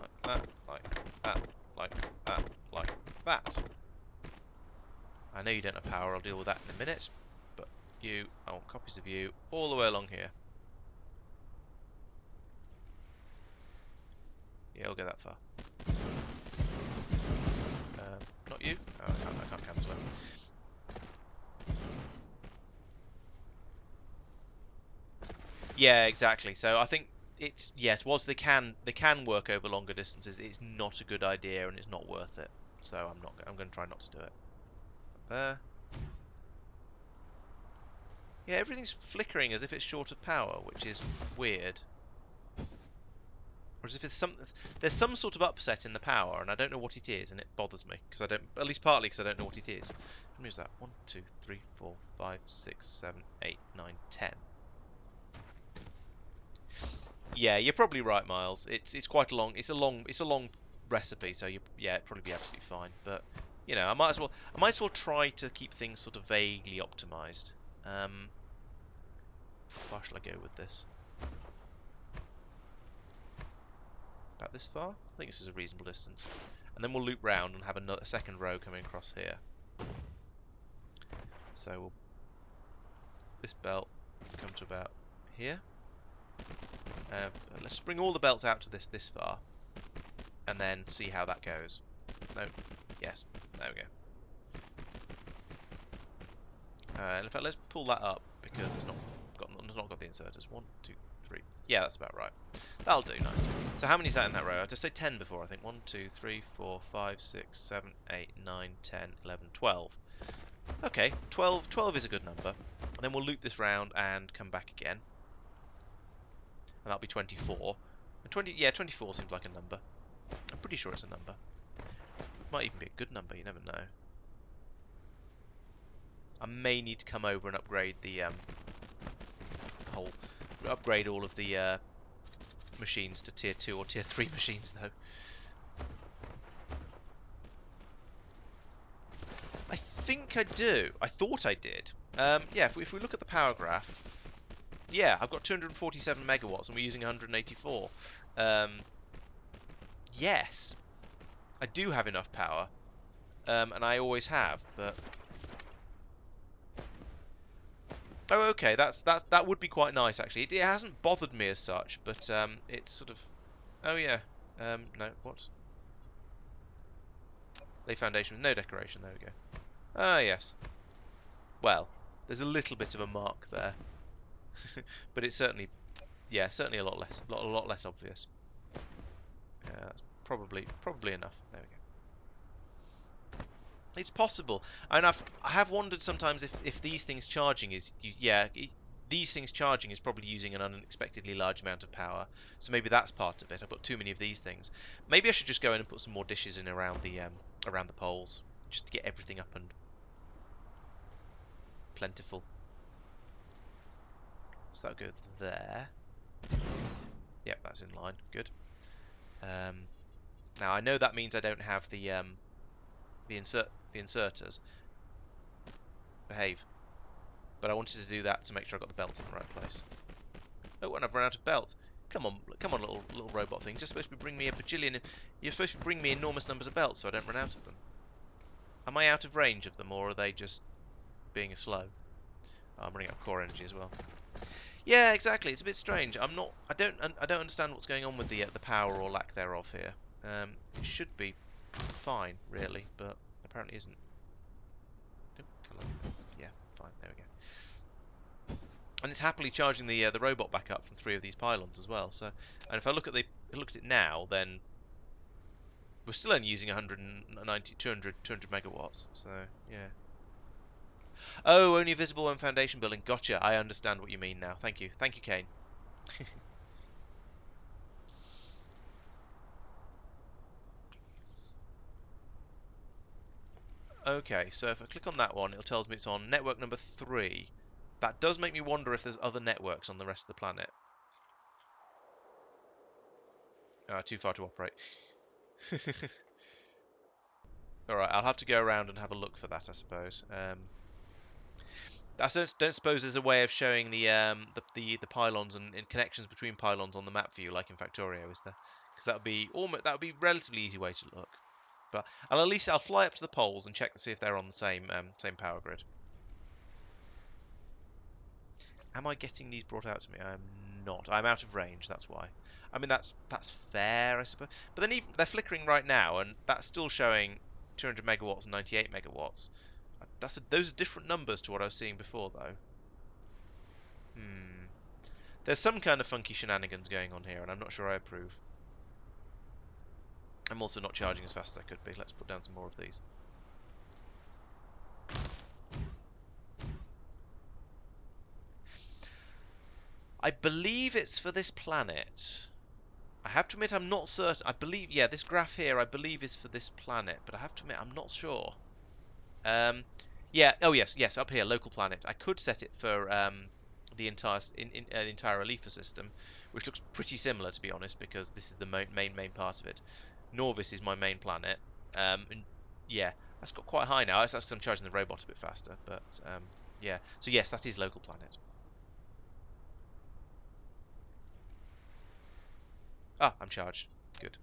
like that, like that, like that, like that. I know you don't have power. I'll deal with that in a minute. But you, I want copies of you all the way along here. Yeah, I'll go that far. Not you? Oh, I can't cancel it. Yeah, exactly. So I think it's yes, whilst they can work over longer distances, it's not a good idea and it's not worth it. So I'm going to try not to do it. There. Yeah, everything's flickering as if it's short of power, which is weird. Or as if there's some sort of upset in the power, and I don't know what it is, and it bothers me because I don't, at least partly because I don't know what it is. How many is that? 1, 2, 3, 4, 5, 6, 7, 8, 9, 10. Yeah, you're probably right, Miles. It's quite a long. It's a long recipe, so yeah, it'd probably be absolutely fine. But you know, I might as well try to keep things sort of vaguely optimized. How far shall I go with this? About this far? I think this is a reasonable distance. And then we'll loop round and have a second row coming across here. So this belt come to about here. Let's bring all the belts out to this far, and then see how that goes. No, yes, there we go. In fact, let's pull that up because it's not got the inserters. 1, 2, 3. Yeah, that's about right. That'll do nicely. So how many is that in that row? I just said 10 before, I think. 1, 2, 3, 4, 5, 6, 7, 8, 9, 10, 11, 12. Okay, 12 is a good number. And then we'll loop this round and come back again. And that'll be 24. And 24 seems like a number. I'm pretty sure it's a number. Might even be a good number, you never know. I may need to come over and upgrade the upgrade all of the machines to tier 2 or tier 3 machines though. I think I do. I thought I did. Yeah, if we look at the power graph, yeah, I've got 247 megawatts and we're using 184. Yes, I do have enough power, and I always have. But oh, okay, that would be quite nice actually. It hasn't bothered me as such, but it's sort of. Oh yeah. No, what? Lay foundation with no decoration. There we go. Ah, yes. Well, there's a little bit of a mark there, but it's certainly, yeah, certainly a lot less obvious. Yeah, that's probably enough. There we go. It's possible, and I have wondered sometimes if these things charging is these things charging is probably using an unexpectedly large amount of power. So maybe that's part of it. I've got too many of these things. Maybe I should just go in and put some more dishes in around the poles, just to get everything up and plentiful. So that'll go there. Yep, that's in line. Good. Now I know that means I don't have the inserters. Behave. But I wanted to do that to make sure I got the belts in the right place. Oh, and I've run out of belts. Come on, little robot things. You're supposed to be bringing me a bajillion. You're supposed to bring me enormous numbers of belts so I don't run out of them. Am I out of range of them, or are they just being slow? Oh, I'm running out of core energy as well. Yeah, exactly. It's a bit strange. I don't understand what's going on with the power or lack thereof here. It should be fine, really, but apparently isn't. Yeah, fine. There we go. And it's happily charging the robot back up from 3 of these pylons as well. So, and if I look at it now, then we're still only using 190, 200 megawatts. So yeah. Oh, only visible when foundation building. Gotcha. I understand what you mean now. Thank you, Kane. Okay, so if I click on that one, it tells me it's on network number 3. That does make me wonder if there's other networks on the rest of the planet. Too far to operate. Alright, I'll have to go around and have a look for that, I suppose. I don't suppose there's a way of showing the pylons and connections between pylons on the map view, like in Factorio, is there? Because that would be a relatively easy way to look. But at least I'll fly up to the poles and check to see if they're on the same power grid. Am I getting these brought out to me? I'm not. I'm out of range. That's why. I mean, that's fair, I suppose. But then they're flickering right now, and that's still showing 200 megawatts and 98 megawatts. Those are different numbers to what I was seeing before, though. There's some kind of funky shenanigans going on here, and I'm not sure I approve. I'm also not charging as fast as I could be. Let's put down some more of these. I believe it's for this planet. I have to admit I'm not certain. I believe, yeah, this graph here I believe is for this planet, but I have to admit I'm not sure. Yeah, oh yes, yes, up here, local planet. I could set it for the entire the entire Alifa system, which looks pretty similar to be honest, because this is the main part of it. Norvis is my main planet, and yeah, that's got quite high now. That's because I'm charging the robot a bit faster, but yeah. So yes, that is local planet. Ah, I'm charged. Good.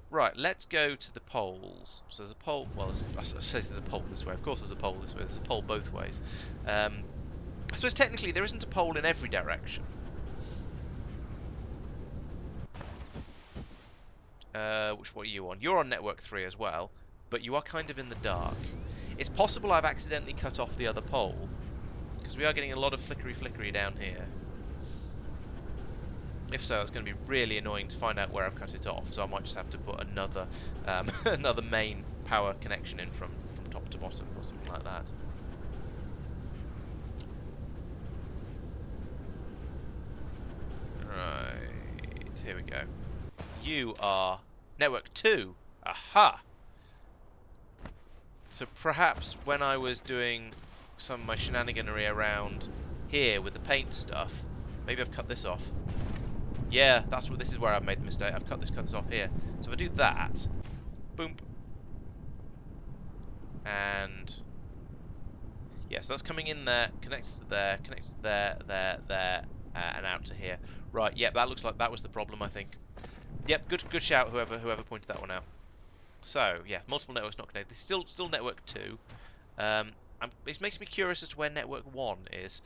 Right, let's go to the poles. So there's a pole. Well, I say there's a pole this way. Of course, there's a pole this way. There's a pole both ways. I suppose technically there isn't a pole in every direction. What are you on? You're on network 3 as well, but you are kind of in the dark. It's possible I've accidentally cut off the other pole, because we are getting a lot of flickery down here. If so, it's going to be really annoying to find out where I've cut it off, so I might just have to put another another main power connection in from top to bottom or something like that. Right, here we go. You are network 2. Aha! So perhaps when I was doing some of my shenaniganery around here with the paint stuff, maybe I've cut this off. Yeah, this is where I've made the mistake. I've cut this off here. So if I do that, boom, and yes, yeah, so that's coming in there, connected to there, connected to there, and out to here. Right, yep, that looks like that was the problem, I think. Yep, good shout, whoever pointed that one out. So yeah, multiple networks not connected. This is still network 2. It makes me curious as to where network 1 is.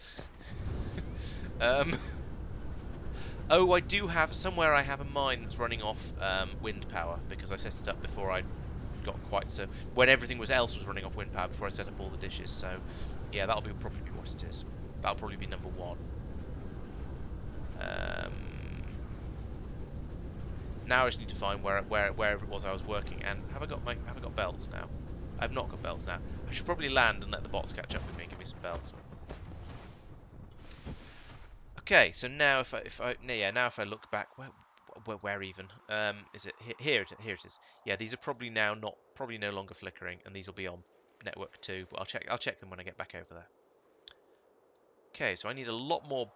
Oh, I do have somewhere. I have a mine that's running off wind power because I set it up before I got quite so. When everything else was running off wind power before I set up all the dishes. So yeah, that'll probably be what it is. That'll probably be number 1. Now I just need to find wherever it was I was working. And have I got belts now? I've not got belts now. I should probably land and let the bots catch up with me and give me some belts. Okay, so now if I look back, where even is it? Here it is. Yeah, these are probably no longer flickering, and these will be on network 2. But I'll check them when I get back over there. Okay, so I need a lot more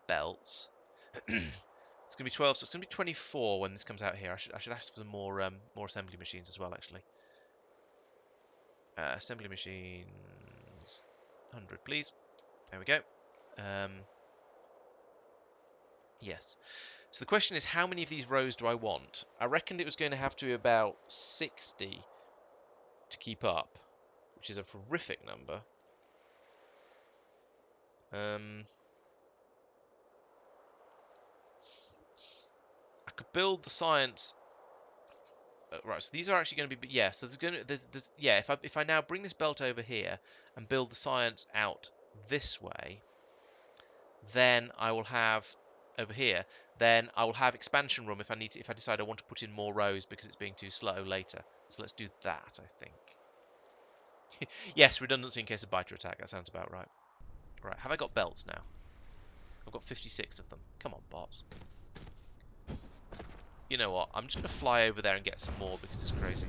belts. It's gonna be 12, so it's gonna be 24 when this comes out here. I should ask for some more assembly machines as well, actually. Assembly machines, 100, please. There we go. Yes. So the question is, how many of these rows do I want? I reckoned it was going to have to be about 60 to keep up, which is a horrific number. I could build the science. Right, so these are actually going to be, yeah. So yeah. If I now bring this belt over here and build the science out this way, then I will have over here. Then I will have expansion room if I decide I want to put in more rows because it's being too slow later. So let's do that, I think. Yes, redundancy in case of biter attack. That sounds about right. Right, have I got belts now? I've got 56 of them. Come on, bots. You know what? I'm just going to fly over there and get some more because it's crazy.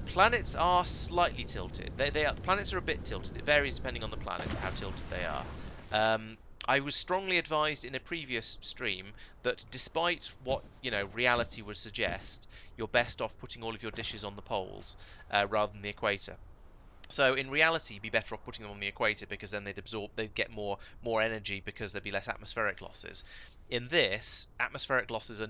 Planets are slightly tilted. The planets are a bit tilted. It varies depending on the planet how tilted they are. I was strongly advised in a previous stream that despite what reality would suggest, you're best off putting all of your dishes on the poles rather than the equator. So in reality, you'd be better off putting them on the equator because then they'd get more energy because there'd be less atmospheric losses. In this, atmospheric losses are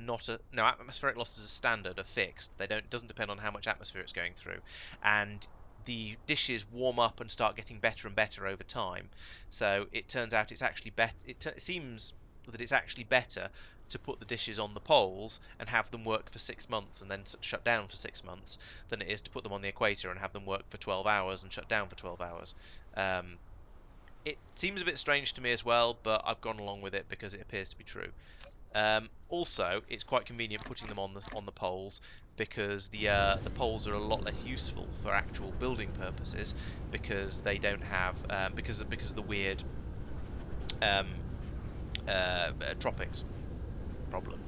atmospheric losses are standard, are fixed. It doesn't depend on how much atmosphere it's going through, and the dishes warm up and start getting better and better over time. So it turns out it's actually better. It seems that it's actually better to put the dishes on the poles and have them work for 6 months and then shut down for 6 months than it is to put them on the equator and have them work for 12 hours and shut down for 12 hours. It seems a bit strange to me as well, but I've gone along with it because it appears to be true. Also, it's quite convenient putting them on the poles because the poles are a lot less useful for actual building purposes because they don't have because of the weird tropics problem.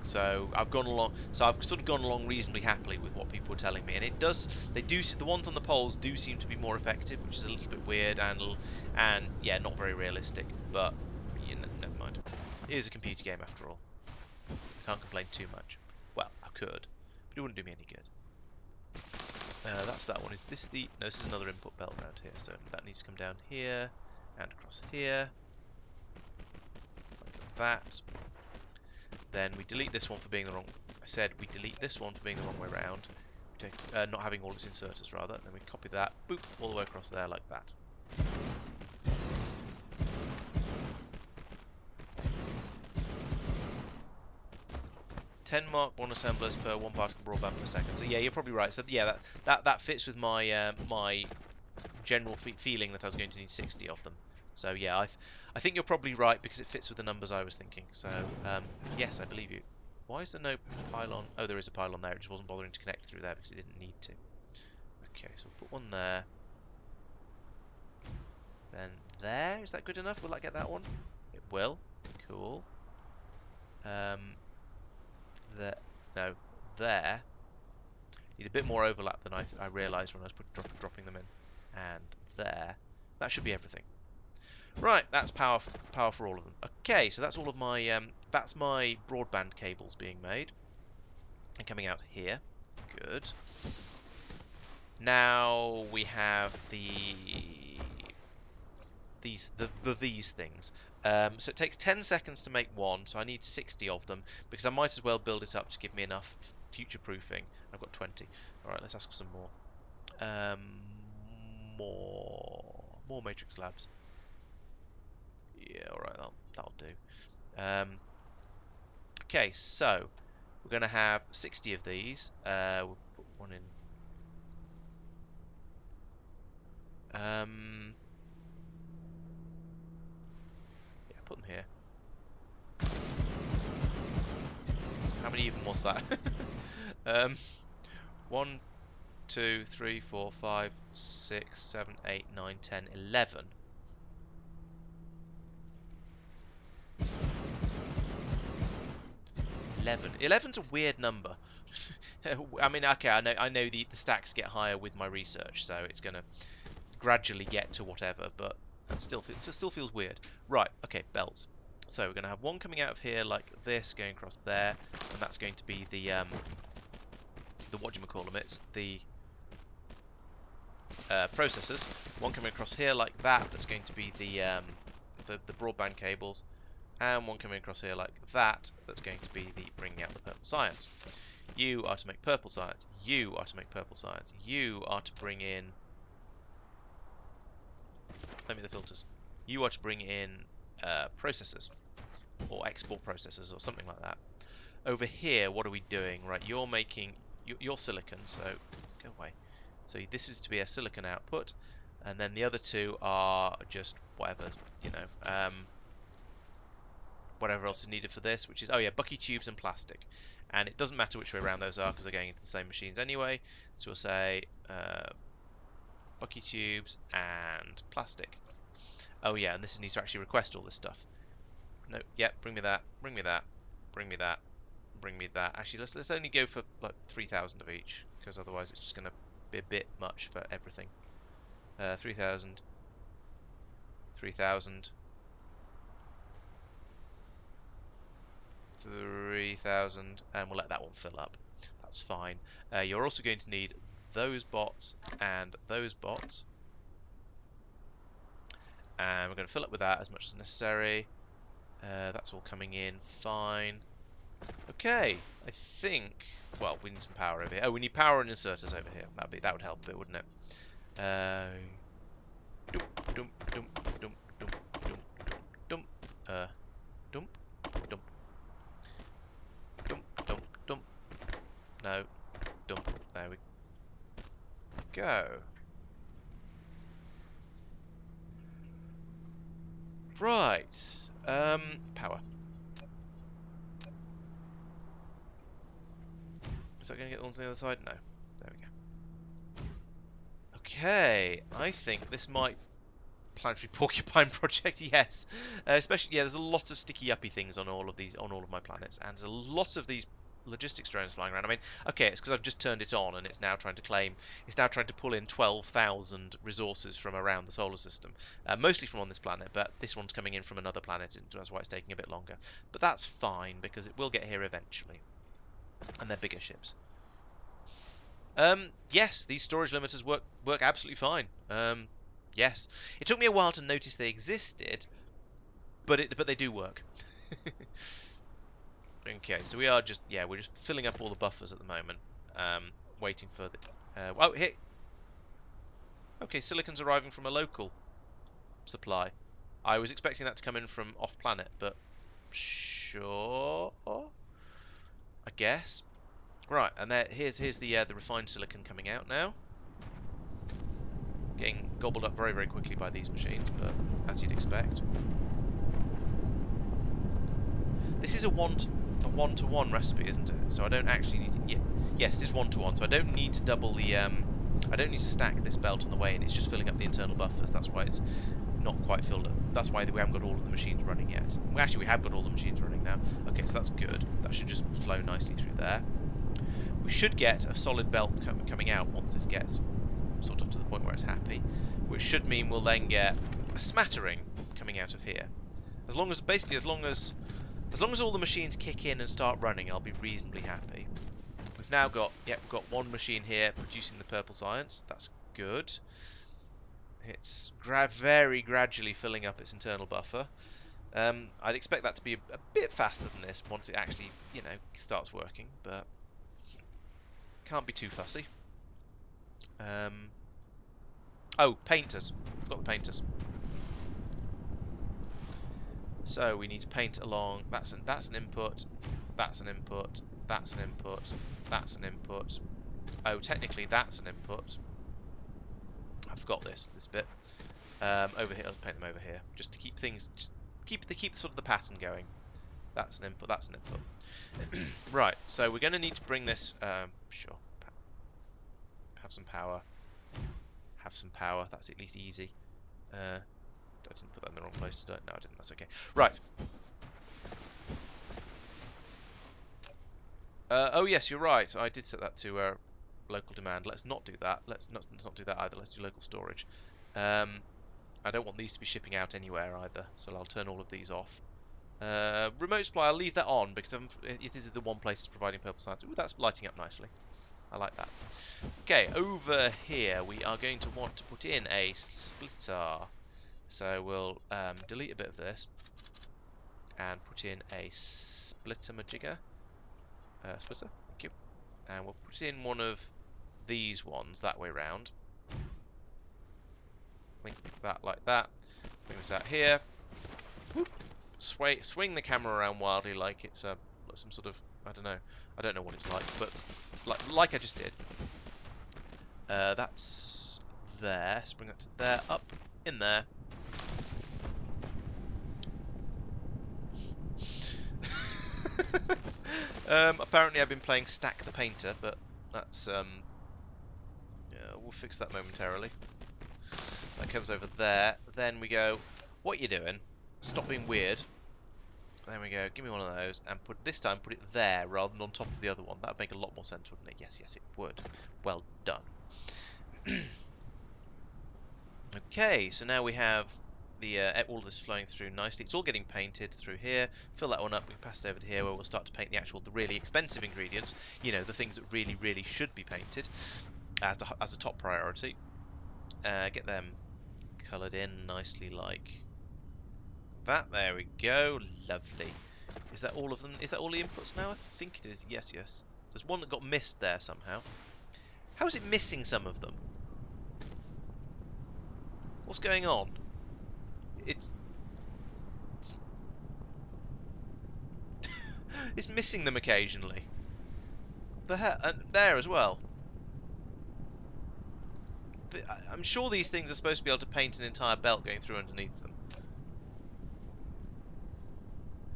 So I've gone along. So I've sort of gone along reasonably happily with what people are telling me, and it does. The ones on the poles do seem to be more effective, which is a little bit weird and yeah, not very realistic. But yeah, never mind. It is a computer game after all. I can't complain too much. Well, I could, but it wouldn't do me any good. That's that one. Is this the? No, this is another input belt around here. So that needs to come down here and across here, like that. Then we delete this one for being the wrong. I said we delete this one for being the wrong way around. Not having all its inserters rather. Then we copy that, boop, all the way across there like that. Mark 1 assemblers per 1 particle broadband per second. So yeah, you're probably right. So yeah, that fits with my my general feeling that I was going to need 60 of them. So yeah, I think you're probably right because it fits with the numbers I was thinking. So yes, I believe you. Why is there no pylon? Oh, there is a pylon there. It just wasn't bothering to connect through there because it didn't need to. Okay, so we'll put one there. Then there. Is that good enough? Will that get that one? It will. Cool. No, there. Need a bit more overlap than I realised when I was dropping them in. And there. That should be everything. Right, that's power for all of them. Okay, so that's all of my that's my broadband cables being made and coming out here. Good. Now we have these things. So it takes 10 seconds to make one, so I need 60 of them because I might as well build it up to give me enough future proofing. I've got 20. All right, let's ask for some more. More matrix slabs. Yeah, all right, that'll do. Okay, so we're going to have 60 of these. We'll put one in. Yeah, put them here. How many even was that? 1, 2, 3, 4, 5, 6, 7, 8, 9, 10, 11. 11's a weird number. I mean, okay, I know the stacks get higher with my research, so it's going to gradually get to whatever, but it still feels weird. Right, okay, belts. So we're going to have one coming out of here like this, going across there, and that's going to be the whatchamacallem, it's the processors. One coming across here like that, that's going to be the broadband cables. And one coming across here like that, that's going to be the bringing out the purple science. You are to make purple science. You are to make purple science. You are to bring in... Let me the filters. You are to bring in processors. Or export processors or something like that. Over here, what are we doing? Right, you're making... You're silicon, so go away. So this is to be a silicon output. And then the other two are just whatever, you know... whatever else is needed for this, which is, oh yeah, bucky tubes and plastic. And it doesn't matter which way around those are because they're going into the same machines anyway. So we'll say bucky tubes and plastic. Oh yeah, and this needs to actually request all this stuff. No, yeah, bring me that, bring me that, bring me that, bring me that. Actually, let's only go for like 3,000 of each because otherwise it's just going to be a bit much for everything. 3,000, 3,000. 3,000, and we'll let that one fill up. That's fine. You're also going to need those bots and those bots. And we're going to fill up with that as much as necessary. That's all coming in fine. Okay, I think... Well, we need some power over here. Oh, we need power and inserters over here. That would help a bit, wouldn't it? Dum, dum, dum, dum, dum, dum, dum. Dump. Dump. Dump. Dump. Dump. No. Dump. There we go. Right. Power. Is that going to get the ones on the other side? No. There we go. Okay. I think this might planetary porcupine project. Yes. Especially, yeah. There's a lot of sticky uppy things on all of these, on all of my planets, and there's a lot of these logistics drones flying around. I mean, okay, it's because I've just turned it on and it's now trying to pull in 12,000 resources from around the solar system, mostly from on this planet, but this one's coming in from another planet, and that's why it's taking a bit longer. But that's fine because it will get here eventually, and they're bigger ships. Yes, these storage limiters work absolutely fine. Yes, it took me a while to notice they existed, but they do work. Okay, so we're just filling up all the buffers at the moment, waiting for the. Oh, here. Okay, silicon's arriving from a local supply. I was expecting that to come in from off planet, but sure, I guess. Right, and here's the refined silicon coming out now. Getting gobbled up very, very quickly by these machines, but as you'd expect. This is a one-to-one recipe, isn't it? So I don't actually need to, yes, it is one-to-one, so I don't need to double the I don't need to stack this belt on the way, and it's just filling up the internal buffers. That's why it's not quite filled up. That's why we haven't got all of the machines running yet. Well, actually, we have got all the machines running now. Okay, so that's good. That should just flow nicely through there. We should get a solid belt coming out once this gets sort of to the point where it's happy, which should mean we'll then get a smattering coming out of here. As long as all the machines kick in and start running, I'll be reasonably happy. We've now got, we've got one machine here producing the purple science. That's good. It's very gradually filling up its internal buffer. I'd expect that to be a bit faster than this once it actually, starts working, but can't be too fussy. Oh, painters. I've got the painters. So we need to paint along. That's an input. That's an input. That's an input. That's an input. Oh, technically that's an input. I forgot this bit. Over here, I'll paint them over here just to keep things, keep sort of the pattern going. That's an input. That's an input. Right. So we're going to need to bring this. Sure. Have some power. Have some power. That's at least easy. I didn't put that in the wrong place, did I? No, I didn't. That's okay. Right. Oh yes, you're right. I did set that to local demand. Let's not do that. Let's not do that either. Let's do local storage. I don't want these to be shipping out anywhere either, so I'll turn all of these off. Remote supply, I'll leave that on because it is the one place that's providing purple science. Ooh, that's lighting up nicely. I like that. Okay, over here we are going to want to put in a splitter. So we'll delete a bit of this and put in a splitter majigger. Splitter, thank you. And we'll put in one of these ones that way round. Link that like that. Bring this out here. Whoop. Swing the camera around wildly like it's some sort of, I don't know what it's like, but like I just did. That's there. Let's bring that to there, up, in there. Apparently I've been playing Stack the Painter, but that's we'll fix that momentarily. That comes over there. Then we go, what you doing? Stop being weird. There we go. Give me one of those, and put it there rather than on top of the other one. That would make a lot more sense, wouldn't it? Yes, it would. Well done. Okay, so now we have the all of this flowing through nicely. It's all getting painted through here. Fill that one up. We can pass it over to here, where we'll start to paint the really expensive ingredients. The things that really should be painted as a top priority. Get them coloured in nicely like that. There we go. Lovely. Is that all of them? Is that all the inputs now? I think it is. Yes. There's one that got missed there somehow. How is it missing some of them? What's going on? It's missing them occasionally. The hell? There as well. I'm sure these things are supposed to be able to paint an entire belt going through underneath them.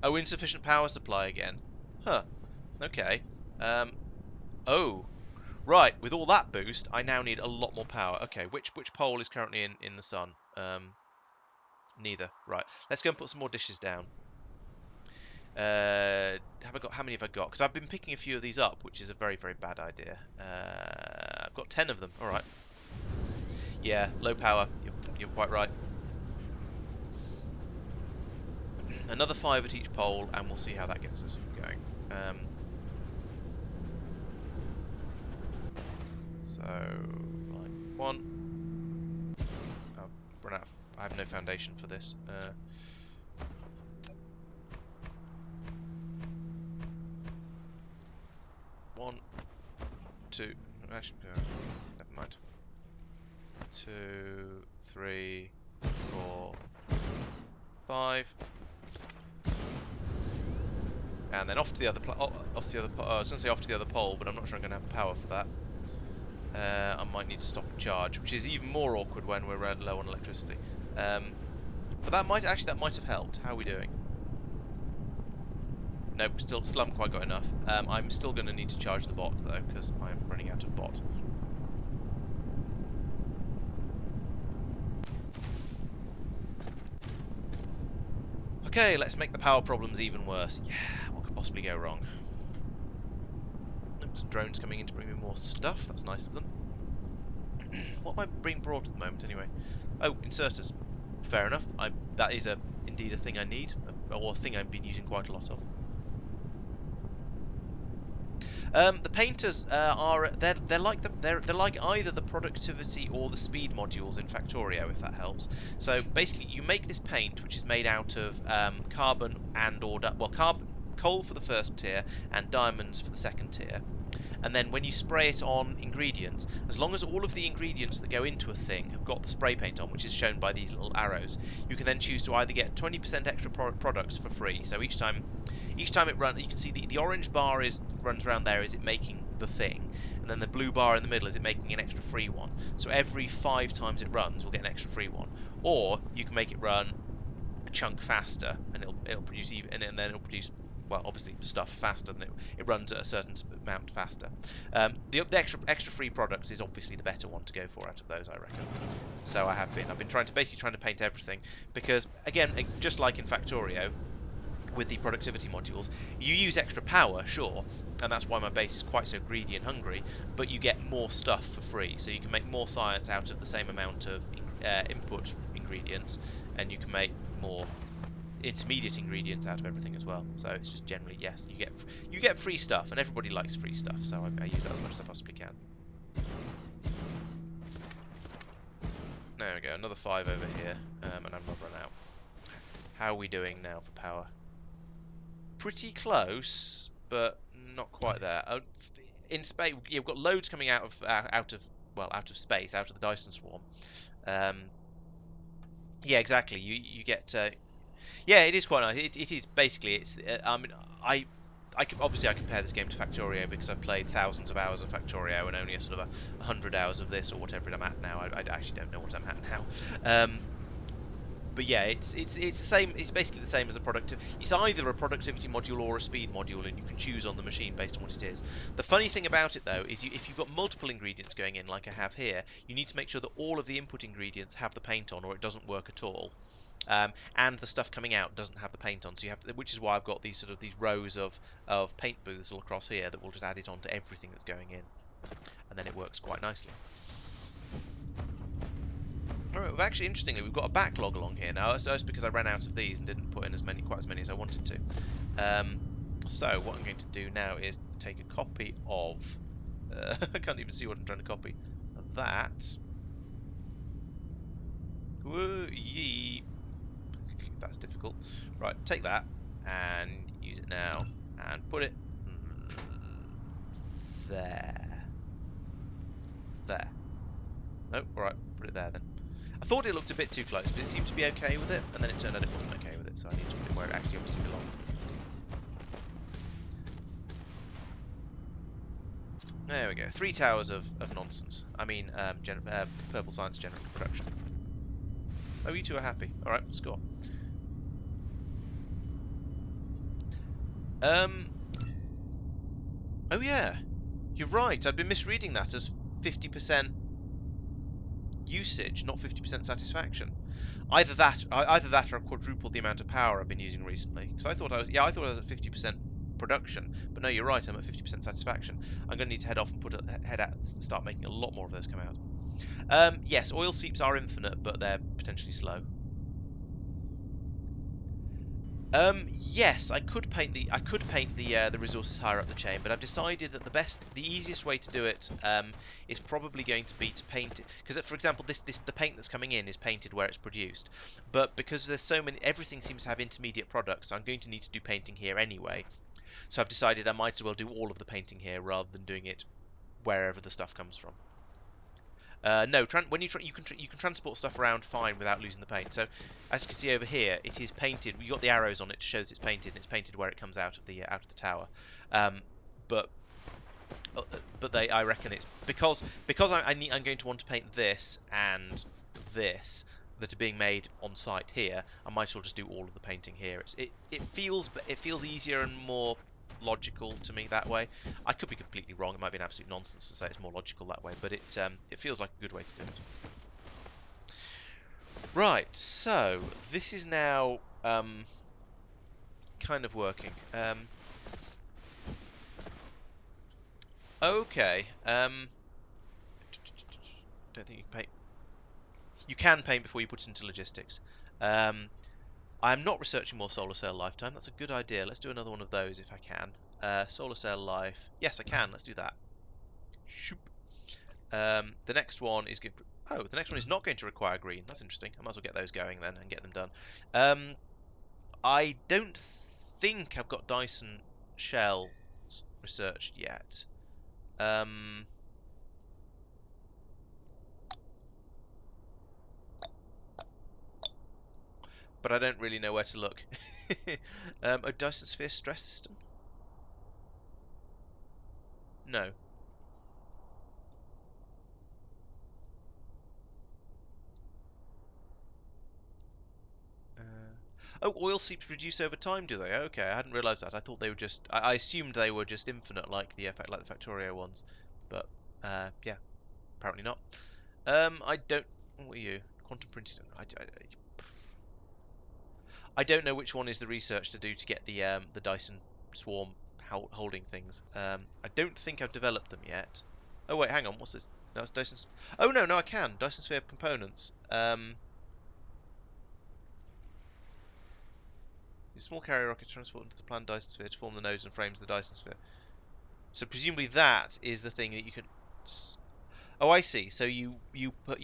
Oh, insufficient power supply again. Huh. Okay. Oh. Right, with all that boost, I now need a lot more power. Okay, which pole is currently in the sun? Neither. Right. Let's go and put some more dishes down. Have I got? How many have I got? Because I've been picking a few of these up, which is a very, very bad idea. I've got 10 of them. All right. Yeah, low power. You're quite right. Another 5 at each pole, and we'll see how that gets us going. So, like 1. I've run out. I have no foundation for this. 1, 2. Actually, never mind. 2, 3, 4, 5. And then off to the other I was going to say off to the other pole, but I'm not sure I'm going to have power for that. I might need to stop and charge, which is even more awkward when we're low on electricity. But that might have helped. How are we doing? Nope, still haven't quite got enough. I'm still going to need to charge the bot though, because I'm running out of bot. Okay, let's make the power problems even worse. Yeah, what could possibly go wrong? Some drones coming in to bring me more stuff. That's nice of them. What am I being brought at the moment, anyway? Oh, inserters. Fair enough. That is indeed a thing I need, or a thing I've been using quite a lot of. The painters they're like either the productivity or the speed modules in Factorio, if that helps. So basically, you make this paint, which is made out of carbon coal for the first tier and diamonds for the second tier. And then when you spray it on ingredients, as long as all of the ingredients that go into a thing have got the spray paint on, which is shown by these little arrows, you can then choose to either get 20% extra products for free. So each time it runs, you can see the orange bar runs around there is it making the thing, and then the blue bar in the middle is it making an extra free one. So every 5 times it runs, we'll get an extra free one. Or you can make it run a chunk faster, and it'll produce and then it'll produce, well, obviously stuff faster than it runs at a certain amount faster. The extra free product is obviously the better one to go for out of those, I reckon. So I've been basically trying to paint everything, because again, just like in Factorio with the productivity modules, you use extra power, sure, and that's why my base is quite so greedy and hungry, but you get more stuff for free, so you can make more science out of the same amount of input ingredients, and you can make more intermediate ingredients out of everything as well. So it's just generally, yes, you get free stuff, and everybody likes free stuff, so I use that as much as I possibly can. There we go, another 5 over here, and I've not run out. How are we doing now for power? Pretty close, but not quite there. In space, you've got loads coming out of space, out of the Dyson swarm. Yeah, exactly. You get. Yeah, it is quite nice. It is basically. I mean, I compare this game to Factorio because I've played thousands of hours of Factorio and only a sort of 100 hours of this or whatever I'm at now. I actually don't know what I'm at now. But yeah, it's the same. It's basically the same as a productivity. It's either a productivity module or a speed module, and you can choose on the machine based on what it is. The funny thing about it, though, is if you've got multiple ingredients going in, like I have here, you need to make sure that all of the input ingredients have the paint on, or it doesn't work at all. And the stuff coming out doesn't have the paint on, so you have to, which is why I've got these rows of paint booths all across here that will just add it on to everything that's going in, and then it works quite nicely. Alright, well, actually, interestingly, we've got a backlog along here now. So it's because I ran out of these and didn't put in quite as many as I wanted to. So what I'm going to do now is take a copy of. I can't even see what I'm trying to copy. That. Woo-yee. That's difficult. Right, take that and use it now and put it there. There. No, alright, put it there then. I thought it looked a bit too close, but it seemed to be okay with it, and then it turned out it wasn't okay with it, so I need to put it where it actually obviously belonged. There we go. 3 towers of nonsense. I mean, purple science general corruption. Oh, you two are happy. All right, score. Oh yeah, you're right. I've been misreading that as 50% usage, not 50% satisfaction. Either that, or I quadrupled the amount of power I've been using recently. Because I thought I was at 50% production, but no, you're right. I'm at 50% satisfaction. I'm going to need to head off and head out, start making a lot more of those come out. Yes, oil seeps are infinite, but they're potentially slow. Yes, I could paint the resources higher up the chain, but I've decided that the easiest way to do it is probably going to be to paint it. Because, for example, the paint that's coming in is painted where it's produced, but because there's so many, everything seems to have intermediate products. I'm going to need to do painting here anyway. So I've decided I might as well do all of the painting here rather than doing it wherever the stuff comes from. No, when you can transport stuff around fine without losing the paint. So, as you can see over here, it is painted. You got the arrows on it to show that it's painted, and it's painted where it comes out of the tower. But I reckon it's because I'm going to want to paint this and this that are being made on site here. I might as well just do all of the painting here. It feels easier and more logical to me that way. I could be completely wrong. It might be an absolute nonsense to say it's more logical that way, but it feels like a good way to do it. Right, so this is now kind of working. Okay. Don't think you can paint. You can paint before you put it into logistics. I'm not researching more solar cell lifetime. That's a good idea. Let's do another one of those if I can. Solar cell life. Yes, I can. Let's do that. Shoop. The next one is good. Oh, the next one is not going to require green. That's interesting. I might as well get those going then and get them done. I don't think I've got Dyson shells researched yet. But I don't really know where to look. A Dyson sphere stress system? No. Oh, oil seeps reduce over time, do they? Okay, I hadn't realised that. I thought they were just. I assumed they were just infinite, like the Factorio ones. But yeah, apparently not. I don't. What are you? Quantum printed. I don't know which one is the research to do to get the Dyson swarm holding things. I don't think I've developed them yet. Oh wait, hang on. What's this? No, it's Dyson's. Oh no, I can. Dyson sphere components. Small carrier rockets transport into the planned Dyson sphere to form the nodes and frames of the Dyson sphere. So presumably that is the thing that you can. Oh, I see. So you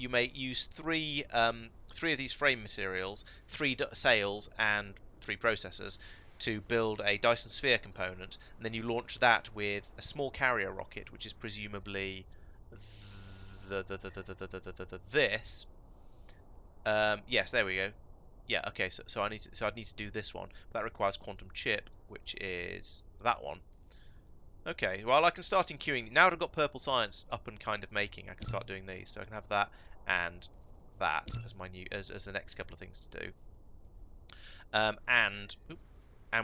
may use three of these frame materials, three sails, and three processors to build a Dyson sphere component, and then you launch that with a small carrier rocket, which is presumably this. Yes, there we go. Yeah, okay. So I'd need to do this one. That requires quantum chip, which is that one. Okay, well I can start in queuing. Now that I've got purple science up and kind of making, I can start doing these. So I can have that and that as my new as the next couple of things to do. And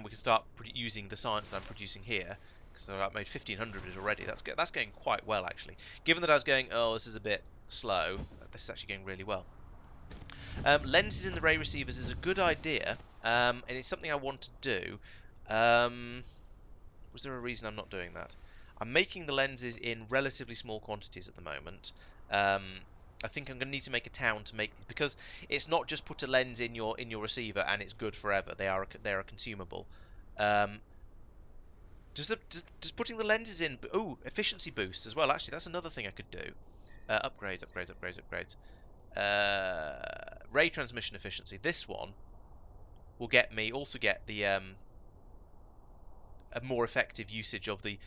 we can start using the science that I'm producing here because I've made 1500 of it already. That's going quite well actually. Given that I was going, oh, this is a bit slow. This is actually going really well. Lenses in the ray receivers is a good idea, and it's something I want to do. Was there a reason I'm not doing that? I'm making the lenses in relatively small quantities at the moment. I think I'm going to need to make a town to make these because it's not just put a lens in your receiver and it's good forever. They are consumable. Does putting the lenses in? Oh, efficiency boost as well. Actually, that's another thing I could do. Upgrades. Ray transmission efficiency. This one will get the a more effective usage of the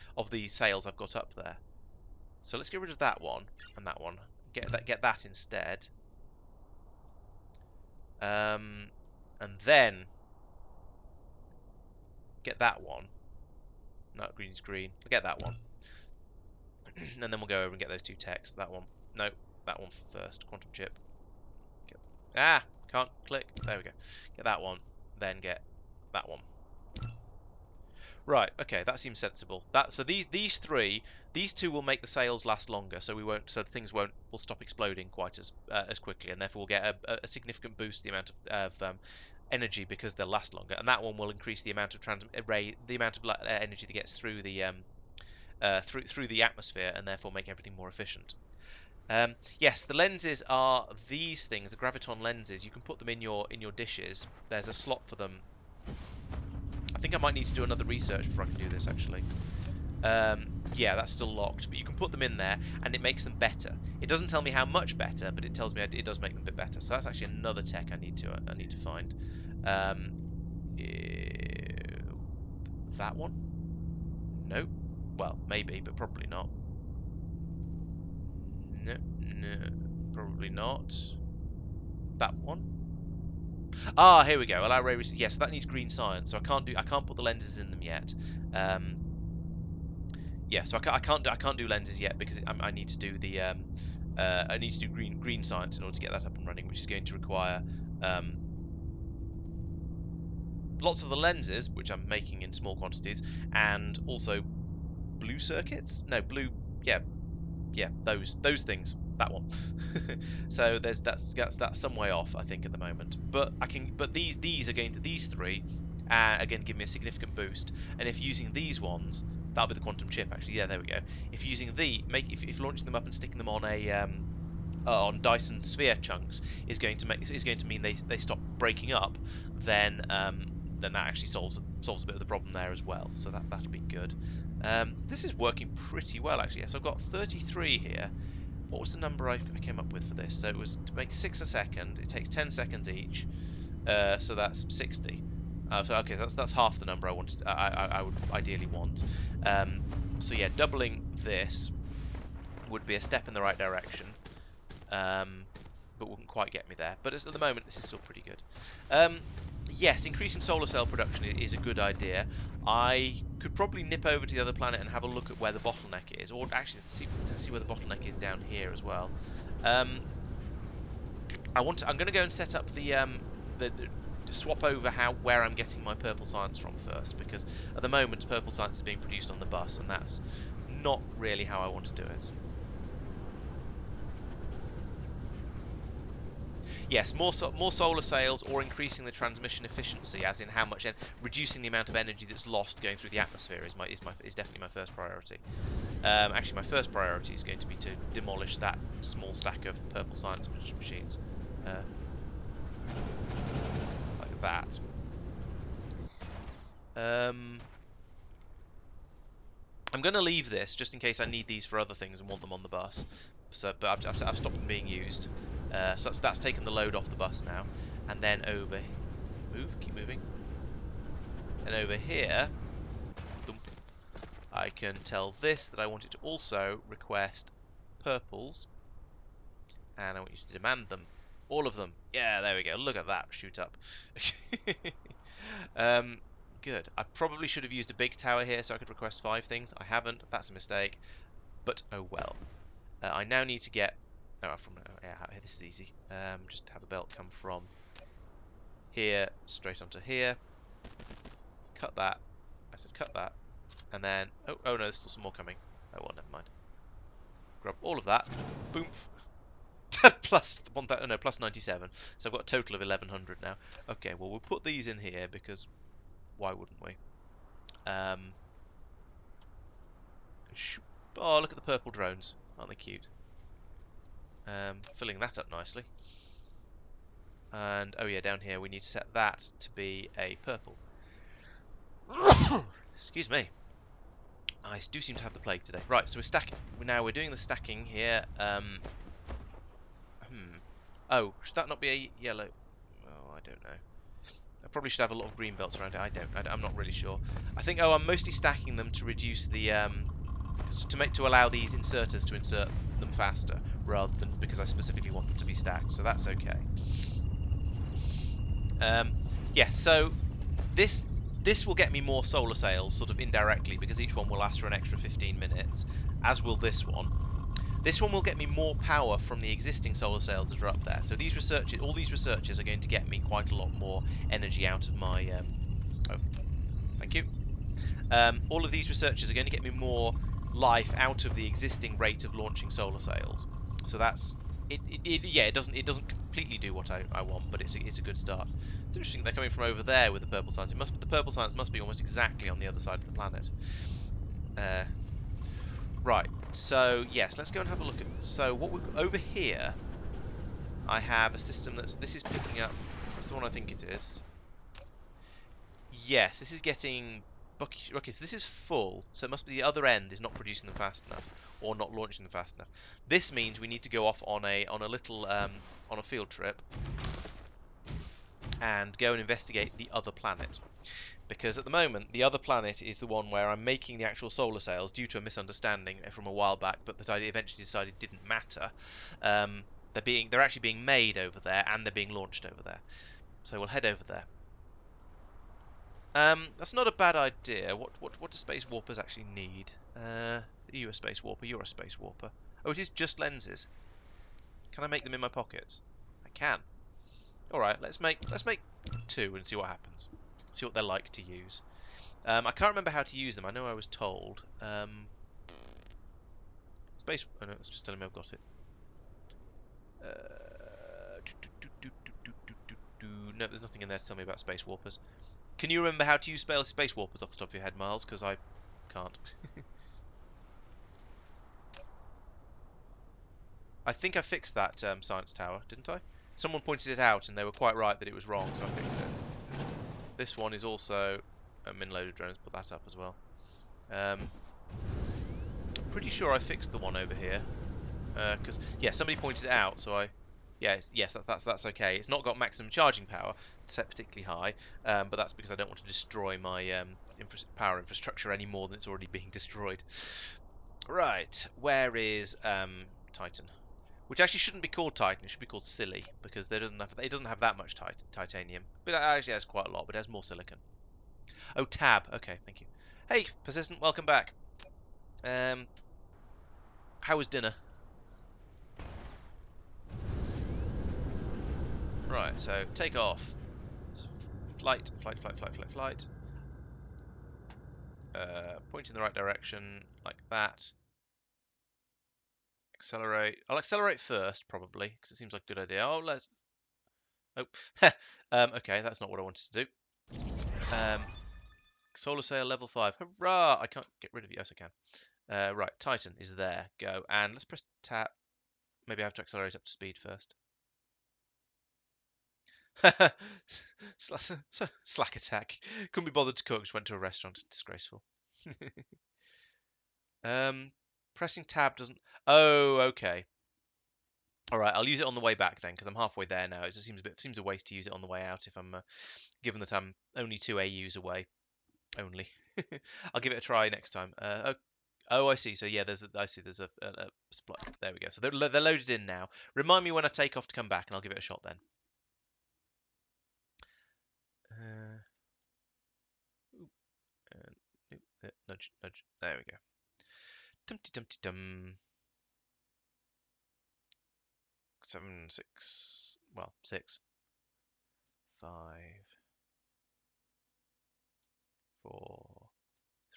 sails I've got up there. So let's get rid of that one and that one. Get that instead. And then get that one. No, green is green. Get that one. and then we'll go over and get those 2 techs. That one. No, that one first. Quantum chip. Can't click. There we go. Get that one, then get that one. Right, okay, that seems sensible. So these 2 will make the sails last longer, so things will stop exploding quite as quickly, and therefore we'll get a significant boost in the amount of energy because they'll last longer. And that one will increase the amount of energy that gets through the through the atmosphere, and therefore make everything more efficient. Yes, the lenses are these things, the graviton lenses. You can put them in your dishes. There's a slot for them. I think I might need to do another research before I can do this, actually. Yeah, that's still locked, but you can put them in there, and it makes them better. It doesn't tell me how much better, but it tells me it does make them a bit better. So that's actually another tech I need to find. That one? No. Well, maybe, but probably not. No, probably not. That one? Ah, here we go. Allow ray resistance. Yes, that needs green science, so I can't put the lenses in them yet. Yeah, so I can't do lenses yet because I need to do the I need to do green science in order to get that up and running, which is going to require lots of the lenses, which I'm making in small quantities, and also blue circuits. No, blue. Yeah, those things. That one. So that's some way off, I think, at the moment. But these 3 again give me a significant boost. And if using these ones, that'll be the quantum chip actually. Yeah, there we go. If using if launching them up and sticking them on a on Dyson sphere chunks is going to mean they stop breaking up, then that actually solves a bit of the problem there as well. So that'll be good. This is working pretty well actually. Yes, I've got 33 here. What was the number I came up with for this? So it was to make 6 a second. It takes 10 seconds each. So that's 60. So okay, that's half the number I wanted. I would ideally want. So yeah, doubling this would be a step in the right direction, but wouldn't quite get me there. But at the moment, this is still pretty good. Yes, increasing solar cell production is a good idea. I could probably nip over to the other planet and have a look at where the bottleneck is, or actually see where the bottleneck is down here as well. I'm going to go and set up the swap over where I'm getting my purple science from first, because at the moment purple science is being produced on the bus, and that's not really how I want to do it. Yes, more solar sails or increasing the transmission efficiency, as in how much reducing the amount of energy that's lost going through the atmosphere is definitely my first priority. Actually, my first priority is going to be to demolish that small stack of purple science machines, like that. I'm going to leave this just in case I need these for other things and want them on the bus. So, but I've stopped them being used. So that's taken the load off the bus now. And then keep moving. And over here, I can tell this that I want it to also request purples. And I want you to demand them. All of them. Yeah, there we go. Look at that. Shoot up. Good. I probably should have used a big tower here so I could request 5 things. I haven't. That's a mistake. But oh well. I now need to get... this is easy. Just have a belt come from here straight onto here. Cut that. I said cut that. And then... Oh no, there's still some more coming. Oh well, never mind. Grab all of that. Boom. Plus 97. So I've got a total of 1100 now. Okay, well we'll put these in here because why wouldn't we? Oh, look at the purple drones. Aren't they cute? Filling that up nicely. And, oh yeah, down here we need to set that to be a purple. Excuse me. I do seem to have the plague today. Right, so we're stacking. Now we're doing the stacking here. Oh, should that not be a yellow? Oh, I don't know. I probably should have a lot of green belts around it. I'm not really sure. I think, I'm mostly stacking them to reduce the, to allow these inserters to insert them faster, rather than because I specifically want them to be stacked. So that's okay. Yeah, so this will get me more solar sails, sort of indirectly, because each one will last for an extra 15 minutes. as will this one. This one will get me more power from the existing solar sails that are up there. So these researchers, all these researchers are going to get me quite a lot more energy out of my... oh, thank you. All of these researchers are going to get me more life out of the existing rate of launching solar sails. So that's... yeah, it doesn't completely do what I want, but it's a good start. It's interesting they're coming from over there with the purple science. The purple science must be almost exactly on the other side of the planet. Right, so yes, let's go and have a look at... So what over here, I have a system this is picking up... That's the one I think it is. Yes, this is getting... Okay, so this is full, so it must be the other end is not producing them fast enough, or not launching them fast enough. This means we need to go off on a little on a field trip and go and investigate the other planet. Because at the moment, the other planet is the one where I'm making the actual solar sails due to a misunderstanding from a while back, but that I eventually decided didn't matter. They're actually being made over there, and they're being launched over there. So we'll head over there. That's not a bad idea. What do space warpers actually need? Are you a space warper? You're a space warper. Oh, it is just lenses. Can I make them in my pockets? I can. All right, let's make 2 and see what happens. See what they're like to use. I can't remember how to use them. I know I was told. Space... Oh no, it's just telling me I've got it. No, there's nothing in there to tell me about space warpers. Can you remember how to use space warpers off the top of your head, Miles? Because I can't. I think I fixed that science tower, didn't I? Someone pointed it out and they were quite right that it was wrong, so I fixed it. This one is also a min-loaded drones, put that up as well. I'm pretty sure I fixed the one over here. Because, yeah, somebody pointed it out, so I... Yes, that's okay. It's not got maximum charging power, set particularly high, but that's because I don't want to destroy my power infrastructure any more than it's already being destroyed. Right, where is Titan? Which actually shouldn't be called Titan, it should be called Silly, because it doesn't have that much titanium. But it actually has quite a lot, but it has more silicon. Oh, Tab. Okay, thank you. Hey, Persistent, welcome back. How was dinner? Right, so take off. Flight. Point in the right direction, like that. Accelerate. I'll accelerate first, probably, because it seems like a good idea. Oh, let's... Oh, okay, that's not what I wanted to do. Solar sail level 5. Hurrah! I can't get rid of you. Yes, I can. Right, Titan is there. Go. And let's press tap. Maybe I have to accelerate up to speed first. Slack attack. Couldn't be bothered to cook, just went to a restaurant. Disgraceful. Pressing tab doesn't... Oh, okay. Alright, I'll use it on the way back then, because I'm halfway there now. It just seems a waste to use it on the way out if I'm... given that I'm only 2 AUs away. Only. I'll give it a try next time. Oh, I see. So yeah, there's a split. There we go. So they're loaded in now. Remind me when I take off to come back, and I'll give it a shot then. Nudge. There we go. Dumpty dumpty dum. 7, 6. Well, 6. 5. 4.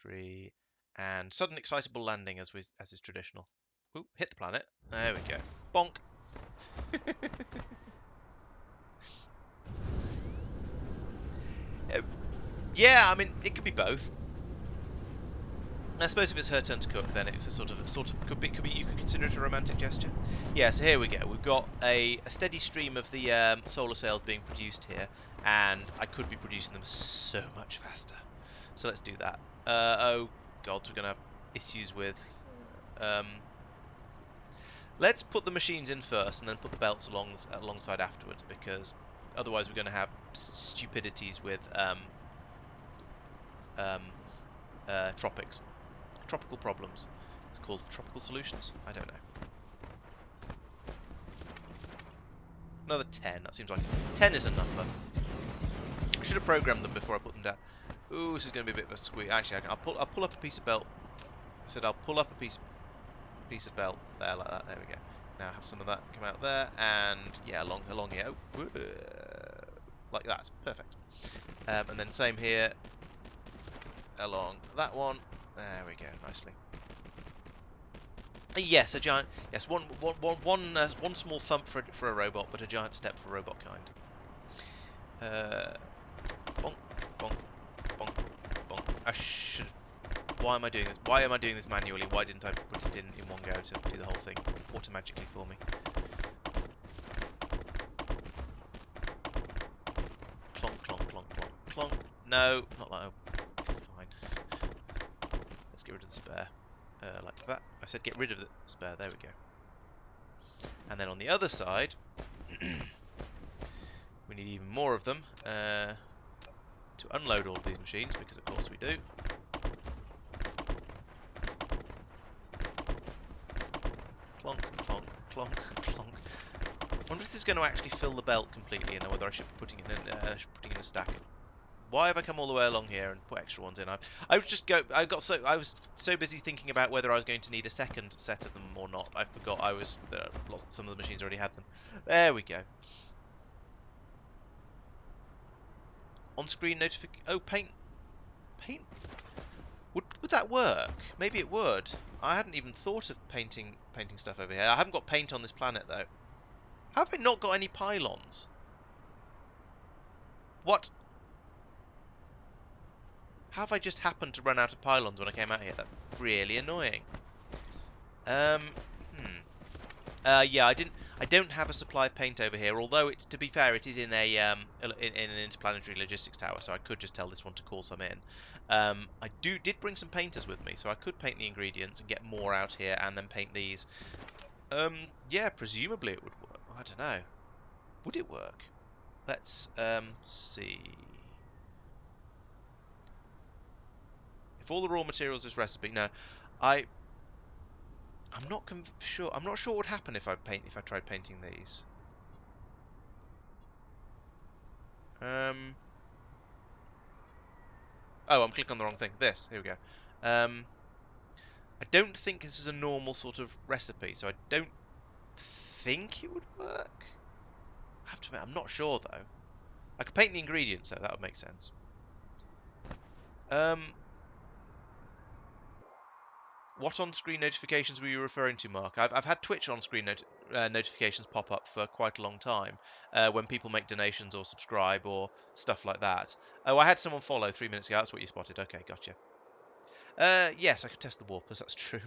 3. And sudden excitable landing as is traditional. Ooh, hit the planet. There we go. Bonk. Yeah, I mean, it could be both. I suppose if it's her turn to cook, then it's a sort of could be you could consider it a romantic gesture. Yeah, so here we go. We've got a steady stream of the solar sails being produced here, and I could be producing them so much faster. So let's do that. Oh God, we're gonna have issues with. Let's put the machines in first, and then put the belts alongside afterwards, because otherwise we're gonna have stupidities with tropics. Tropical problems. It's called tropical solutions? I don't know. Another 10. That seems like 10 is enough. I should have programmed them before I put them down. Ooh, this is going to be a bit of a squeak. Actually, I'll pull up a piece of belt. I said I'll pull up a piece. piece of belt there like that. There we go. Now have some of that come out there, and yeah, along here, like that. Perfect. And then same here along that one. There we go, nicely. Yes, a giant. Yes, one small thump for a robot, but a giant step for robot kind. Bonk, bonk, bonk, bonk. I should. Why am I doing this? Why am I doing this manually? Why didn't I put it in one go to do the whole thing automatically for me? Clonk, clonk, clonk, clonk, clonk. No, not like. Oh, fine. Let's get rid of the spare. Like that. I said get rid of the spare. There we go. And then on the other side, we need even more of them to unload all of these machines, because of course we do. Clonk, clonk, clonk, clonk. I wonder if this is going to actually fill the belt completely, and whether I should be putting it in a stack. Why have I come all the way along here and put extra ones in? I was so busy thinking about whether I was going to need a second set of them or not. I forgot some of the machines already had them. There we go. On-screen notification. Oh, paint. Would that work? Maybe it would. I hadn't even thought of painting stuff over here. I haven't got paint on this planet though. How have I not got any pylons? What? How have I just happened to run out of pylons when I came out here? That's really annoying. Yeah, I don't have a supply of paint over here. Although it's, to be fair, it is in a in an interplanetary logistics tower, so I could just tell this one to call some in. I did bring some painters with me, so I could paint the ingredients and get more out here, and then paint these. Yeah, presumably it would work. I don't know. Would it work? Let's see. If all the raw materials is recipe, no, I'm not sure. I'm not sure what would happen if I tried painting these. Oh, I'm clicking on the wrong thing. This. Here we go. I don't think this is a normal sort of recipe, so I don't think it would work. I have to admit, I'm not sure though. I could paint the ingredients, though. That would make sense. What on-screen notifications were you referring to, Mark? I've had Twitch on-screen notifications pop up for quite a long time when people make donations or subscribe or stuff like that. Oh, I had someone follow 3 minutes ago. That's what you spotted. Okay, gotcha. Yes, I could test the warpers. That's true.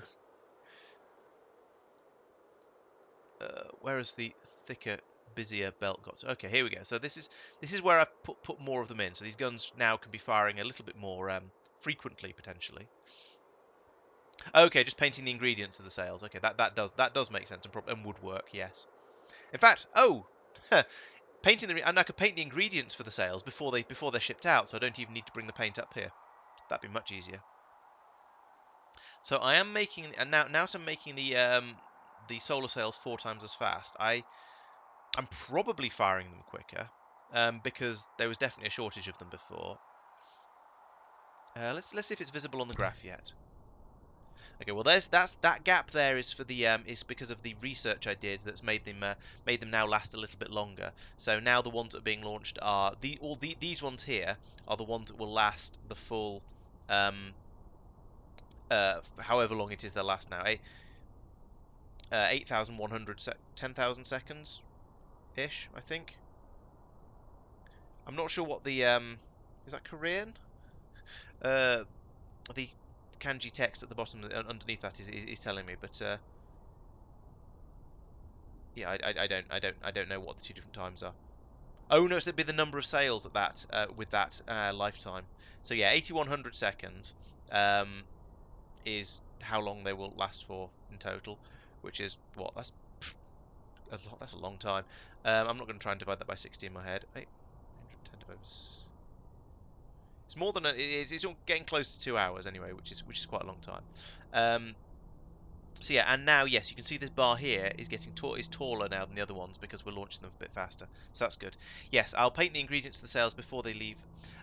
Where has the thicker, busier belt got? Okay, here we go. So this is where I put more of them in. So these guns now can be firing a little bit more frequently, potentially. Okay, just painting the ingredients of the sails. Okay, that does make sense and would work. Yes. In fact, painting and I could paint the ingredients for the sails before they're shipped out, so I don't even need to bring the paint up here. That'd be much easier. So I am making, and now I'm making the solar sails 4 times as fast. I'm probably firing them quicker because there was definitely a shortage of them before. Let's see if it's visible on the graph yet. Okay, well that gap there is for the is because of the research I did that's made them now last a little bit longer. So now the ones that are being launched are these ones here are the ones that will last the full however long it is they'll last now. 8,100 10,000 seconds ish, I think. I'm not sure what the is that Korean? The kanji text at the bottom underneath that is telling me, but yeah, I don't know what the 2 different times are. Oh no, it'd be the number of sails at that with that lifetime. So yeah, 8,100 seconds is how long they will last for in total, which is what that's a lot. That's a long time. I'm not going to try and divide that by 60 in my head. 810 divided. It's more than it's getting close to 2 hours anyway, which is quite a long time. So yeah, and now yes, you can see this bar here is taller now than the other ones because we're launching them a bit faster. So that's good. Yes, I'll paint the ingredients to the sails before they leave.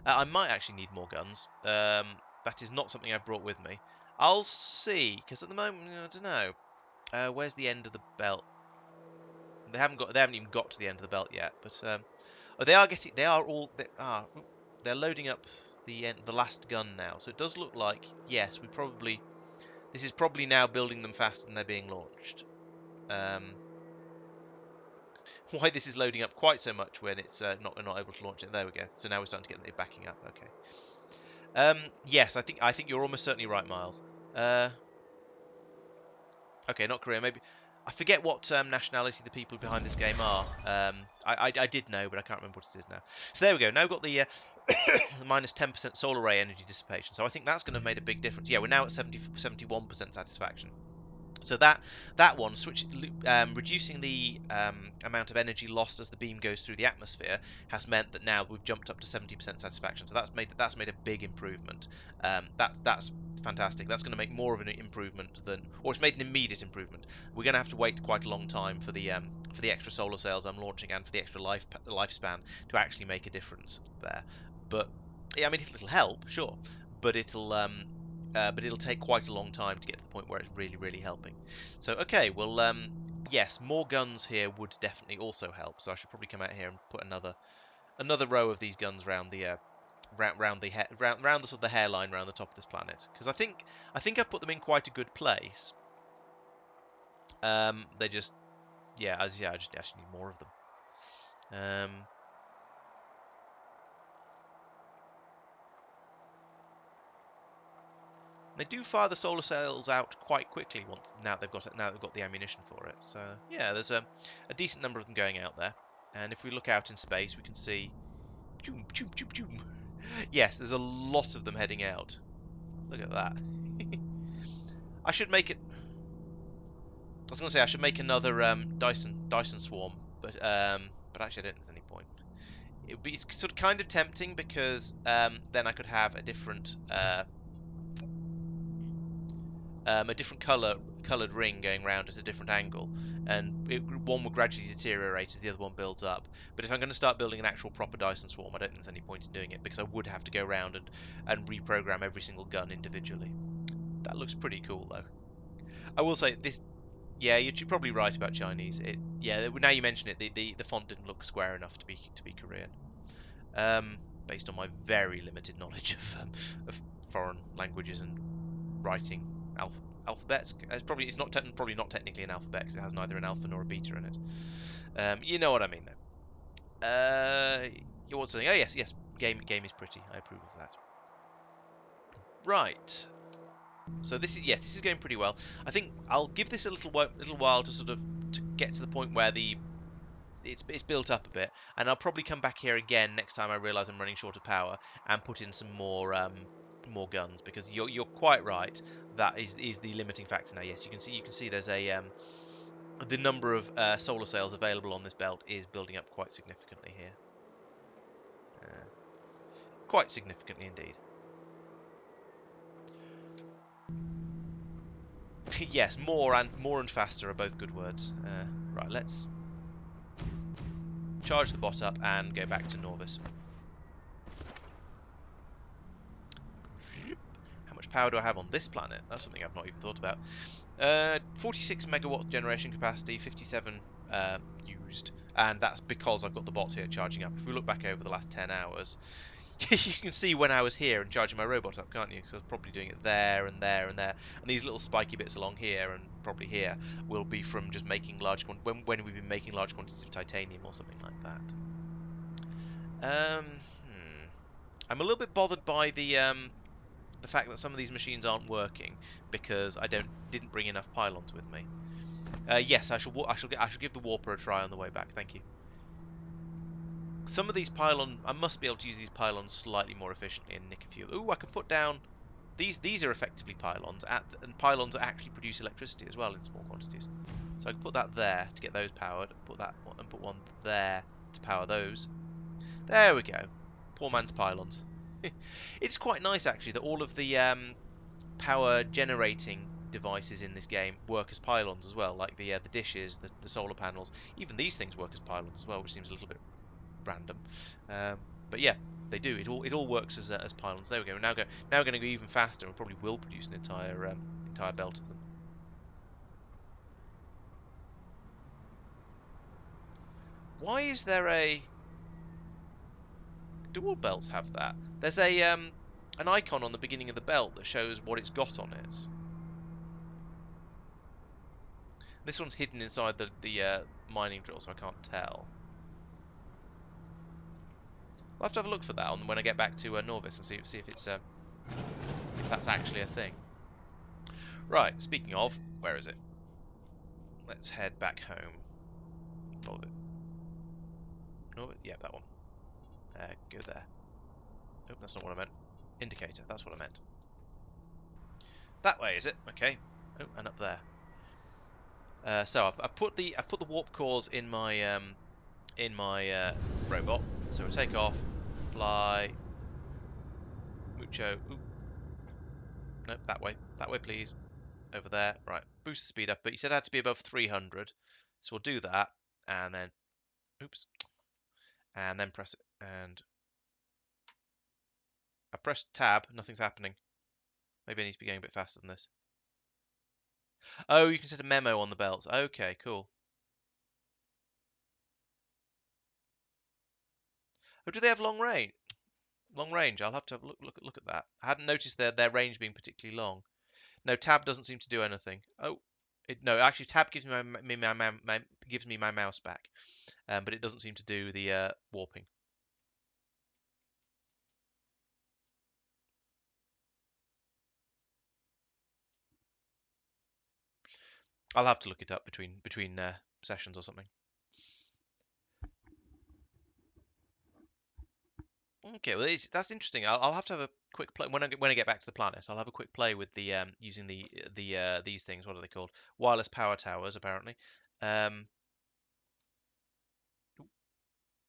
I might actually need more guns. That is not something I've brought with me. I'll see, because at the moment I don't know. Where's the end of the belt? They haven't even got to the end of the belt yet. But oh, they are getting. They are all. They're loading up the last gun now. So it does look like, yes, this is probably now building them faster than they're being launched. Why this is loading up quite so much when it's not able to launch it. There we go. So now we're starting to get it backing up. Okay. Yes, I think you're almost certainly right, Miles. Okay, not Korea. Maybe I forget what nationality the people behind this game are. I did know, but I can't remember what it is now. So there we go. Now we've got the minus 10% solar ray energy dissipation. So I think that's going to have made a big difference. Yeah, we're now at 71% satisfaction. So that one, reducing the amount of energy lost as the beam goes through the atmosphere, has meant that now we've jumped up to 70% satisfaction. So that's made a big improvement. That's fantastic. That's going to make more of an improvement or it's made an immediate improvement. We're going to have to wait quite a long time for the extra solar cells I'm launching and for the extra lifespan to actually make a difference there. But yeah, I mean it'll help, sure, but it'll take quite a long time to get to the point where it's really, really helping. So, okay, well, yes, more guns here would definitely also help. So I should probably come out here and put another row of these guns round the round the sort of the hairline round the top of this planet, because I think I've put them in quite a good place. They just I just actually need more of them. They do fire the solar cells out quite quickly now they've got the ammunition for it. So yeah, there's a decent number of them going out there. And if we look out in space, we can see, choom, choom, choom, choom. Yes, there's a lot of them heading out. Look at that. I should make it. I was going to say I should make another Dyson swarm, but actually I don't think there's any point. It would be sort of kind of tempting because then I could have a different coloured ring going round at a different angle, and one will gradually deteriorate as the other one builds up. But if I'm going to start building an actual proper Dyson swarm, I don't think there's any point in doing it, because I would have to go around and reprogram every single gun individually. That looks pretty cool, though. I will say this. Yeah, you're probably right about Chinese. Now you mention it, the font didn't look square enough to be Korean. Based on my very limited knowledge of foreign languages and writing alphabets. It's probably not technically an alphabet because it has neither an alpha nor a beta in it. You know what I mean, though. You want something? Oh yes, yes. Game is pretty. I approve of that. Right. So this is going pretty well. I think I'll give this a little while to sort of to get to the point where it's built up a bit, and I'll probably come back here again next time I realise I'm running short of power and put in some more guns, because you're quite right, that is the limiting factor now. Yes, you can see there's the number of solar cells available on this belt is building up quite significantly here, quite significantly indeed. Yes, more and faster are both good words. Right, let's charge the bot up and go back to Norvis. How much power do I have on this planet? That's something I've not even thought about. 46 megawatts generation capacity, 57 used, and that's because I've got the bot here charging up. If we look back over the last 10 hours, you can see when I was here and charging my robot up, can't you? Because I was probably doing it there and there and there, and these little spiky bits along here and probably here will be from just making when we've been making large quantities of titanium or something like that. I'm a little bit bothered by the fact that some of these machines aren't working because I didn't bring enough pylons with me. Yes, I shall give the warper a try on the way back. Thank you. Some of these I must be able to use these pylons slightly more efficiently and nick a few. Ooh, I can put down these are effectively pylons, and pylons actually produce electricity as well in small quantities. So I can put that there to get those powered, and put one there to power those. There we go. Poor man's pylons. It's quite nice actually that all of the power generating devices in this game work as pylons as well, like the dishes, the solar panels. Even these things work as pylons as well, which seems a little bit random. But yeah, they do. It all works as pylons. There we go. Now we're going to go even faster, and probably will produce an entire belt of them. Why is there a... Do all belts have that? There's a an icon on the beginning of the belt that shows what it's got on it. This one's hidden inside the mining drill, so I can't tell. I'll have to have a look for that on when I get back to Norvis and see if it's if that's actually a thing. Right. Speaking of, where is it? Let's head back home. Norvis. Norvis? Yeah, that one. Go there. Oh, that's not what I meant. Indicator. That's what I meant. That way, is it? Okay. Oh, and up there. So I put the warp cores in my robot. So we'll take off, fly, mucho. Ooh. Nope, that way, please. Over there, right? Boost the speed up, but you said it had to be above 300, so we'll do that, and then, oops, and then press it, and I pressed tab. Nothing's happening. Maybe I need to be going a bit faster than this. Oh, you can set a memo on the belts. Okay, cool. Oh, do they have long range? Long range. I'll have to have a look at that. I hadn't noticed their range being particularly long. No, tab doesn't seem to do anything. Oh, no, actually, tab gives me my mouse back, but it doesn't seem to do the warping. I'll have to look it up between sessions or something. Okay, well that's interesting. I'll have to have a quick play when I get back to the planet. I'll have a quick play with the using these things. What are they called? Wireless power towers, apparently. Um,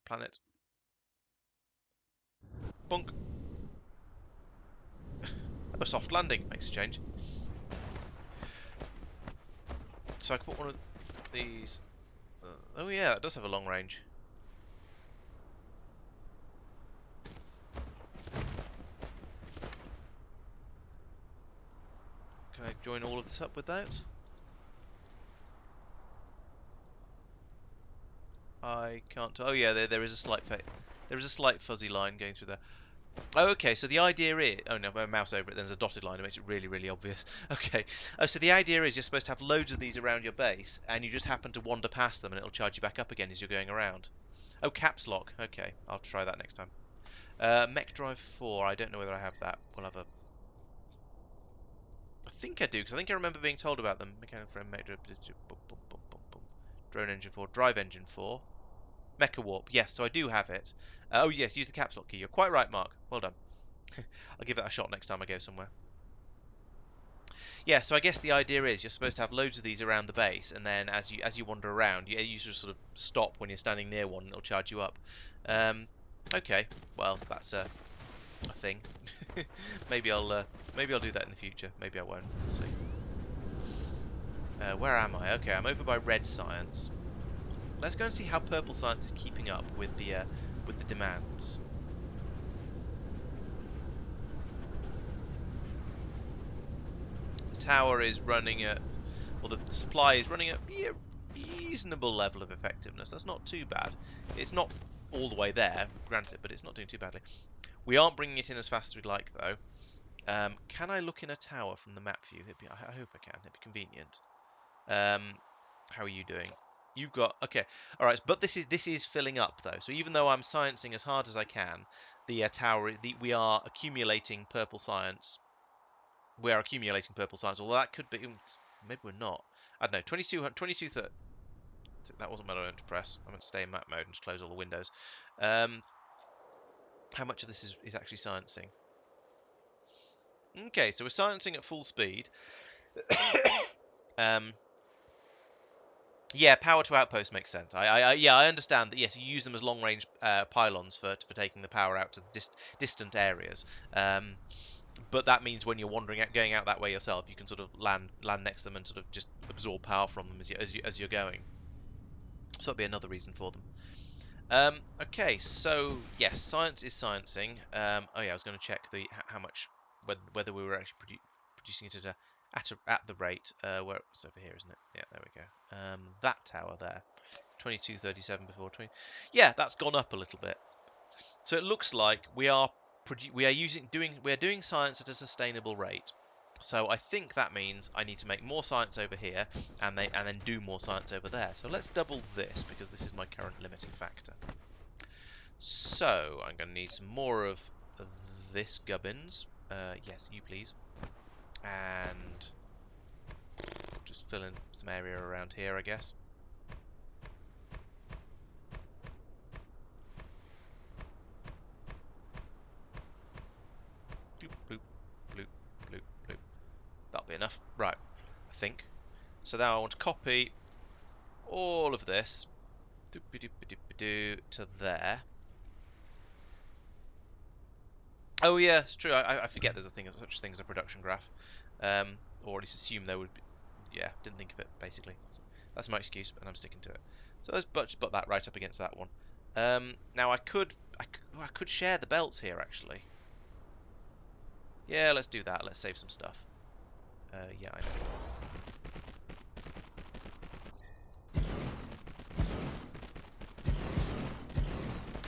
Planet. Bunk. A soft landing makes a change. So I can put one of these. Oh yeah, that does have a long range. Can I join all of this up with those? I can't. Oh yeah, there is a slight fuzzy line going through there. Oh, okay, so the idea is... Oh no, my mouse over it, there's a dotted line. It makes it really, really obvious. Okay. Oh, so the idea is you're supposed to have loads of these around your base, and you just happen to wander past them, and it'll charge you back up again as you're going around. Oh, caps lock. Okay, I'll try that next time. Mech Drive 4. I don't know whether I have that. We'll have a... I think I do, because I think I remember being told about them. Mechanical frame, mech drive... Drone engine 4. Drive engine 4. Mecha Warp. Yes, so I do have it. Oh, yes, use the caps lock key. You're quite right, Mark. Well done. I'll give that a shot next time I go somewhere. Yeah, so I guess the idea is you're supposed to have loads of these around the base, and then as you wander around, you just sort of stop when you're standing near one, and it'll charge you up. Okay, well that's a thing. maybe I'll do that in the future. Maybe I won't. Let's see. Where am I? Okay, I'm over by red science. Let's go and see how purple science is keeping up with the demands. Tower is running at, well, the supply is running at a reasonable level of effectiveness. That's not too bad. It's not all the way there, granted, but it's not doing too badly. We aren't bringing it in as fast as we'd like, though. Can I look in a tower from the map view? I hope I can. It'd be convenient. How are you doing? You've got... Okay. All right, but this is filling up, though. So even though I'm sciencing as hard as I can, the tower... we are accumulating purple science. We are accumulating purple science, although that could be... Maybe we're not. I don't know. 22... That wasn't what I meant to press. I meant to stay in map mode and just close all the windows. How much of this is actually sciencing? Okay, so we're sciencing at full speed. Yeah, power to outpost makes sense. I understand that. Yes, you use them as long range pylons for taking the power out to distant areas. But that means when you're going out that way yourself, you can sort of land next to them and sort of just absorb power from them as you're going. So that'll be another reason for them. Okay, so yes, science is sciencing. Oh yeah, I was going to check how much whether we were actually producing it at the rate where it's over here, isn't it? Yeah, there we go. That tower there, 2237 before 20. Yeah, that's gone up a little bit. So it looks like we are doing science at a sustainable rate. So I think that means I need to make more science over here and then do more science over there. So let's double this because this is my current limiting factor. So I'm going to need some more of this gubbins. Yes, you please. And just fill in some area around here, I guess. Bloop, bloop, bloop, bloop, bloop. That'll be enough. Right, I think. So now I want to copy all of this to there. Oh yeah, it's true. I forget there's such thing as a production graph, or at least assume there would be. Yeah, didn't think of it basically. So that's my excuse, and I'm sticking to it. So let's just put that right up against that one. Now I could share the belts here actually. Yeah, let's do that. Let's save some stuff. Yeah, I know.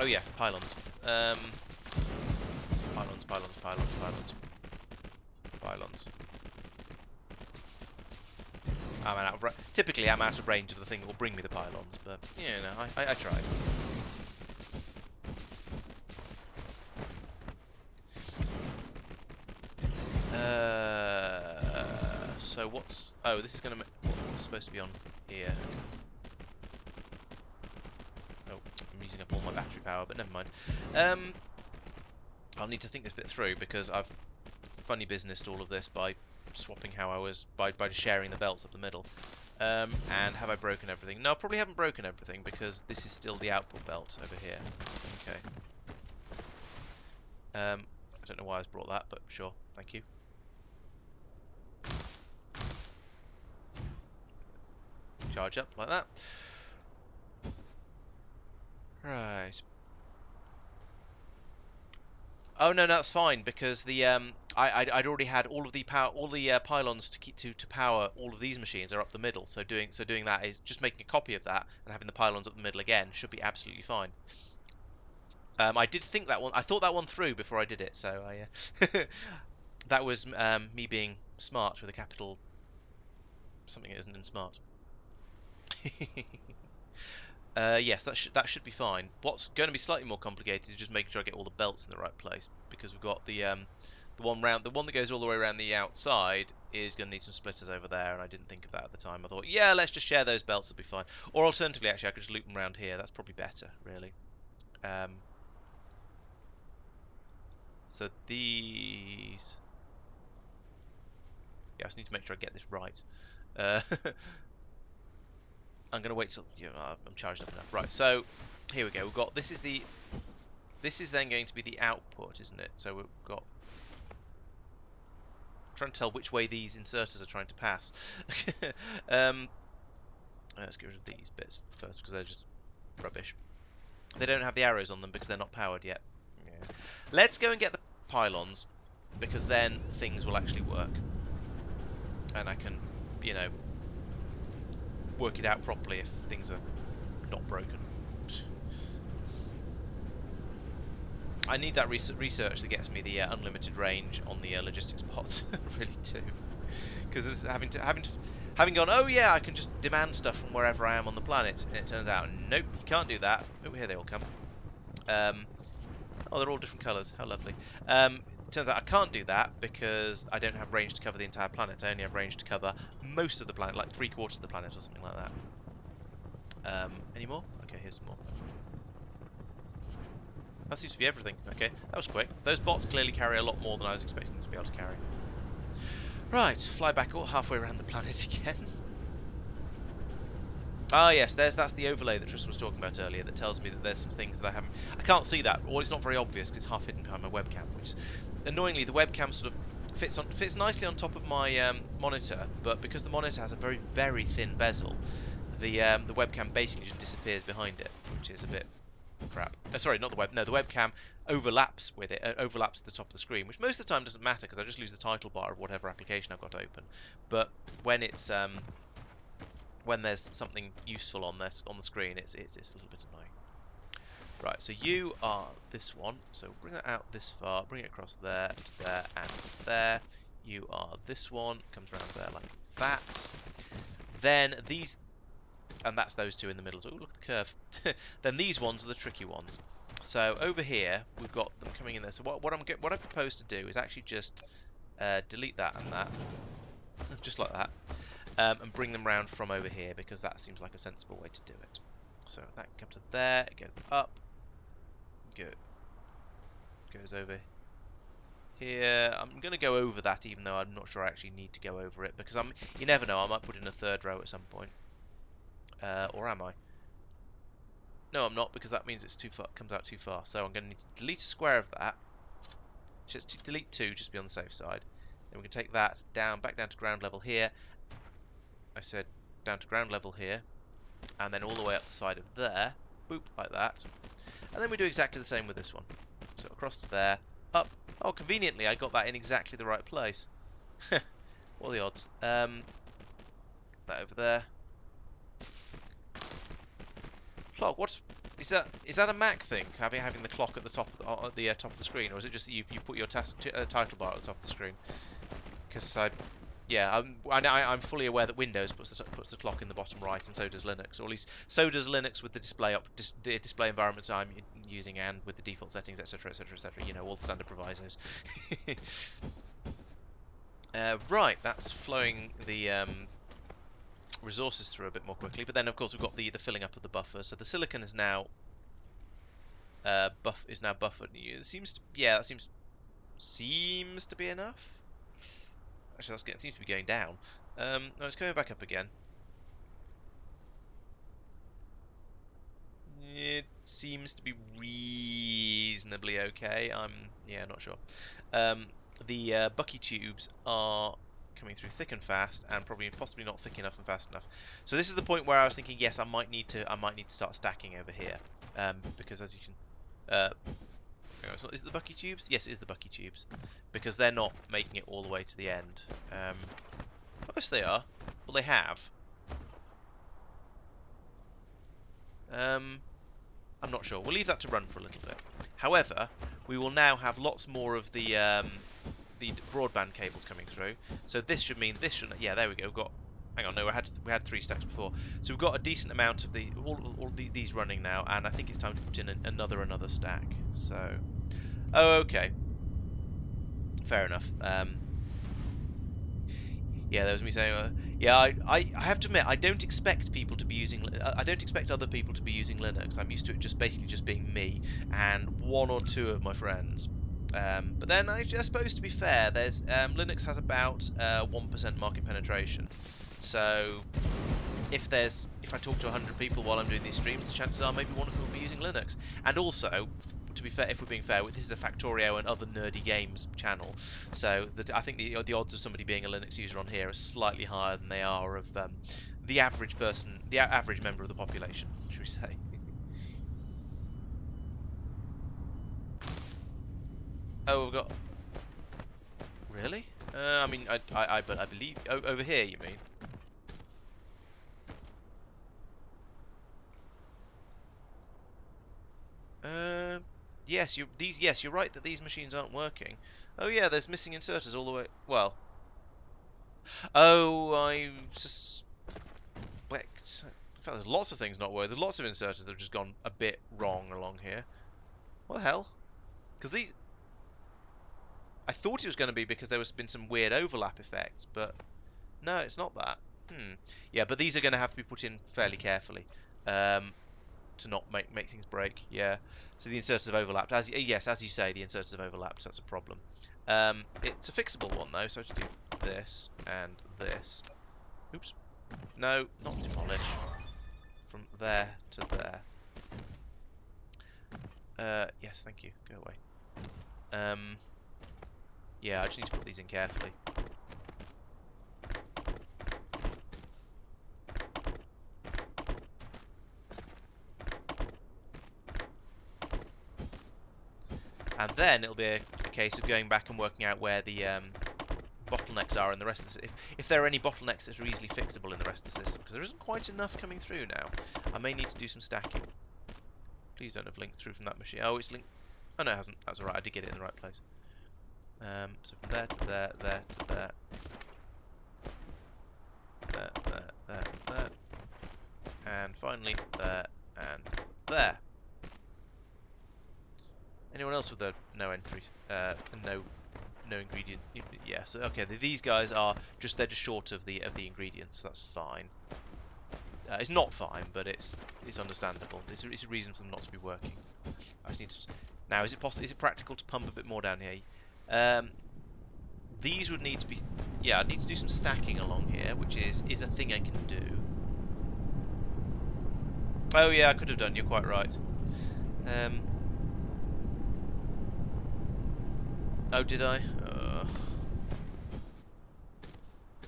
Oh yeah, pylons. Pylons. Typically, I'm out of range of the thing that will bring me the pylons, but you know, I tried. So what's? Oh, this is gonna. What's supposed to be on here? Oh, I'm using up all my battery power, but never mind. I'll need to think this bit through because I've funny businessed all of this by swapping how I was by just sharing the belts up the middle. And have I broken everything? No, I probably haven't broken everything because this is still the output belt over here. Okay. I don't know why I brought that, but sure, thank you. Charge up like that. Right. Oh no, that's fine because the I'd already had all the pylons to power all of these machines are up the middle. So doing that is just making a copy of that and having the pylons up the middle again should be absolutely fine. I did think that one. I thought that one through before I did it. So that was me being smart with a capital something that isn't in smart. Yes, that should be fine. What's going to be slightly more complicated is just making sure I get all the belts in the right place because we've got the one that goes all the way around the outside is going to need some splitters over there, and I didn't think of that at the time. I thought, yeah, let's just share those belts, it'll be fine. Or alternatively, actually, I could just loop them around here. That's probably better, really. So these. Yeah, I just need to make sure I get this right. I'm going to wait till I'm charged up enough. Right, so here we go. We've got this is then going to be the output, isn't it? So we've got. I'm trying to tell which way these inserters are trying to pass. Let's get rid of these bits first because they're just rubbish. They don't have the arrows on them because they're not powered yet. Yeah. Let's go and get the pylons because then things will actually work, and I can, you know, work it out properly if things are not broken. I need that research that gets me the unlimited range on the logistics pods. Really do, because having gone, oh yeah, I can just demand stuff from wherever I am on the planet, and it turns out, nope, you can't do that. Oh, here they all come. Oh, they're all different colours. How lovely. It turns out I can't do that because I don't have range to cover the entire planet. I only have range to cover most of the planet, like 3/4 of the planet or something like that. Any more? Okay, here's some more. That seems to be everything. Okay, that was quick. Those bots clearly carry a lot more than I was expecting them to be able to carry. Right, fly back all halfway around the planet again. Ah yes, that's the overlay that Tristan was talking about earlier that tells me that there's some things that I can't see that, or it's not very obvious because it's half hidden behind my webcam, which annoyingly the webcam sort of fits nicely on top of my monitor, but because the monitor has a very, very thin bezel, the webcam basically just disappears behind it, which is a bit crap. Sorry, not the the webcam overlaps with it, overlaps at the top of the screen, which most of the time doesn't matter because I just lose the title bar of whatever application I've got open. But when it's when there's something useful on this on the screen, it's a little bit annoying. Right, so you are this one, so bring it out this far, bring it across there, to there, and there. You are this one, comes around there like that. Then these, and that's those two in the middle. So, ooh, look at the curve. Then these ones are the tricky ones. So over here, we've got them coming in there. So what I propose to do is actually just delete that and that, just like that, and bring them round from over here, because that seems like a sensible way to do it. So that comes to there, it goes up. Goes over here. I'm going to go over that, even though I'm not sure I actually need to go over it, because you never know, I might put in a third row at some point. Or am I? No, I'm not, because that means it's too far, comes out too far. So I'm going to need to delete a square of that. Just delete 2, just to be on the safe side. Then we can take that down, back down to ground level here. I said down to ground level here, and then all the way up the side of there. Boop, like that. And then we do exactly the same with this one. So across to there, up. Oh, conveniently, I got that in exactly the right place. What are the odds? That over there. Clock. What is that? Is that a Mac thing? Having the clock at the top of the top of the screen, or is it just that you put your title bar at the top of the screen? Because I'm fully aware that Windows puts the clock in the bottom right, and so does Linux, or at least so does Linux with the display environments I'm using, and with the default settings, etc., etc., etc. You know, all the standard provisos. Right, that's flowing the resources through a bit more quickly. But then, of course, we've got the filling up of the buffer. So the silicon is now buffered. It seems to be enough. Actually, it seems to be going down. No, it's coming back up again. It seems to be reasonably okay. I'm not sure. The bucky tubes are coming through thick and fast, and possibly not thick enough and fast enough. So this is the point where I was thinking, yes, I might need to start stacking over here, because as you can. So is it the bucky tubes? Yes, it is the bucky tubes, because they're not making it all the way to the end. I guess they are. Well, they have. I'm not sure. We'll leave that to run for a little bit. However, we will now have lots more of the broadband cables coming through. So this should mean this should. Yeah, there we go. We've got. Hang on, no, we had 3 stacks before. So we've got a decent amount of these running now, and I think it's time to put in another stack. So, oh, okay, fair enough. Yeah, there was me saying, yeah, I have to admit, I don't expect people to be using. I don't expect other people to be using Linux. I'm used to it basically just being me and 1 or 2 of my friends. But then I suppose, to be fair, there's Linux has about 1% market penetration. So if I talk to 100 people while I'm doing these streams, the chances are maybe 1 of them will be using Linux. And also, to be fair, if we're being fair, this is a Factorio and other nerdy games channel, so I think the odds of somebody being a Linux user on here are slightly higher than they are of the average person, the average member of the population, should we say? Oh, we've got. Really? I mean, I believe over here. You mean? Yes, you're right that these machines aren't working. Oh yeah, there's missing inserters all the way. Well, oh, I suspect. In fact, there's lots of things not working. There's lots of inserters that have just gone a bit wrong along here. What the hell? Because I thought it was going to be because there was been some weird overlap effects, but no, it's not that. Yeah, but these are going to have to be put in fairly carefully. To not make things break. Yeah. So the inserters have overlapped. Yes, as you say, the inserters have overlapped. So that's a problem. It's a fixable one though. So I have to do this and this. Oops. No, not demolish. From there to there. Yes, thank you. Go away. Yeah, I just need to put these in carefully. And then it'll be a case of going back and working out where the bottlenecks are in the rest of the if there are any bottlenecks that are easily fixable in the rest of the system, because there isn't quite enough coming through now. I may need to do some stacking. Please don't have linked through from that machine. Oh, it's linked. Oh no, it hasn't. That's alright. I did get it in the right place. So from there to there, there to there, there, and finally there and there. Anyone else with a no entry, no ingredient? Yeah. So okay, these guys are just they're just short of the ingredients. So that's fine. It's not fine, but it's understandable. It's a reason for them not to be working. I just need to. Now, is it practical to pump a bit more down here? These would need to be. Yeah, I need to do some stacking along here, which is a thing I can do. Oh yeah, I could have done. You're quite right. Oh, did I?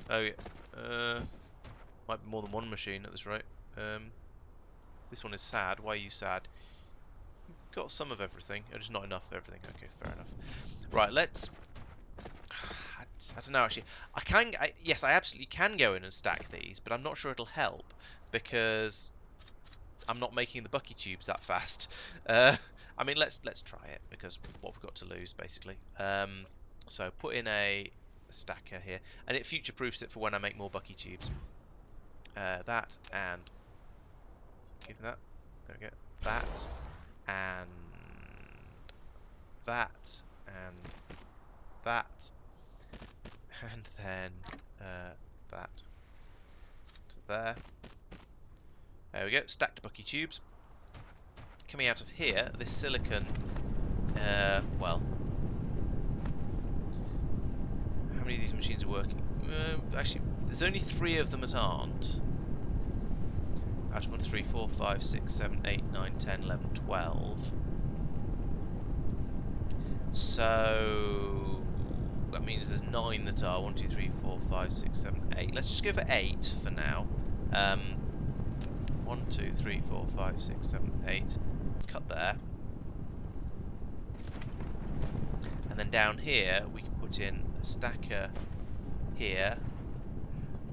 Oh yeah. Might be more than one machine at this rate. This one is sad. Why are you sad? You've got some of everything. Oh, just not enough of everything. Okay, fair enough. Right, let's. I don't know actually. Yes, I absolutely can go in and stack these, but I'm not sure it'll help because I'm not making the bucky tubes that fast. I mean, let's try it because what we've got to lose basically. So put in a stacker here, and it future-proofs it for when I make more bucky tubes. That and give that. There we go. That and that and that, and then that to there. There we go. Stacked bucky tubes. Coming out of here, this silicon. Well, how many of these machines are working? Actually, there's only 3 of them that aren't. That's 1, 3, 4, 5, 6, 7, 8, 9, 10, 11, 12. So that means there's 9 that are. 1, 2, 3, 4, 5, 6, 7, 8. Let's just go for 8 for now. 1, 2, 3, 4, 5, 6, 7, 8. Cut there. And then down here we can put in a stacker here.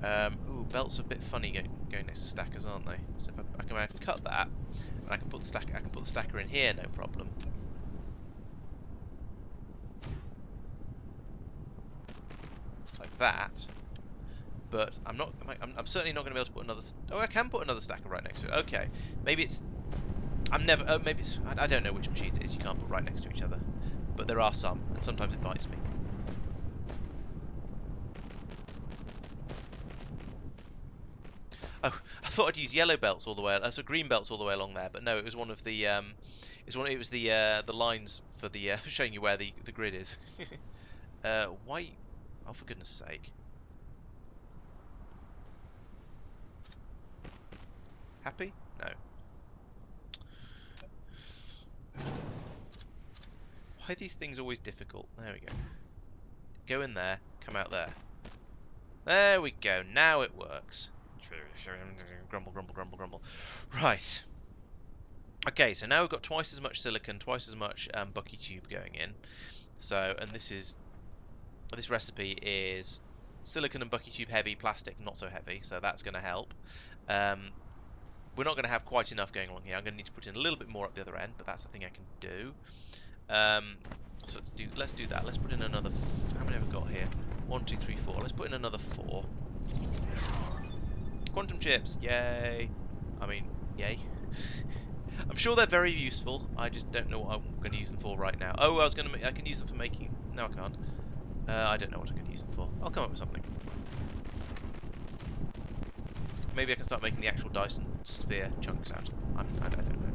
Ooh, belts are a bit funny going next to stackers, aren't they? So if I can cut that, and I can put the stacker in here, no problem. Like that. But I'm certainly not going to be able to put another. Oh, I can put another stacker right next to it. Okay, maybe it's. I'm never. Oh, maybe it's. I don't know which machines it is. You can't put right next to each other, but there are some, and sometimes it bites me. Oh, I thought I'd use yellow belts all the way. So green belts all the way along there, but no, it was one of the. It was the lines for the showing you where the grid is. Why? Oh, for goodness sake. Happy? No. Why are these things always difficult? There we go. Go in there, come out there. There we go, now it works. Grumble, grumble, grumble, grumble. Right. Okay, so now we've got twice as much silicon, twice as much bucky tube going in. So, and this recipe is silicon and bucky tube heavy, plastic not so heavy, so that's going to help. We're not going to have quite enough going along here. I'm going to need to put in a little bit more at the other end, but that's the thing I can do. So let's do that. Let's put in another. How many have I got here? 1, 2, 3, 4. Let's put in another 4. Quantum chips, yay! I mean, yay. I'm sure they're very useful. I just don't know what I'm going to use them for right now. Oh, I can use them for making. No, I can't. I don't know what I'm going to use them for. I'll come up with something. Maybe I can start making the actual Dyson sphere chunks out. I don't know.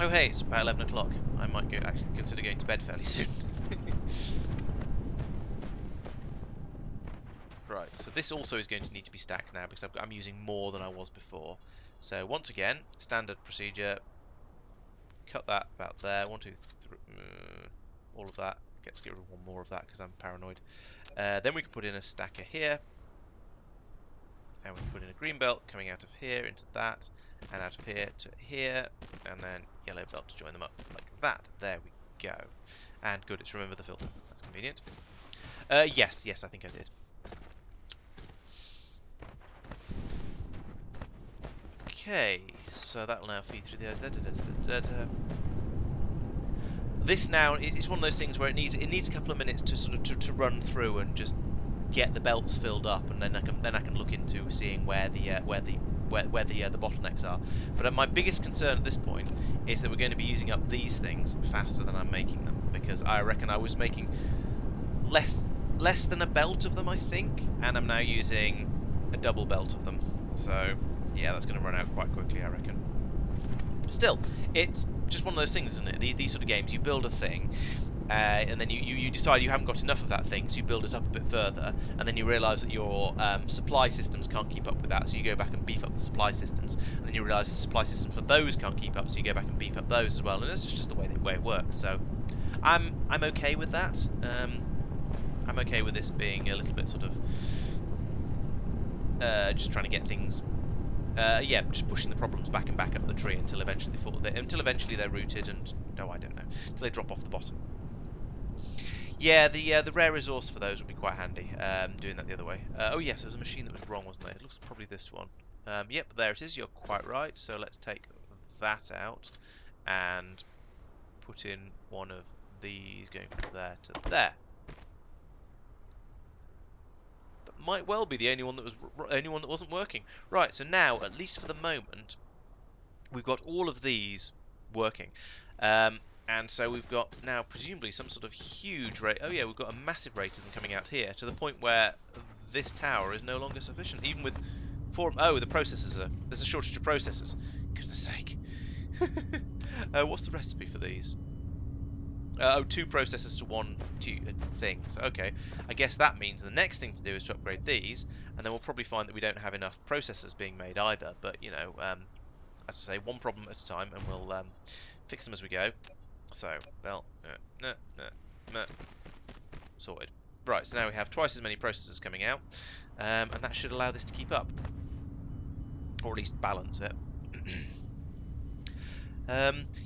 Oh hey, it's about 11 o'clock. I might actually consider going to bed fairly soon. Right, so this also is going to need to be stacked now because I'm using more than I was before. So once again, standard procedure. Cut that about there. 1, 2, 3, all of that. Let's get rid of one more of that because I'm paranoid. Then we can put in a stacker here. And we can put in a green belt coming out of here into that, and out of here to here, and then yellow belt to join them up like that. There we go. And good, it's remember the filter. That's convenient. Yes, I think I did. Okay, so that'll now feed through the... This now, it's one of those things where it needs a couple of minutes to sort of to run through and just get the belts filled up, and then I can look into seeing where the bottlenecks are. But my biggest concern at this point is that we're going to be using up these things faster than I'm making them, because I reckon I was making less than a belt of them, I think, and I'm now using a double belt of them. So yeah, that's going to run out quite quickly, I reckon. Still, it's just one of those things, isn't it? These sort of games, you build a thing, and then you decide you haven't got enough of that thing, so you build it up a bit further, and then you realise that your supply systems can't keep up with that, so you go back and beef up the supply systems, and then you realise the supply systems for those can't keep up, so you go back and beef up those as well, and it's just the way it works. So I'm okay with that. I'm okay with this being a little bit sort of just trying to get things. Yeah, just pushing the problems back and back up the tree until eventually they're rooted, and no, I don't know, until they drop off the bottom. Yeah, the rare resource for those would be quite handy. Doing that the other way. Oh yes, there was a machine that was wrong, wasn't there? It looks probably this one. Yep, there it is. You're quite right. So let's take that out and put in one of these going from there to there. Might well be the only one that wasn't working. Right, so now, at least for the moment, we've got all of these working. And so we've got now presumably some sort of huge rate. Oh yeah, we've got a massive rate of them coming out here, to the point where this tower is no longer sufficient, even with four. Oh, the processors there's a shortage of processors. Goodness sake. What's the recipe for these? Oh, 2 processors to 1 thing. So, okay, I guess that means the next thing to do is to upgrade these, and then we'll probably find that we don't have enough processors being made either. But, you know, as I say, one problem at a time, and we'll fix them as we go. So, belt, sorted. Right, so now we have twice as many processors coming out, and that should allow this to keep up, or at least balance it.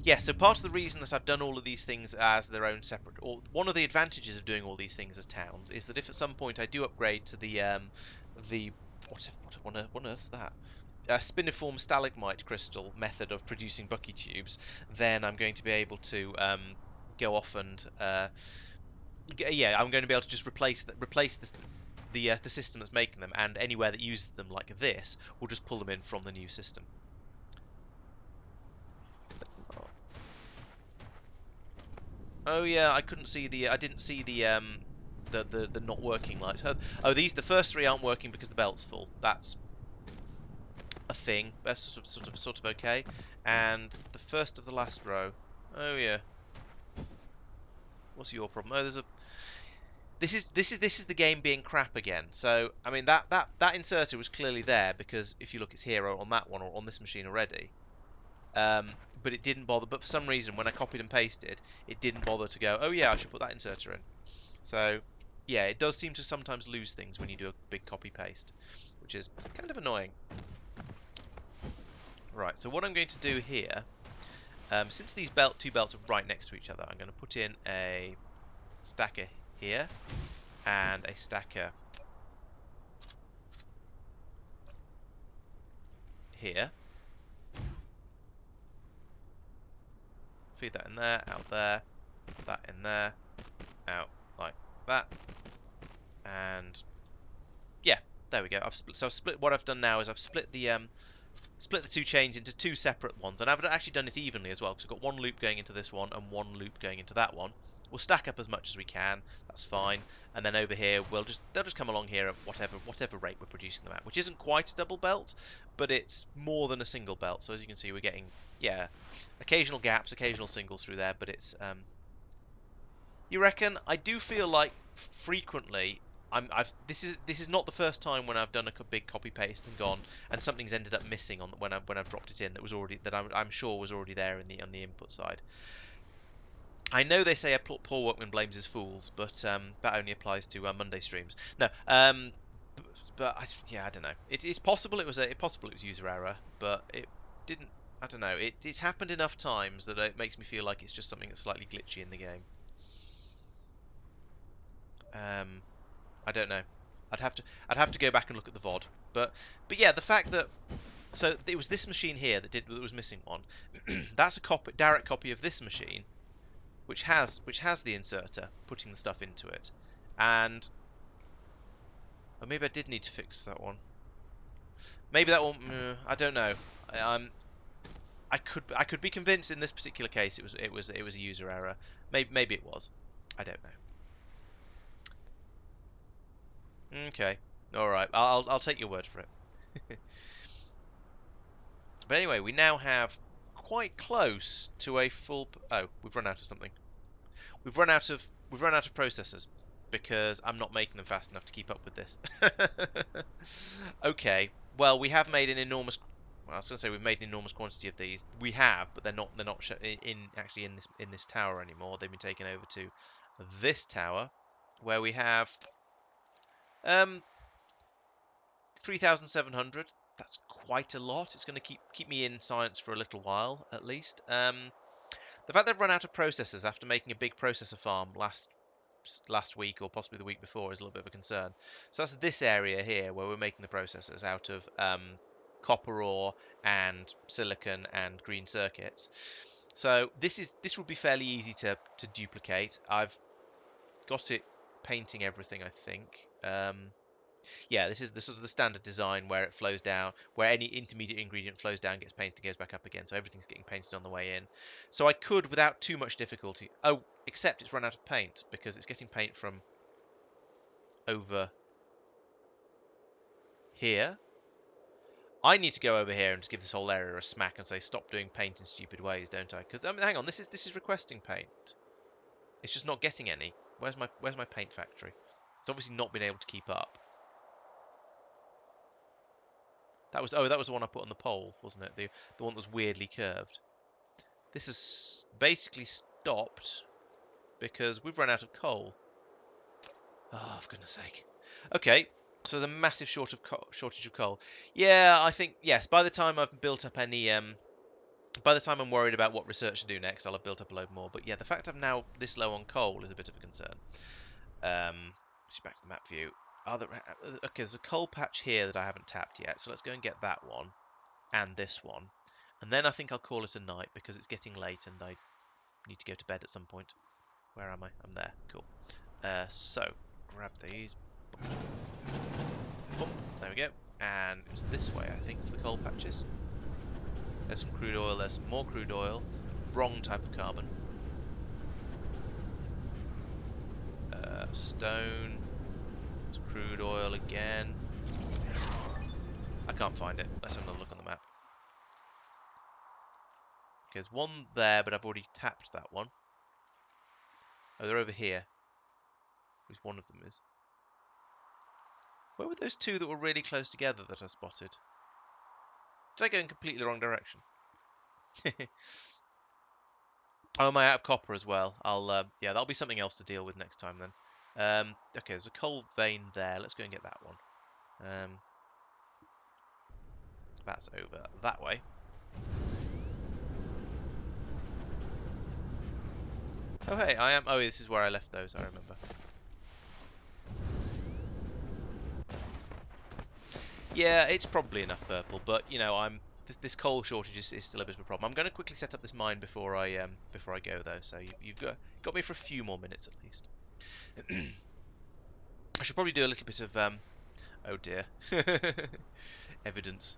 Yeah, so part of the reason that I've done all of these things as their own separate, or one of the advantages of doing all these things as towns, is that if at some point I do upgrade to the what on earth's that? Spiniform stalagmite crystal method of producing bucky tubes, then I'm going to be able to go off and yeah, I'm going to be able to just replace the system that's making them, and anywhere that uses them like this, we'll just pull them in from the new system. Oh yeah, I didn't see the not working lights. Oh, the first 3 aren't working because the belt's full. That's a thing. That's sort of okay. And the first of the last row. Oh yeah. What's your problem? Oh, there's a. This is the game being crap again. So I mean that inserter was clearly there because if you look, it's here or on that one or on this machine already. But it didn't bother. But for some reason, when I copied and pasted, it didn't bother to go, oh yeah, I should put that inserter in. So, yeah, it does seem to sometimes lose things when you do a big copy-paste, which is kind of annoying. Right, so what I'm going to do here, since these 2 belts are right next to each other, I'm going to put in a stacker here, and a stacker here. Feed that in there, out there, that in there, out like that, and yeah, there we go. I've split. What I've done now is I've split the 2 chains into 2 separate ones, and I've actually done it evenly as well, because I've got 1 loop going into this one and 1 loop going into that one. We'll stack up as much as we can. That's fine. And then over here, they'll just come along here at whatever rate we're producing them at, which isn't quite a double belt, but it's more than a single belt. So as you can see, we're getting occasional gaps, occasional singles through there, but it's you reckon? I do feel like frequently this is not the first time when I've done a big copy paste and gone and something's ended up missing when I've dropped it in that I'm sure was already there on the input side. I know they say a poor workman blames his fools, but that only applies to Monday streams. No, but I don't know. It's possible it was user error, but it didn't. I don't know. It's happened enough times that it makes me feel like it's just something that's slightly glitchy in the game. I don't know. I'd have to go back and look at the VOD. But yeah, the fact that so it was this machine here that was missing one. That's a direct copy of this machine, which has the inserter putting the stuff into it, and or maybe I did need to fix that one. Maybe that one. I don't know. I could be convinced in this particular case it was a user error. Maybe it was. I don't know. Okay. All right. I'll take your word for it. But anyway, we now have quite close to a full. Oh, we've run out of something. We've run out of processors because I'm not making them fast enough to keep up with this. Okay. Well, we have made an enormous. Well, I was going to say we've made an enormous quantity of these. We have, but they're not actually in this tower anymore. They've been taken over to this tower, where we have 3,700. That's quite a lot. It's going to keep me in science for a little while at least. The fact they've run out of processors after making a big processor farm last week or possibly the week before is a little bit of a concern. So that's this area here where we're making the processors out of copper ore and silicon and green circuits. So this would be fairly easy to duplicate. I've got it painting everything, I think. Yeah, this is the sort of the standard design where it flows down, where any intermediate ingredient flows down, gets painted, goes back up again. So everything's getting painted on the way in. So I could, without too much difficulty. Oh, except it's run out of paint because it's getting paint from over here. I need to go over here and just give this whole area a smack and say stop doing paint in stupid ways, don't I? Because hang on, this is requesting paint. It's just not getting any. Where's my paint factory? It's obviously not been able to keep up. That was the one I put on the pole, wasn't it? The one that was weirdly curved. This is basically stopped because we've run out of coal. Oh, for goodness sake. Okay, so the massive shortage of coal. Yeah, I think yes. By the time I've built up any by the time I'm worried about what research to do next, I'll have built up a load more. But yeah, the fact I'm now this low on coal is a bit of a concern. Just back to the map view. Okay, there's a coal patch here that I haven't tapped yet, so let's go and get that one and this one, and then I think I'll call it a night because it's getting late and I need to go to bed at some point. Where am I? I'm there. Cool. So grab these. Boom. There we go. And it was this way, I think, for the coal patches. There's some crude oil. There's some more crude oil. Wrong type of carbon. Stone. Crude oil again. I can't find it. Let's have another look on the map. There's one there, but I've already tapped that one. Oh, they're over here. At least one of them is. Where were those two that were really close together that I spotted? Did I go in completely the wrong direction? Oh, am I out of copper as well? Yeah, that'll be something else to deal with next time then. Okay, there's a coal vein there. Let's go and get that one. That's over that way. Oh, hey, I am. Oh, this is where I left those. I remember. Yeah, it's probably enough purple, but you know, this coal shortage is still a bit of a problem. I'm going to quickly set up this mine before I go though. So you've got me for a few more minutes at least. I should probably do a little bit of oh dear, evidence,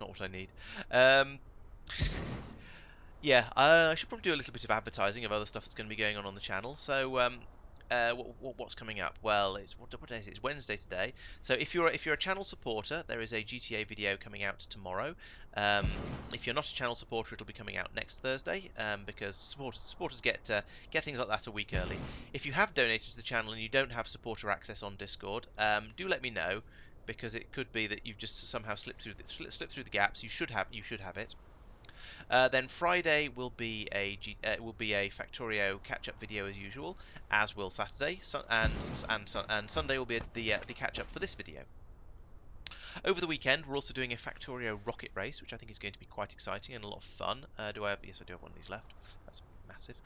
not what I need. Yeah, I should probably do a little bit of advertising of other stuff that's going to be going on the channel. So what's coming up? Well, it's what day is it? It's Wednesday today. So if you're a channel supporter, there is a GTA video coming out tomorrow. If you're not a channel supporter, it'll be coming out next Thursday because supporters get things like that a week early. If you have donated to the channel and you don't have supporter access on Discord, do let me know because it could be that you've just somehow slipped through the gaps. You should have it. Then Friday will be a Factorio catch-up video as usual, as will Saturday, and Sunday will be the catch-up for this video. Over the weekend, we're also doing a Factorio rocket race, which I think is going to be quite exciting and a lot of fun. Yes, I do have one of these left. That's massive.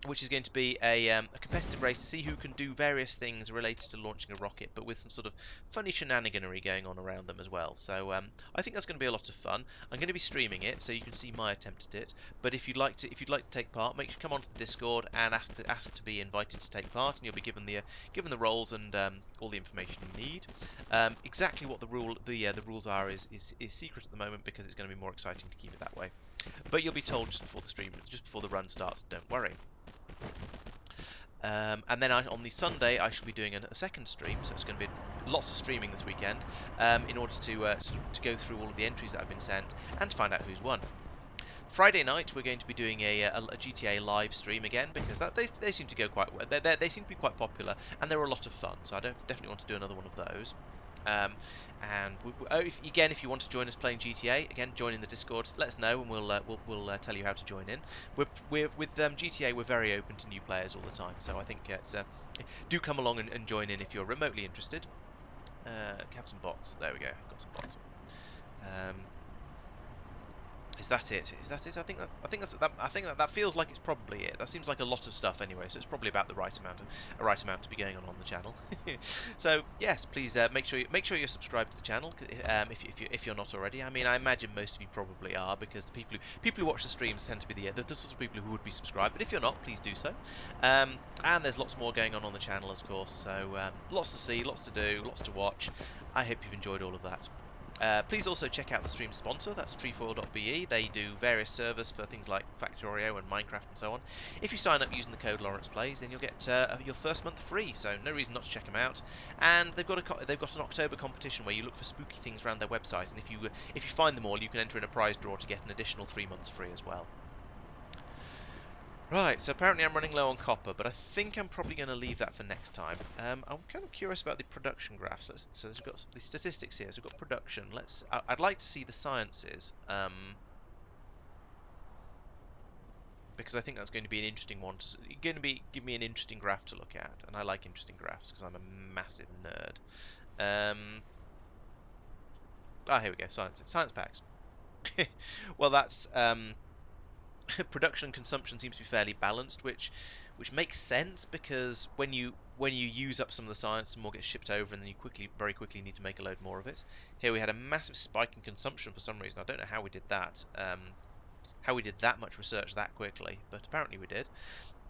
which is going to be a competitive race to see who can do various things related to launching a rocket, but with some sort of funny shenaniganery going on around them as well. So I think that's going to be a lot of fun. I'm going to be streaming it, so you can see my attempt at it. But if you'd like to take part, make sure to come onto the Discord and ask to be invited to take part, and you'll be given the roles and all the information you need. Exactly what the rules are is secret at the moment because it's going to be more exciting to keep it that way. But you'll be told just before the stream, just before the run starts. Don't worry. And then on the Sunday, I shall be doing a second stream, so it's going to be lots of streaming this weekend, in order to go through all of the entries that have been sent and to find out who's won. Friday night, we're going to be doing a GTA live stream again because they seem to go quite well. They seem to be quite popular and they're a lot of fun. So I definitely want to do another one of those. And if you want to join us playing GTA, again, join in the Discord. Let us know, and we'll tell you how to join in. We're with GTA. We're very open to new players all the time, so I think do come along and join in if you're remotely interested. Have some bots. There we go. Got some bots. Is that it? Is that it? I think that feels like it's probably it. That seems like a lot of stuff anyway, so it's probably about the right amount to be going on the channel. So yes, please make sure you're subscribed to the channel if you're not already. I mean, I imagine most of you probably are because the people who watch the streams tend to be the sorts of people who would be subscribed. But if you're not, please do so. And there's lots more going on the channel, of course. So lots to see, lots to do, lots to watch. I hope you've enjoyed all of that. Please also check out the stream sponsor, that's treefoil.be. They do various servers for things like Factorio and Minecraft and so on. If you sign up using the code LaurencePlays, then you'll get your first month free, so no reason not to check them out. And they've got an October competition where you look for spooky things around their website, and if you find them all, you can enter in a prize draw to get an additional 3 months free as well. Right, so apparently I'm running low on copper, but I think I'm probably going to leave that for next time. I'm kind of curious about the production graphs. So we've got the statistics here. So we've got production. I'd like to see the sciences, because I think that's going to be an interesting one. Give me an interesting graph to look at, and I like interesting graphs because I'm a massive nerd. Here we go. Science packs. Well, that's production and consumption seems to be fairly balanced, which makes sense because when you use up some of the science, some more gets shipped over, and then you very quickly need to make a load more of it. Here we had a massive spike in consumption for some reason. I don't know how we did that. How we did that much research that quickly, but apparently we did.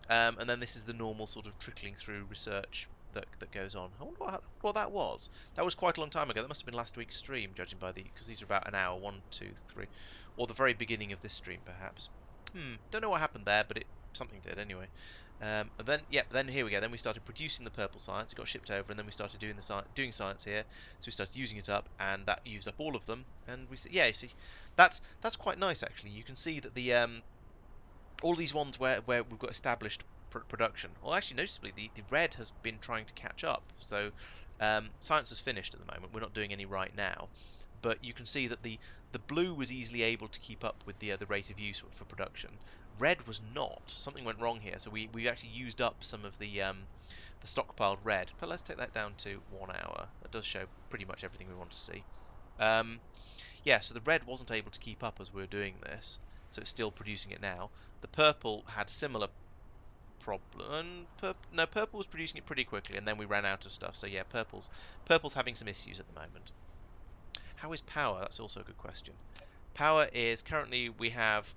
And then this is the normal sort of trickling through research that goes on. I wonder what that was. That was quite a long time ago. That must have been last week's stream, judging by because these are about an hour, 1, 2, 3, or the very beginning of this stream, perhaps. Don't know what happened there, but something did anyway. And then here we go. Then we started producing the purple science. It got shipped over, and then we started doing science here. So we started using it up, and that used up all of them. And you see, that's quite nice actually. You can see that the all these ones where we've got established production. Well, actually, noticeably, the red has been trying to catch up. So science is finished at the moment. We're not doing any right now, but you can see that the blue was easily able to keep up with the rate of use for production. Red was not. Something went wrong here, so we actually used up some of the stockpiled red. But let's take that down to 1 hour. That does show pretty much everything we want to see. So the red wasn't able to keep up as we were doing this, so it's still producing it now. The purple had a similar problem. Purple was producing it pretty quickly, and then we ran out of stuff. So yeah, purple's having some issues at the moment. How is power? That's also a good question. Power is currently we have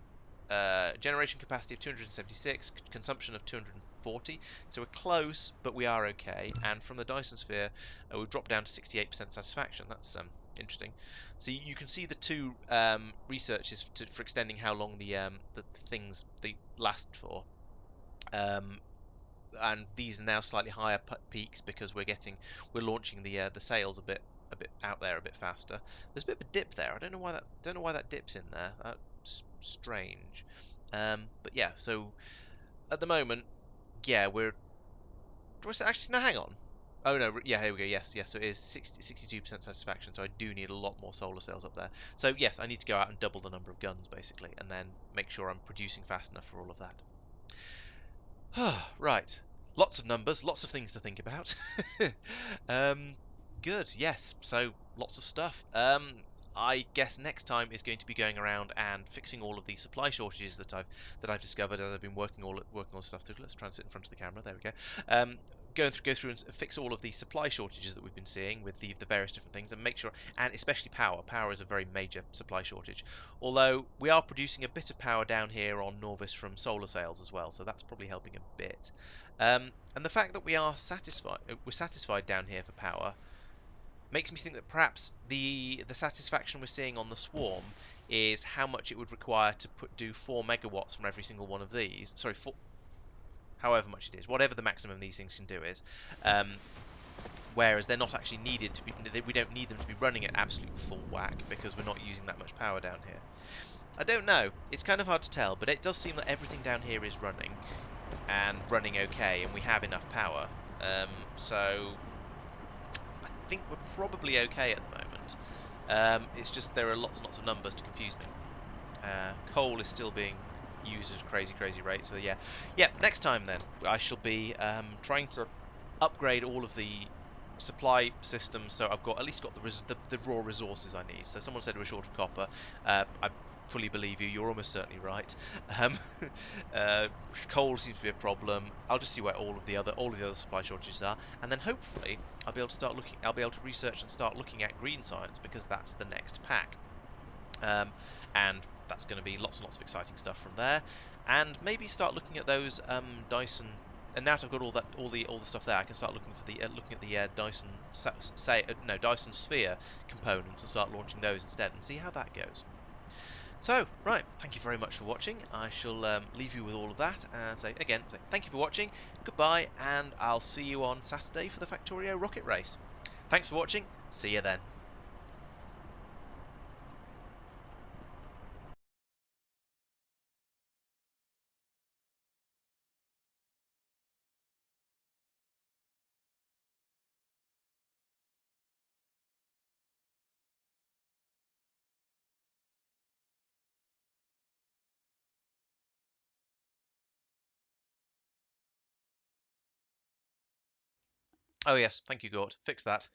generation capacity of 276, consumption of 240. So we're close, but we are okay. And from the Dyson sphere, we've dropped down to 68% satisfaction. That's interesting. So you can see the two researches for extending how long the things they last for. And these are now slightly higher peaks because we're launching the sales a bit out there a bit faster. There's a bit of a dip there. I don't know why that dip's in there. That's strange. But yeah, so at the moment, yeah, actually no, hang on. Oh no, yeah, here we go. Yes. So it is 62% satisfaction. So I do need a lot more solar cells up there. So yes, I need to go out and double the number of guns basically, and then make sure I'm producing fast enough for all of that. Right. Lots of numbers, lots of things to think about. Good, yes. So lots of stuff. I guess next time is going to be going around and fixing all of the supply shortages that I've discovered as I've been working all stuff through. Let's try and sit in front of the camera. There we go. Go through and fix all of the supply shortages that we've been seeing with the various different things, and make sure, and especially power. Power is a very major supply shortage. Although we are producing a bit of power down here on Norvis from solar sails as well, so that's probably helping a bit. And the fact that we're satisfied down here for power makes me think that perhaps the satisfaction we're seeing on the swarm is how much it would require to do 4 megawatts from every single one of these. Sorry, however much it is, whatever the maximum these things can do is. Um, Whereas they're not actually needed to be. We don't need them to be running at absolute full whack because we're not using that much power down here. I don't know. It's kind of hard to tell, but it does seem that everything down here is running and running okay, and we have enough power. So I think we're probably okay at the moment. It's just there are lots and lots of numbers to confuse me. Coal is still being used at a crazy, crazy rate. So yeah. Next time then, I shall be trying to upgrade all of the supply systems, so I've got at least got the raw resources I need. So someone said we're short of copper. I fully believe you. You're almost certainly right. Um, uh, Coal seems to be a problem. I'll just see where all of the other supply shortages are, and then hopefully I'll be able to start looking. I'll be able to research and start looking at green science, because that's the next pack. And that's going to be lots and lots of exciting stuff from there, and maybe start looking at those Dyson. And now that I've got all the stuff there, I can start looking for the looking at the Dyson Dyson Sphere components, and start launching those instead, and see how that goes. So, right, thank you very much for watching. I shall leave you with all of that, and say thank you for watching, goodbye, and I'll see you on Saturday for the Factorio rocket race. Thanks for watching. See you then. Oh yes, thank you, Gort. Fix that.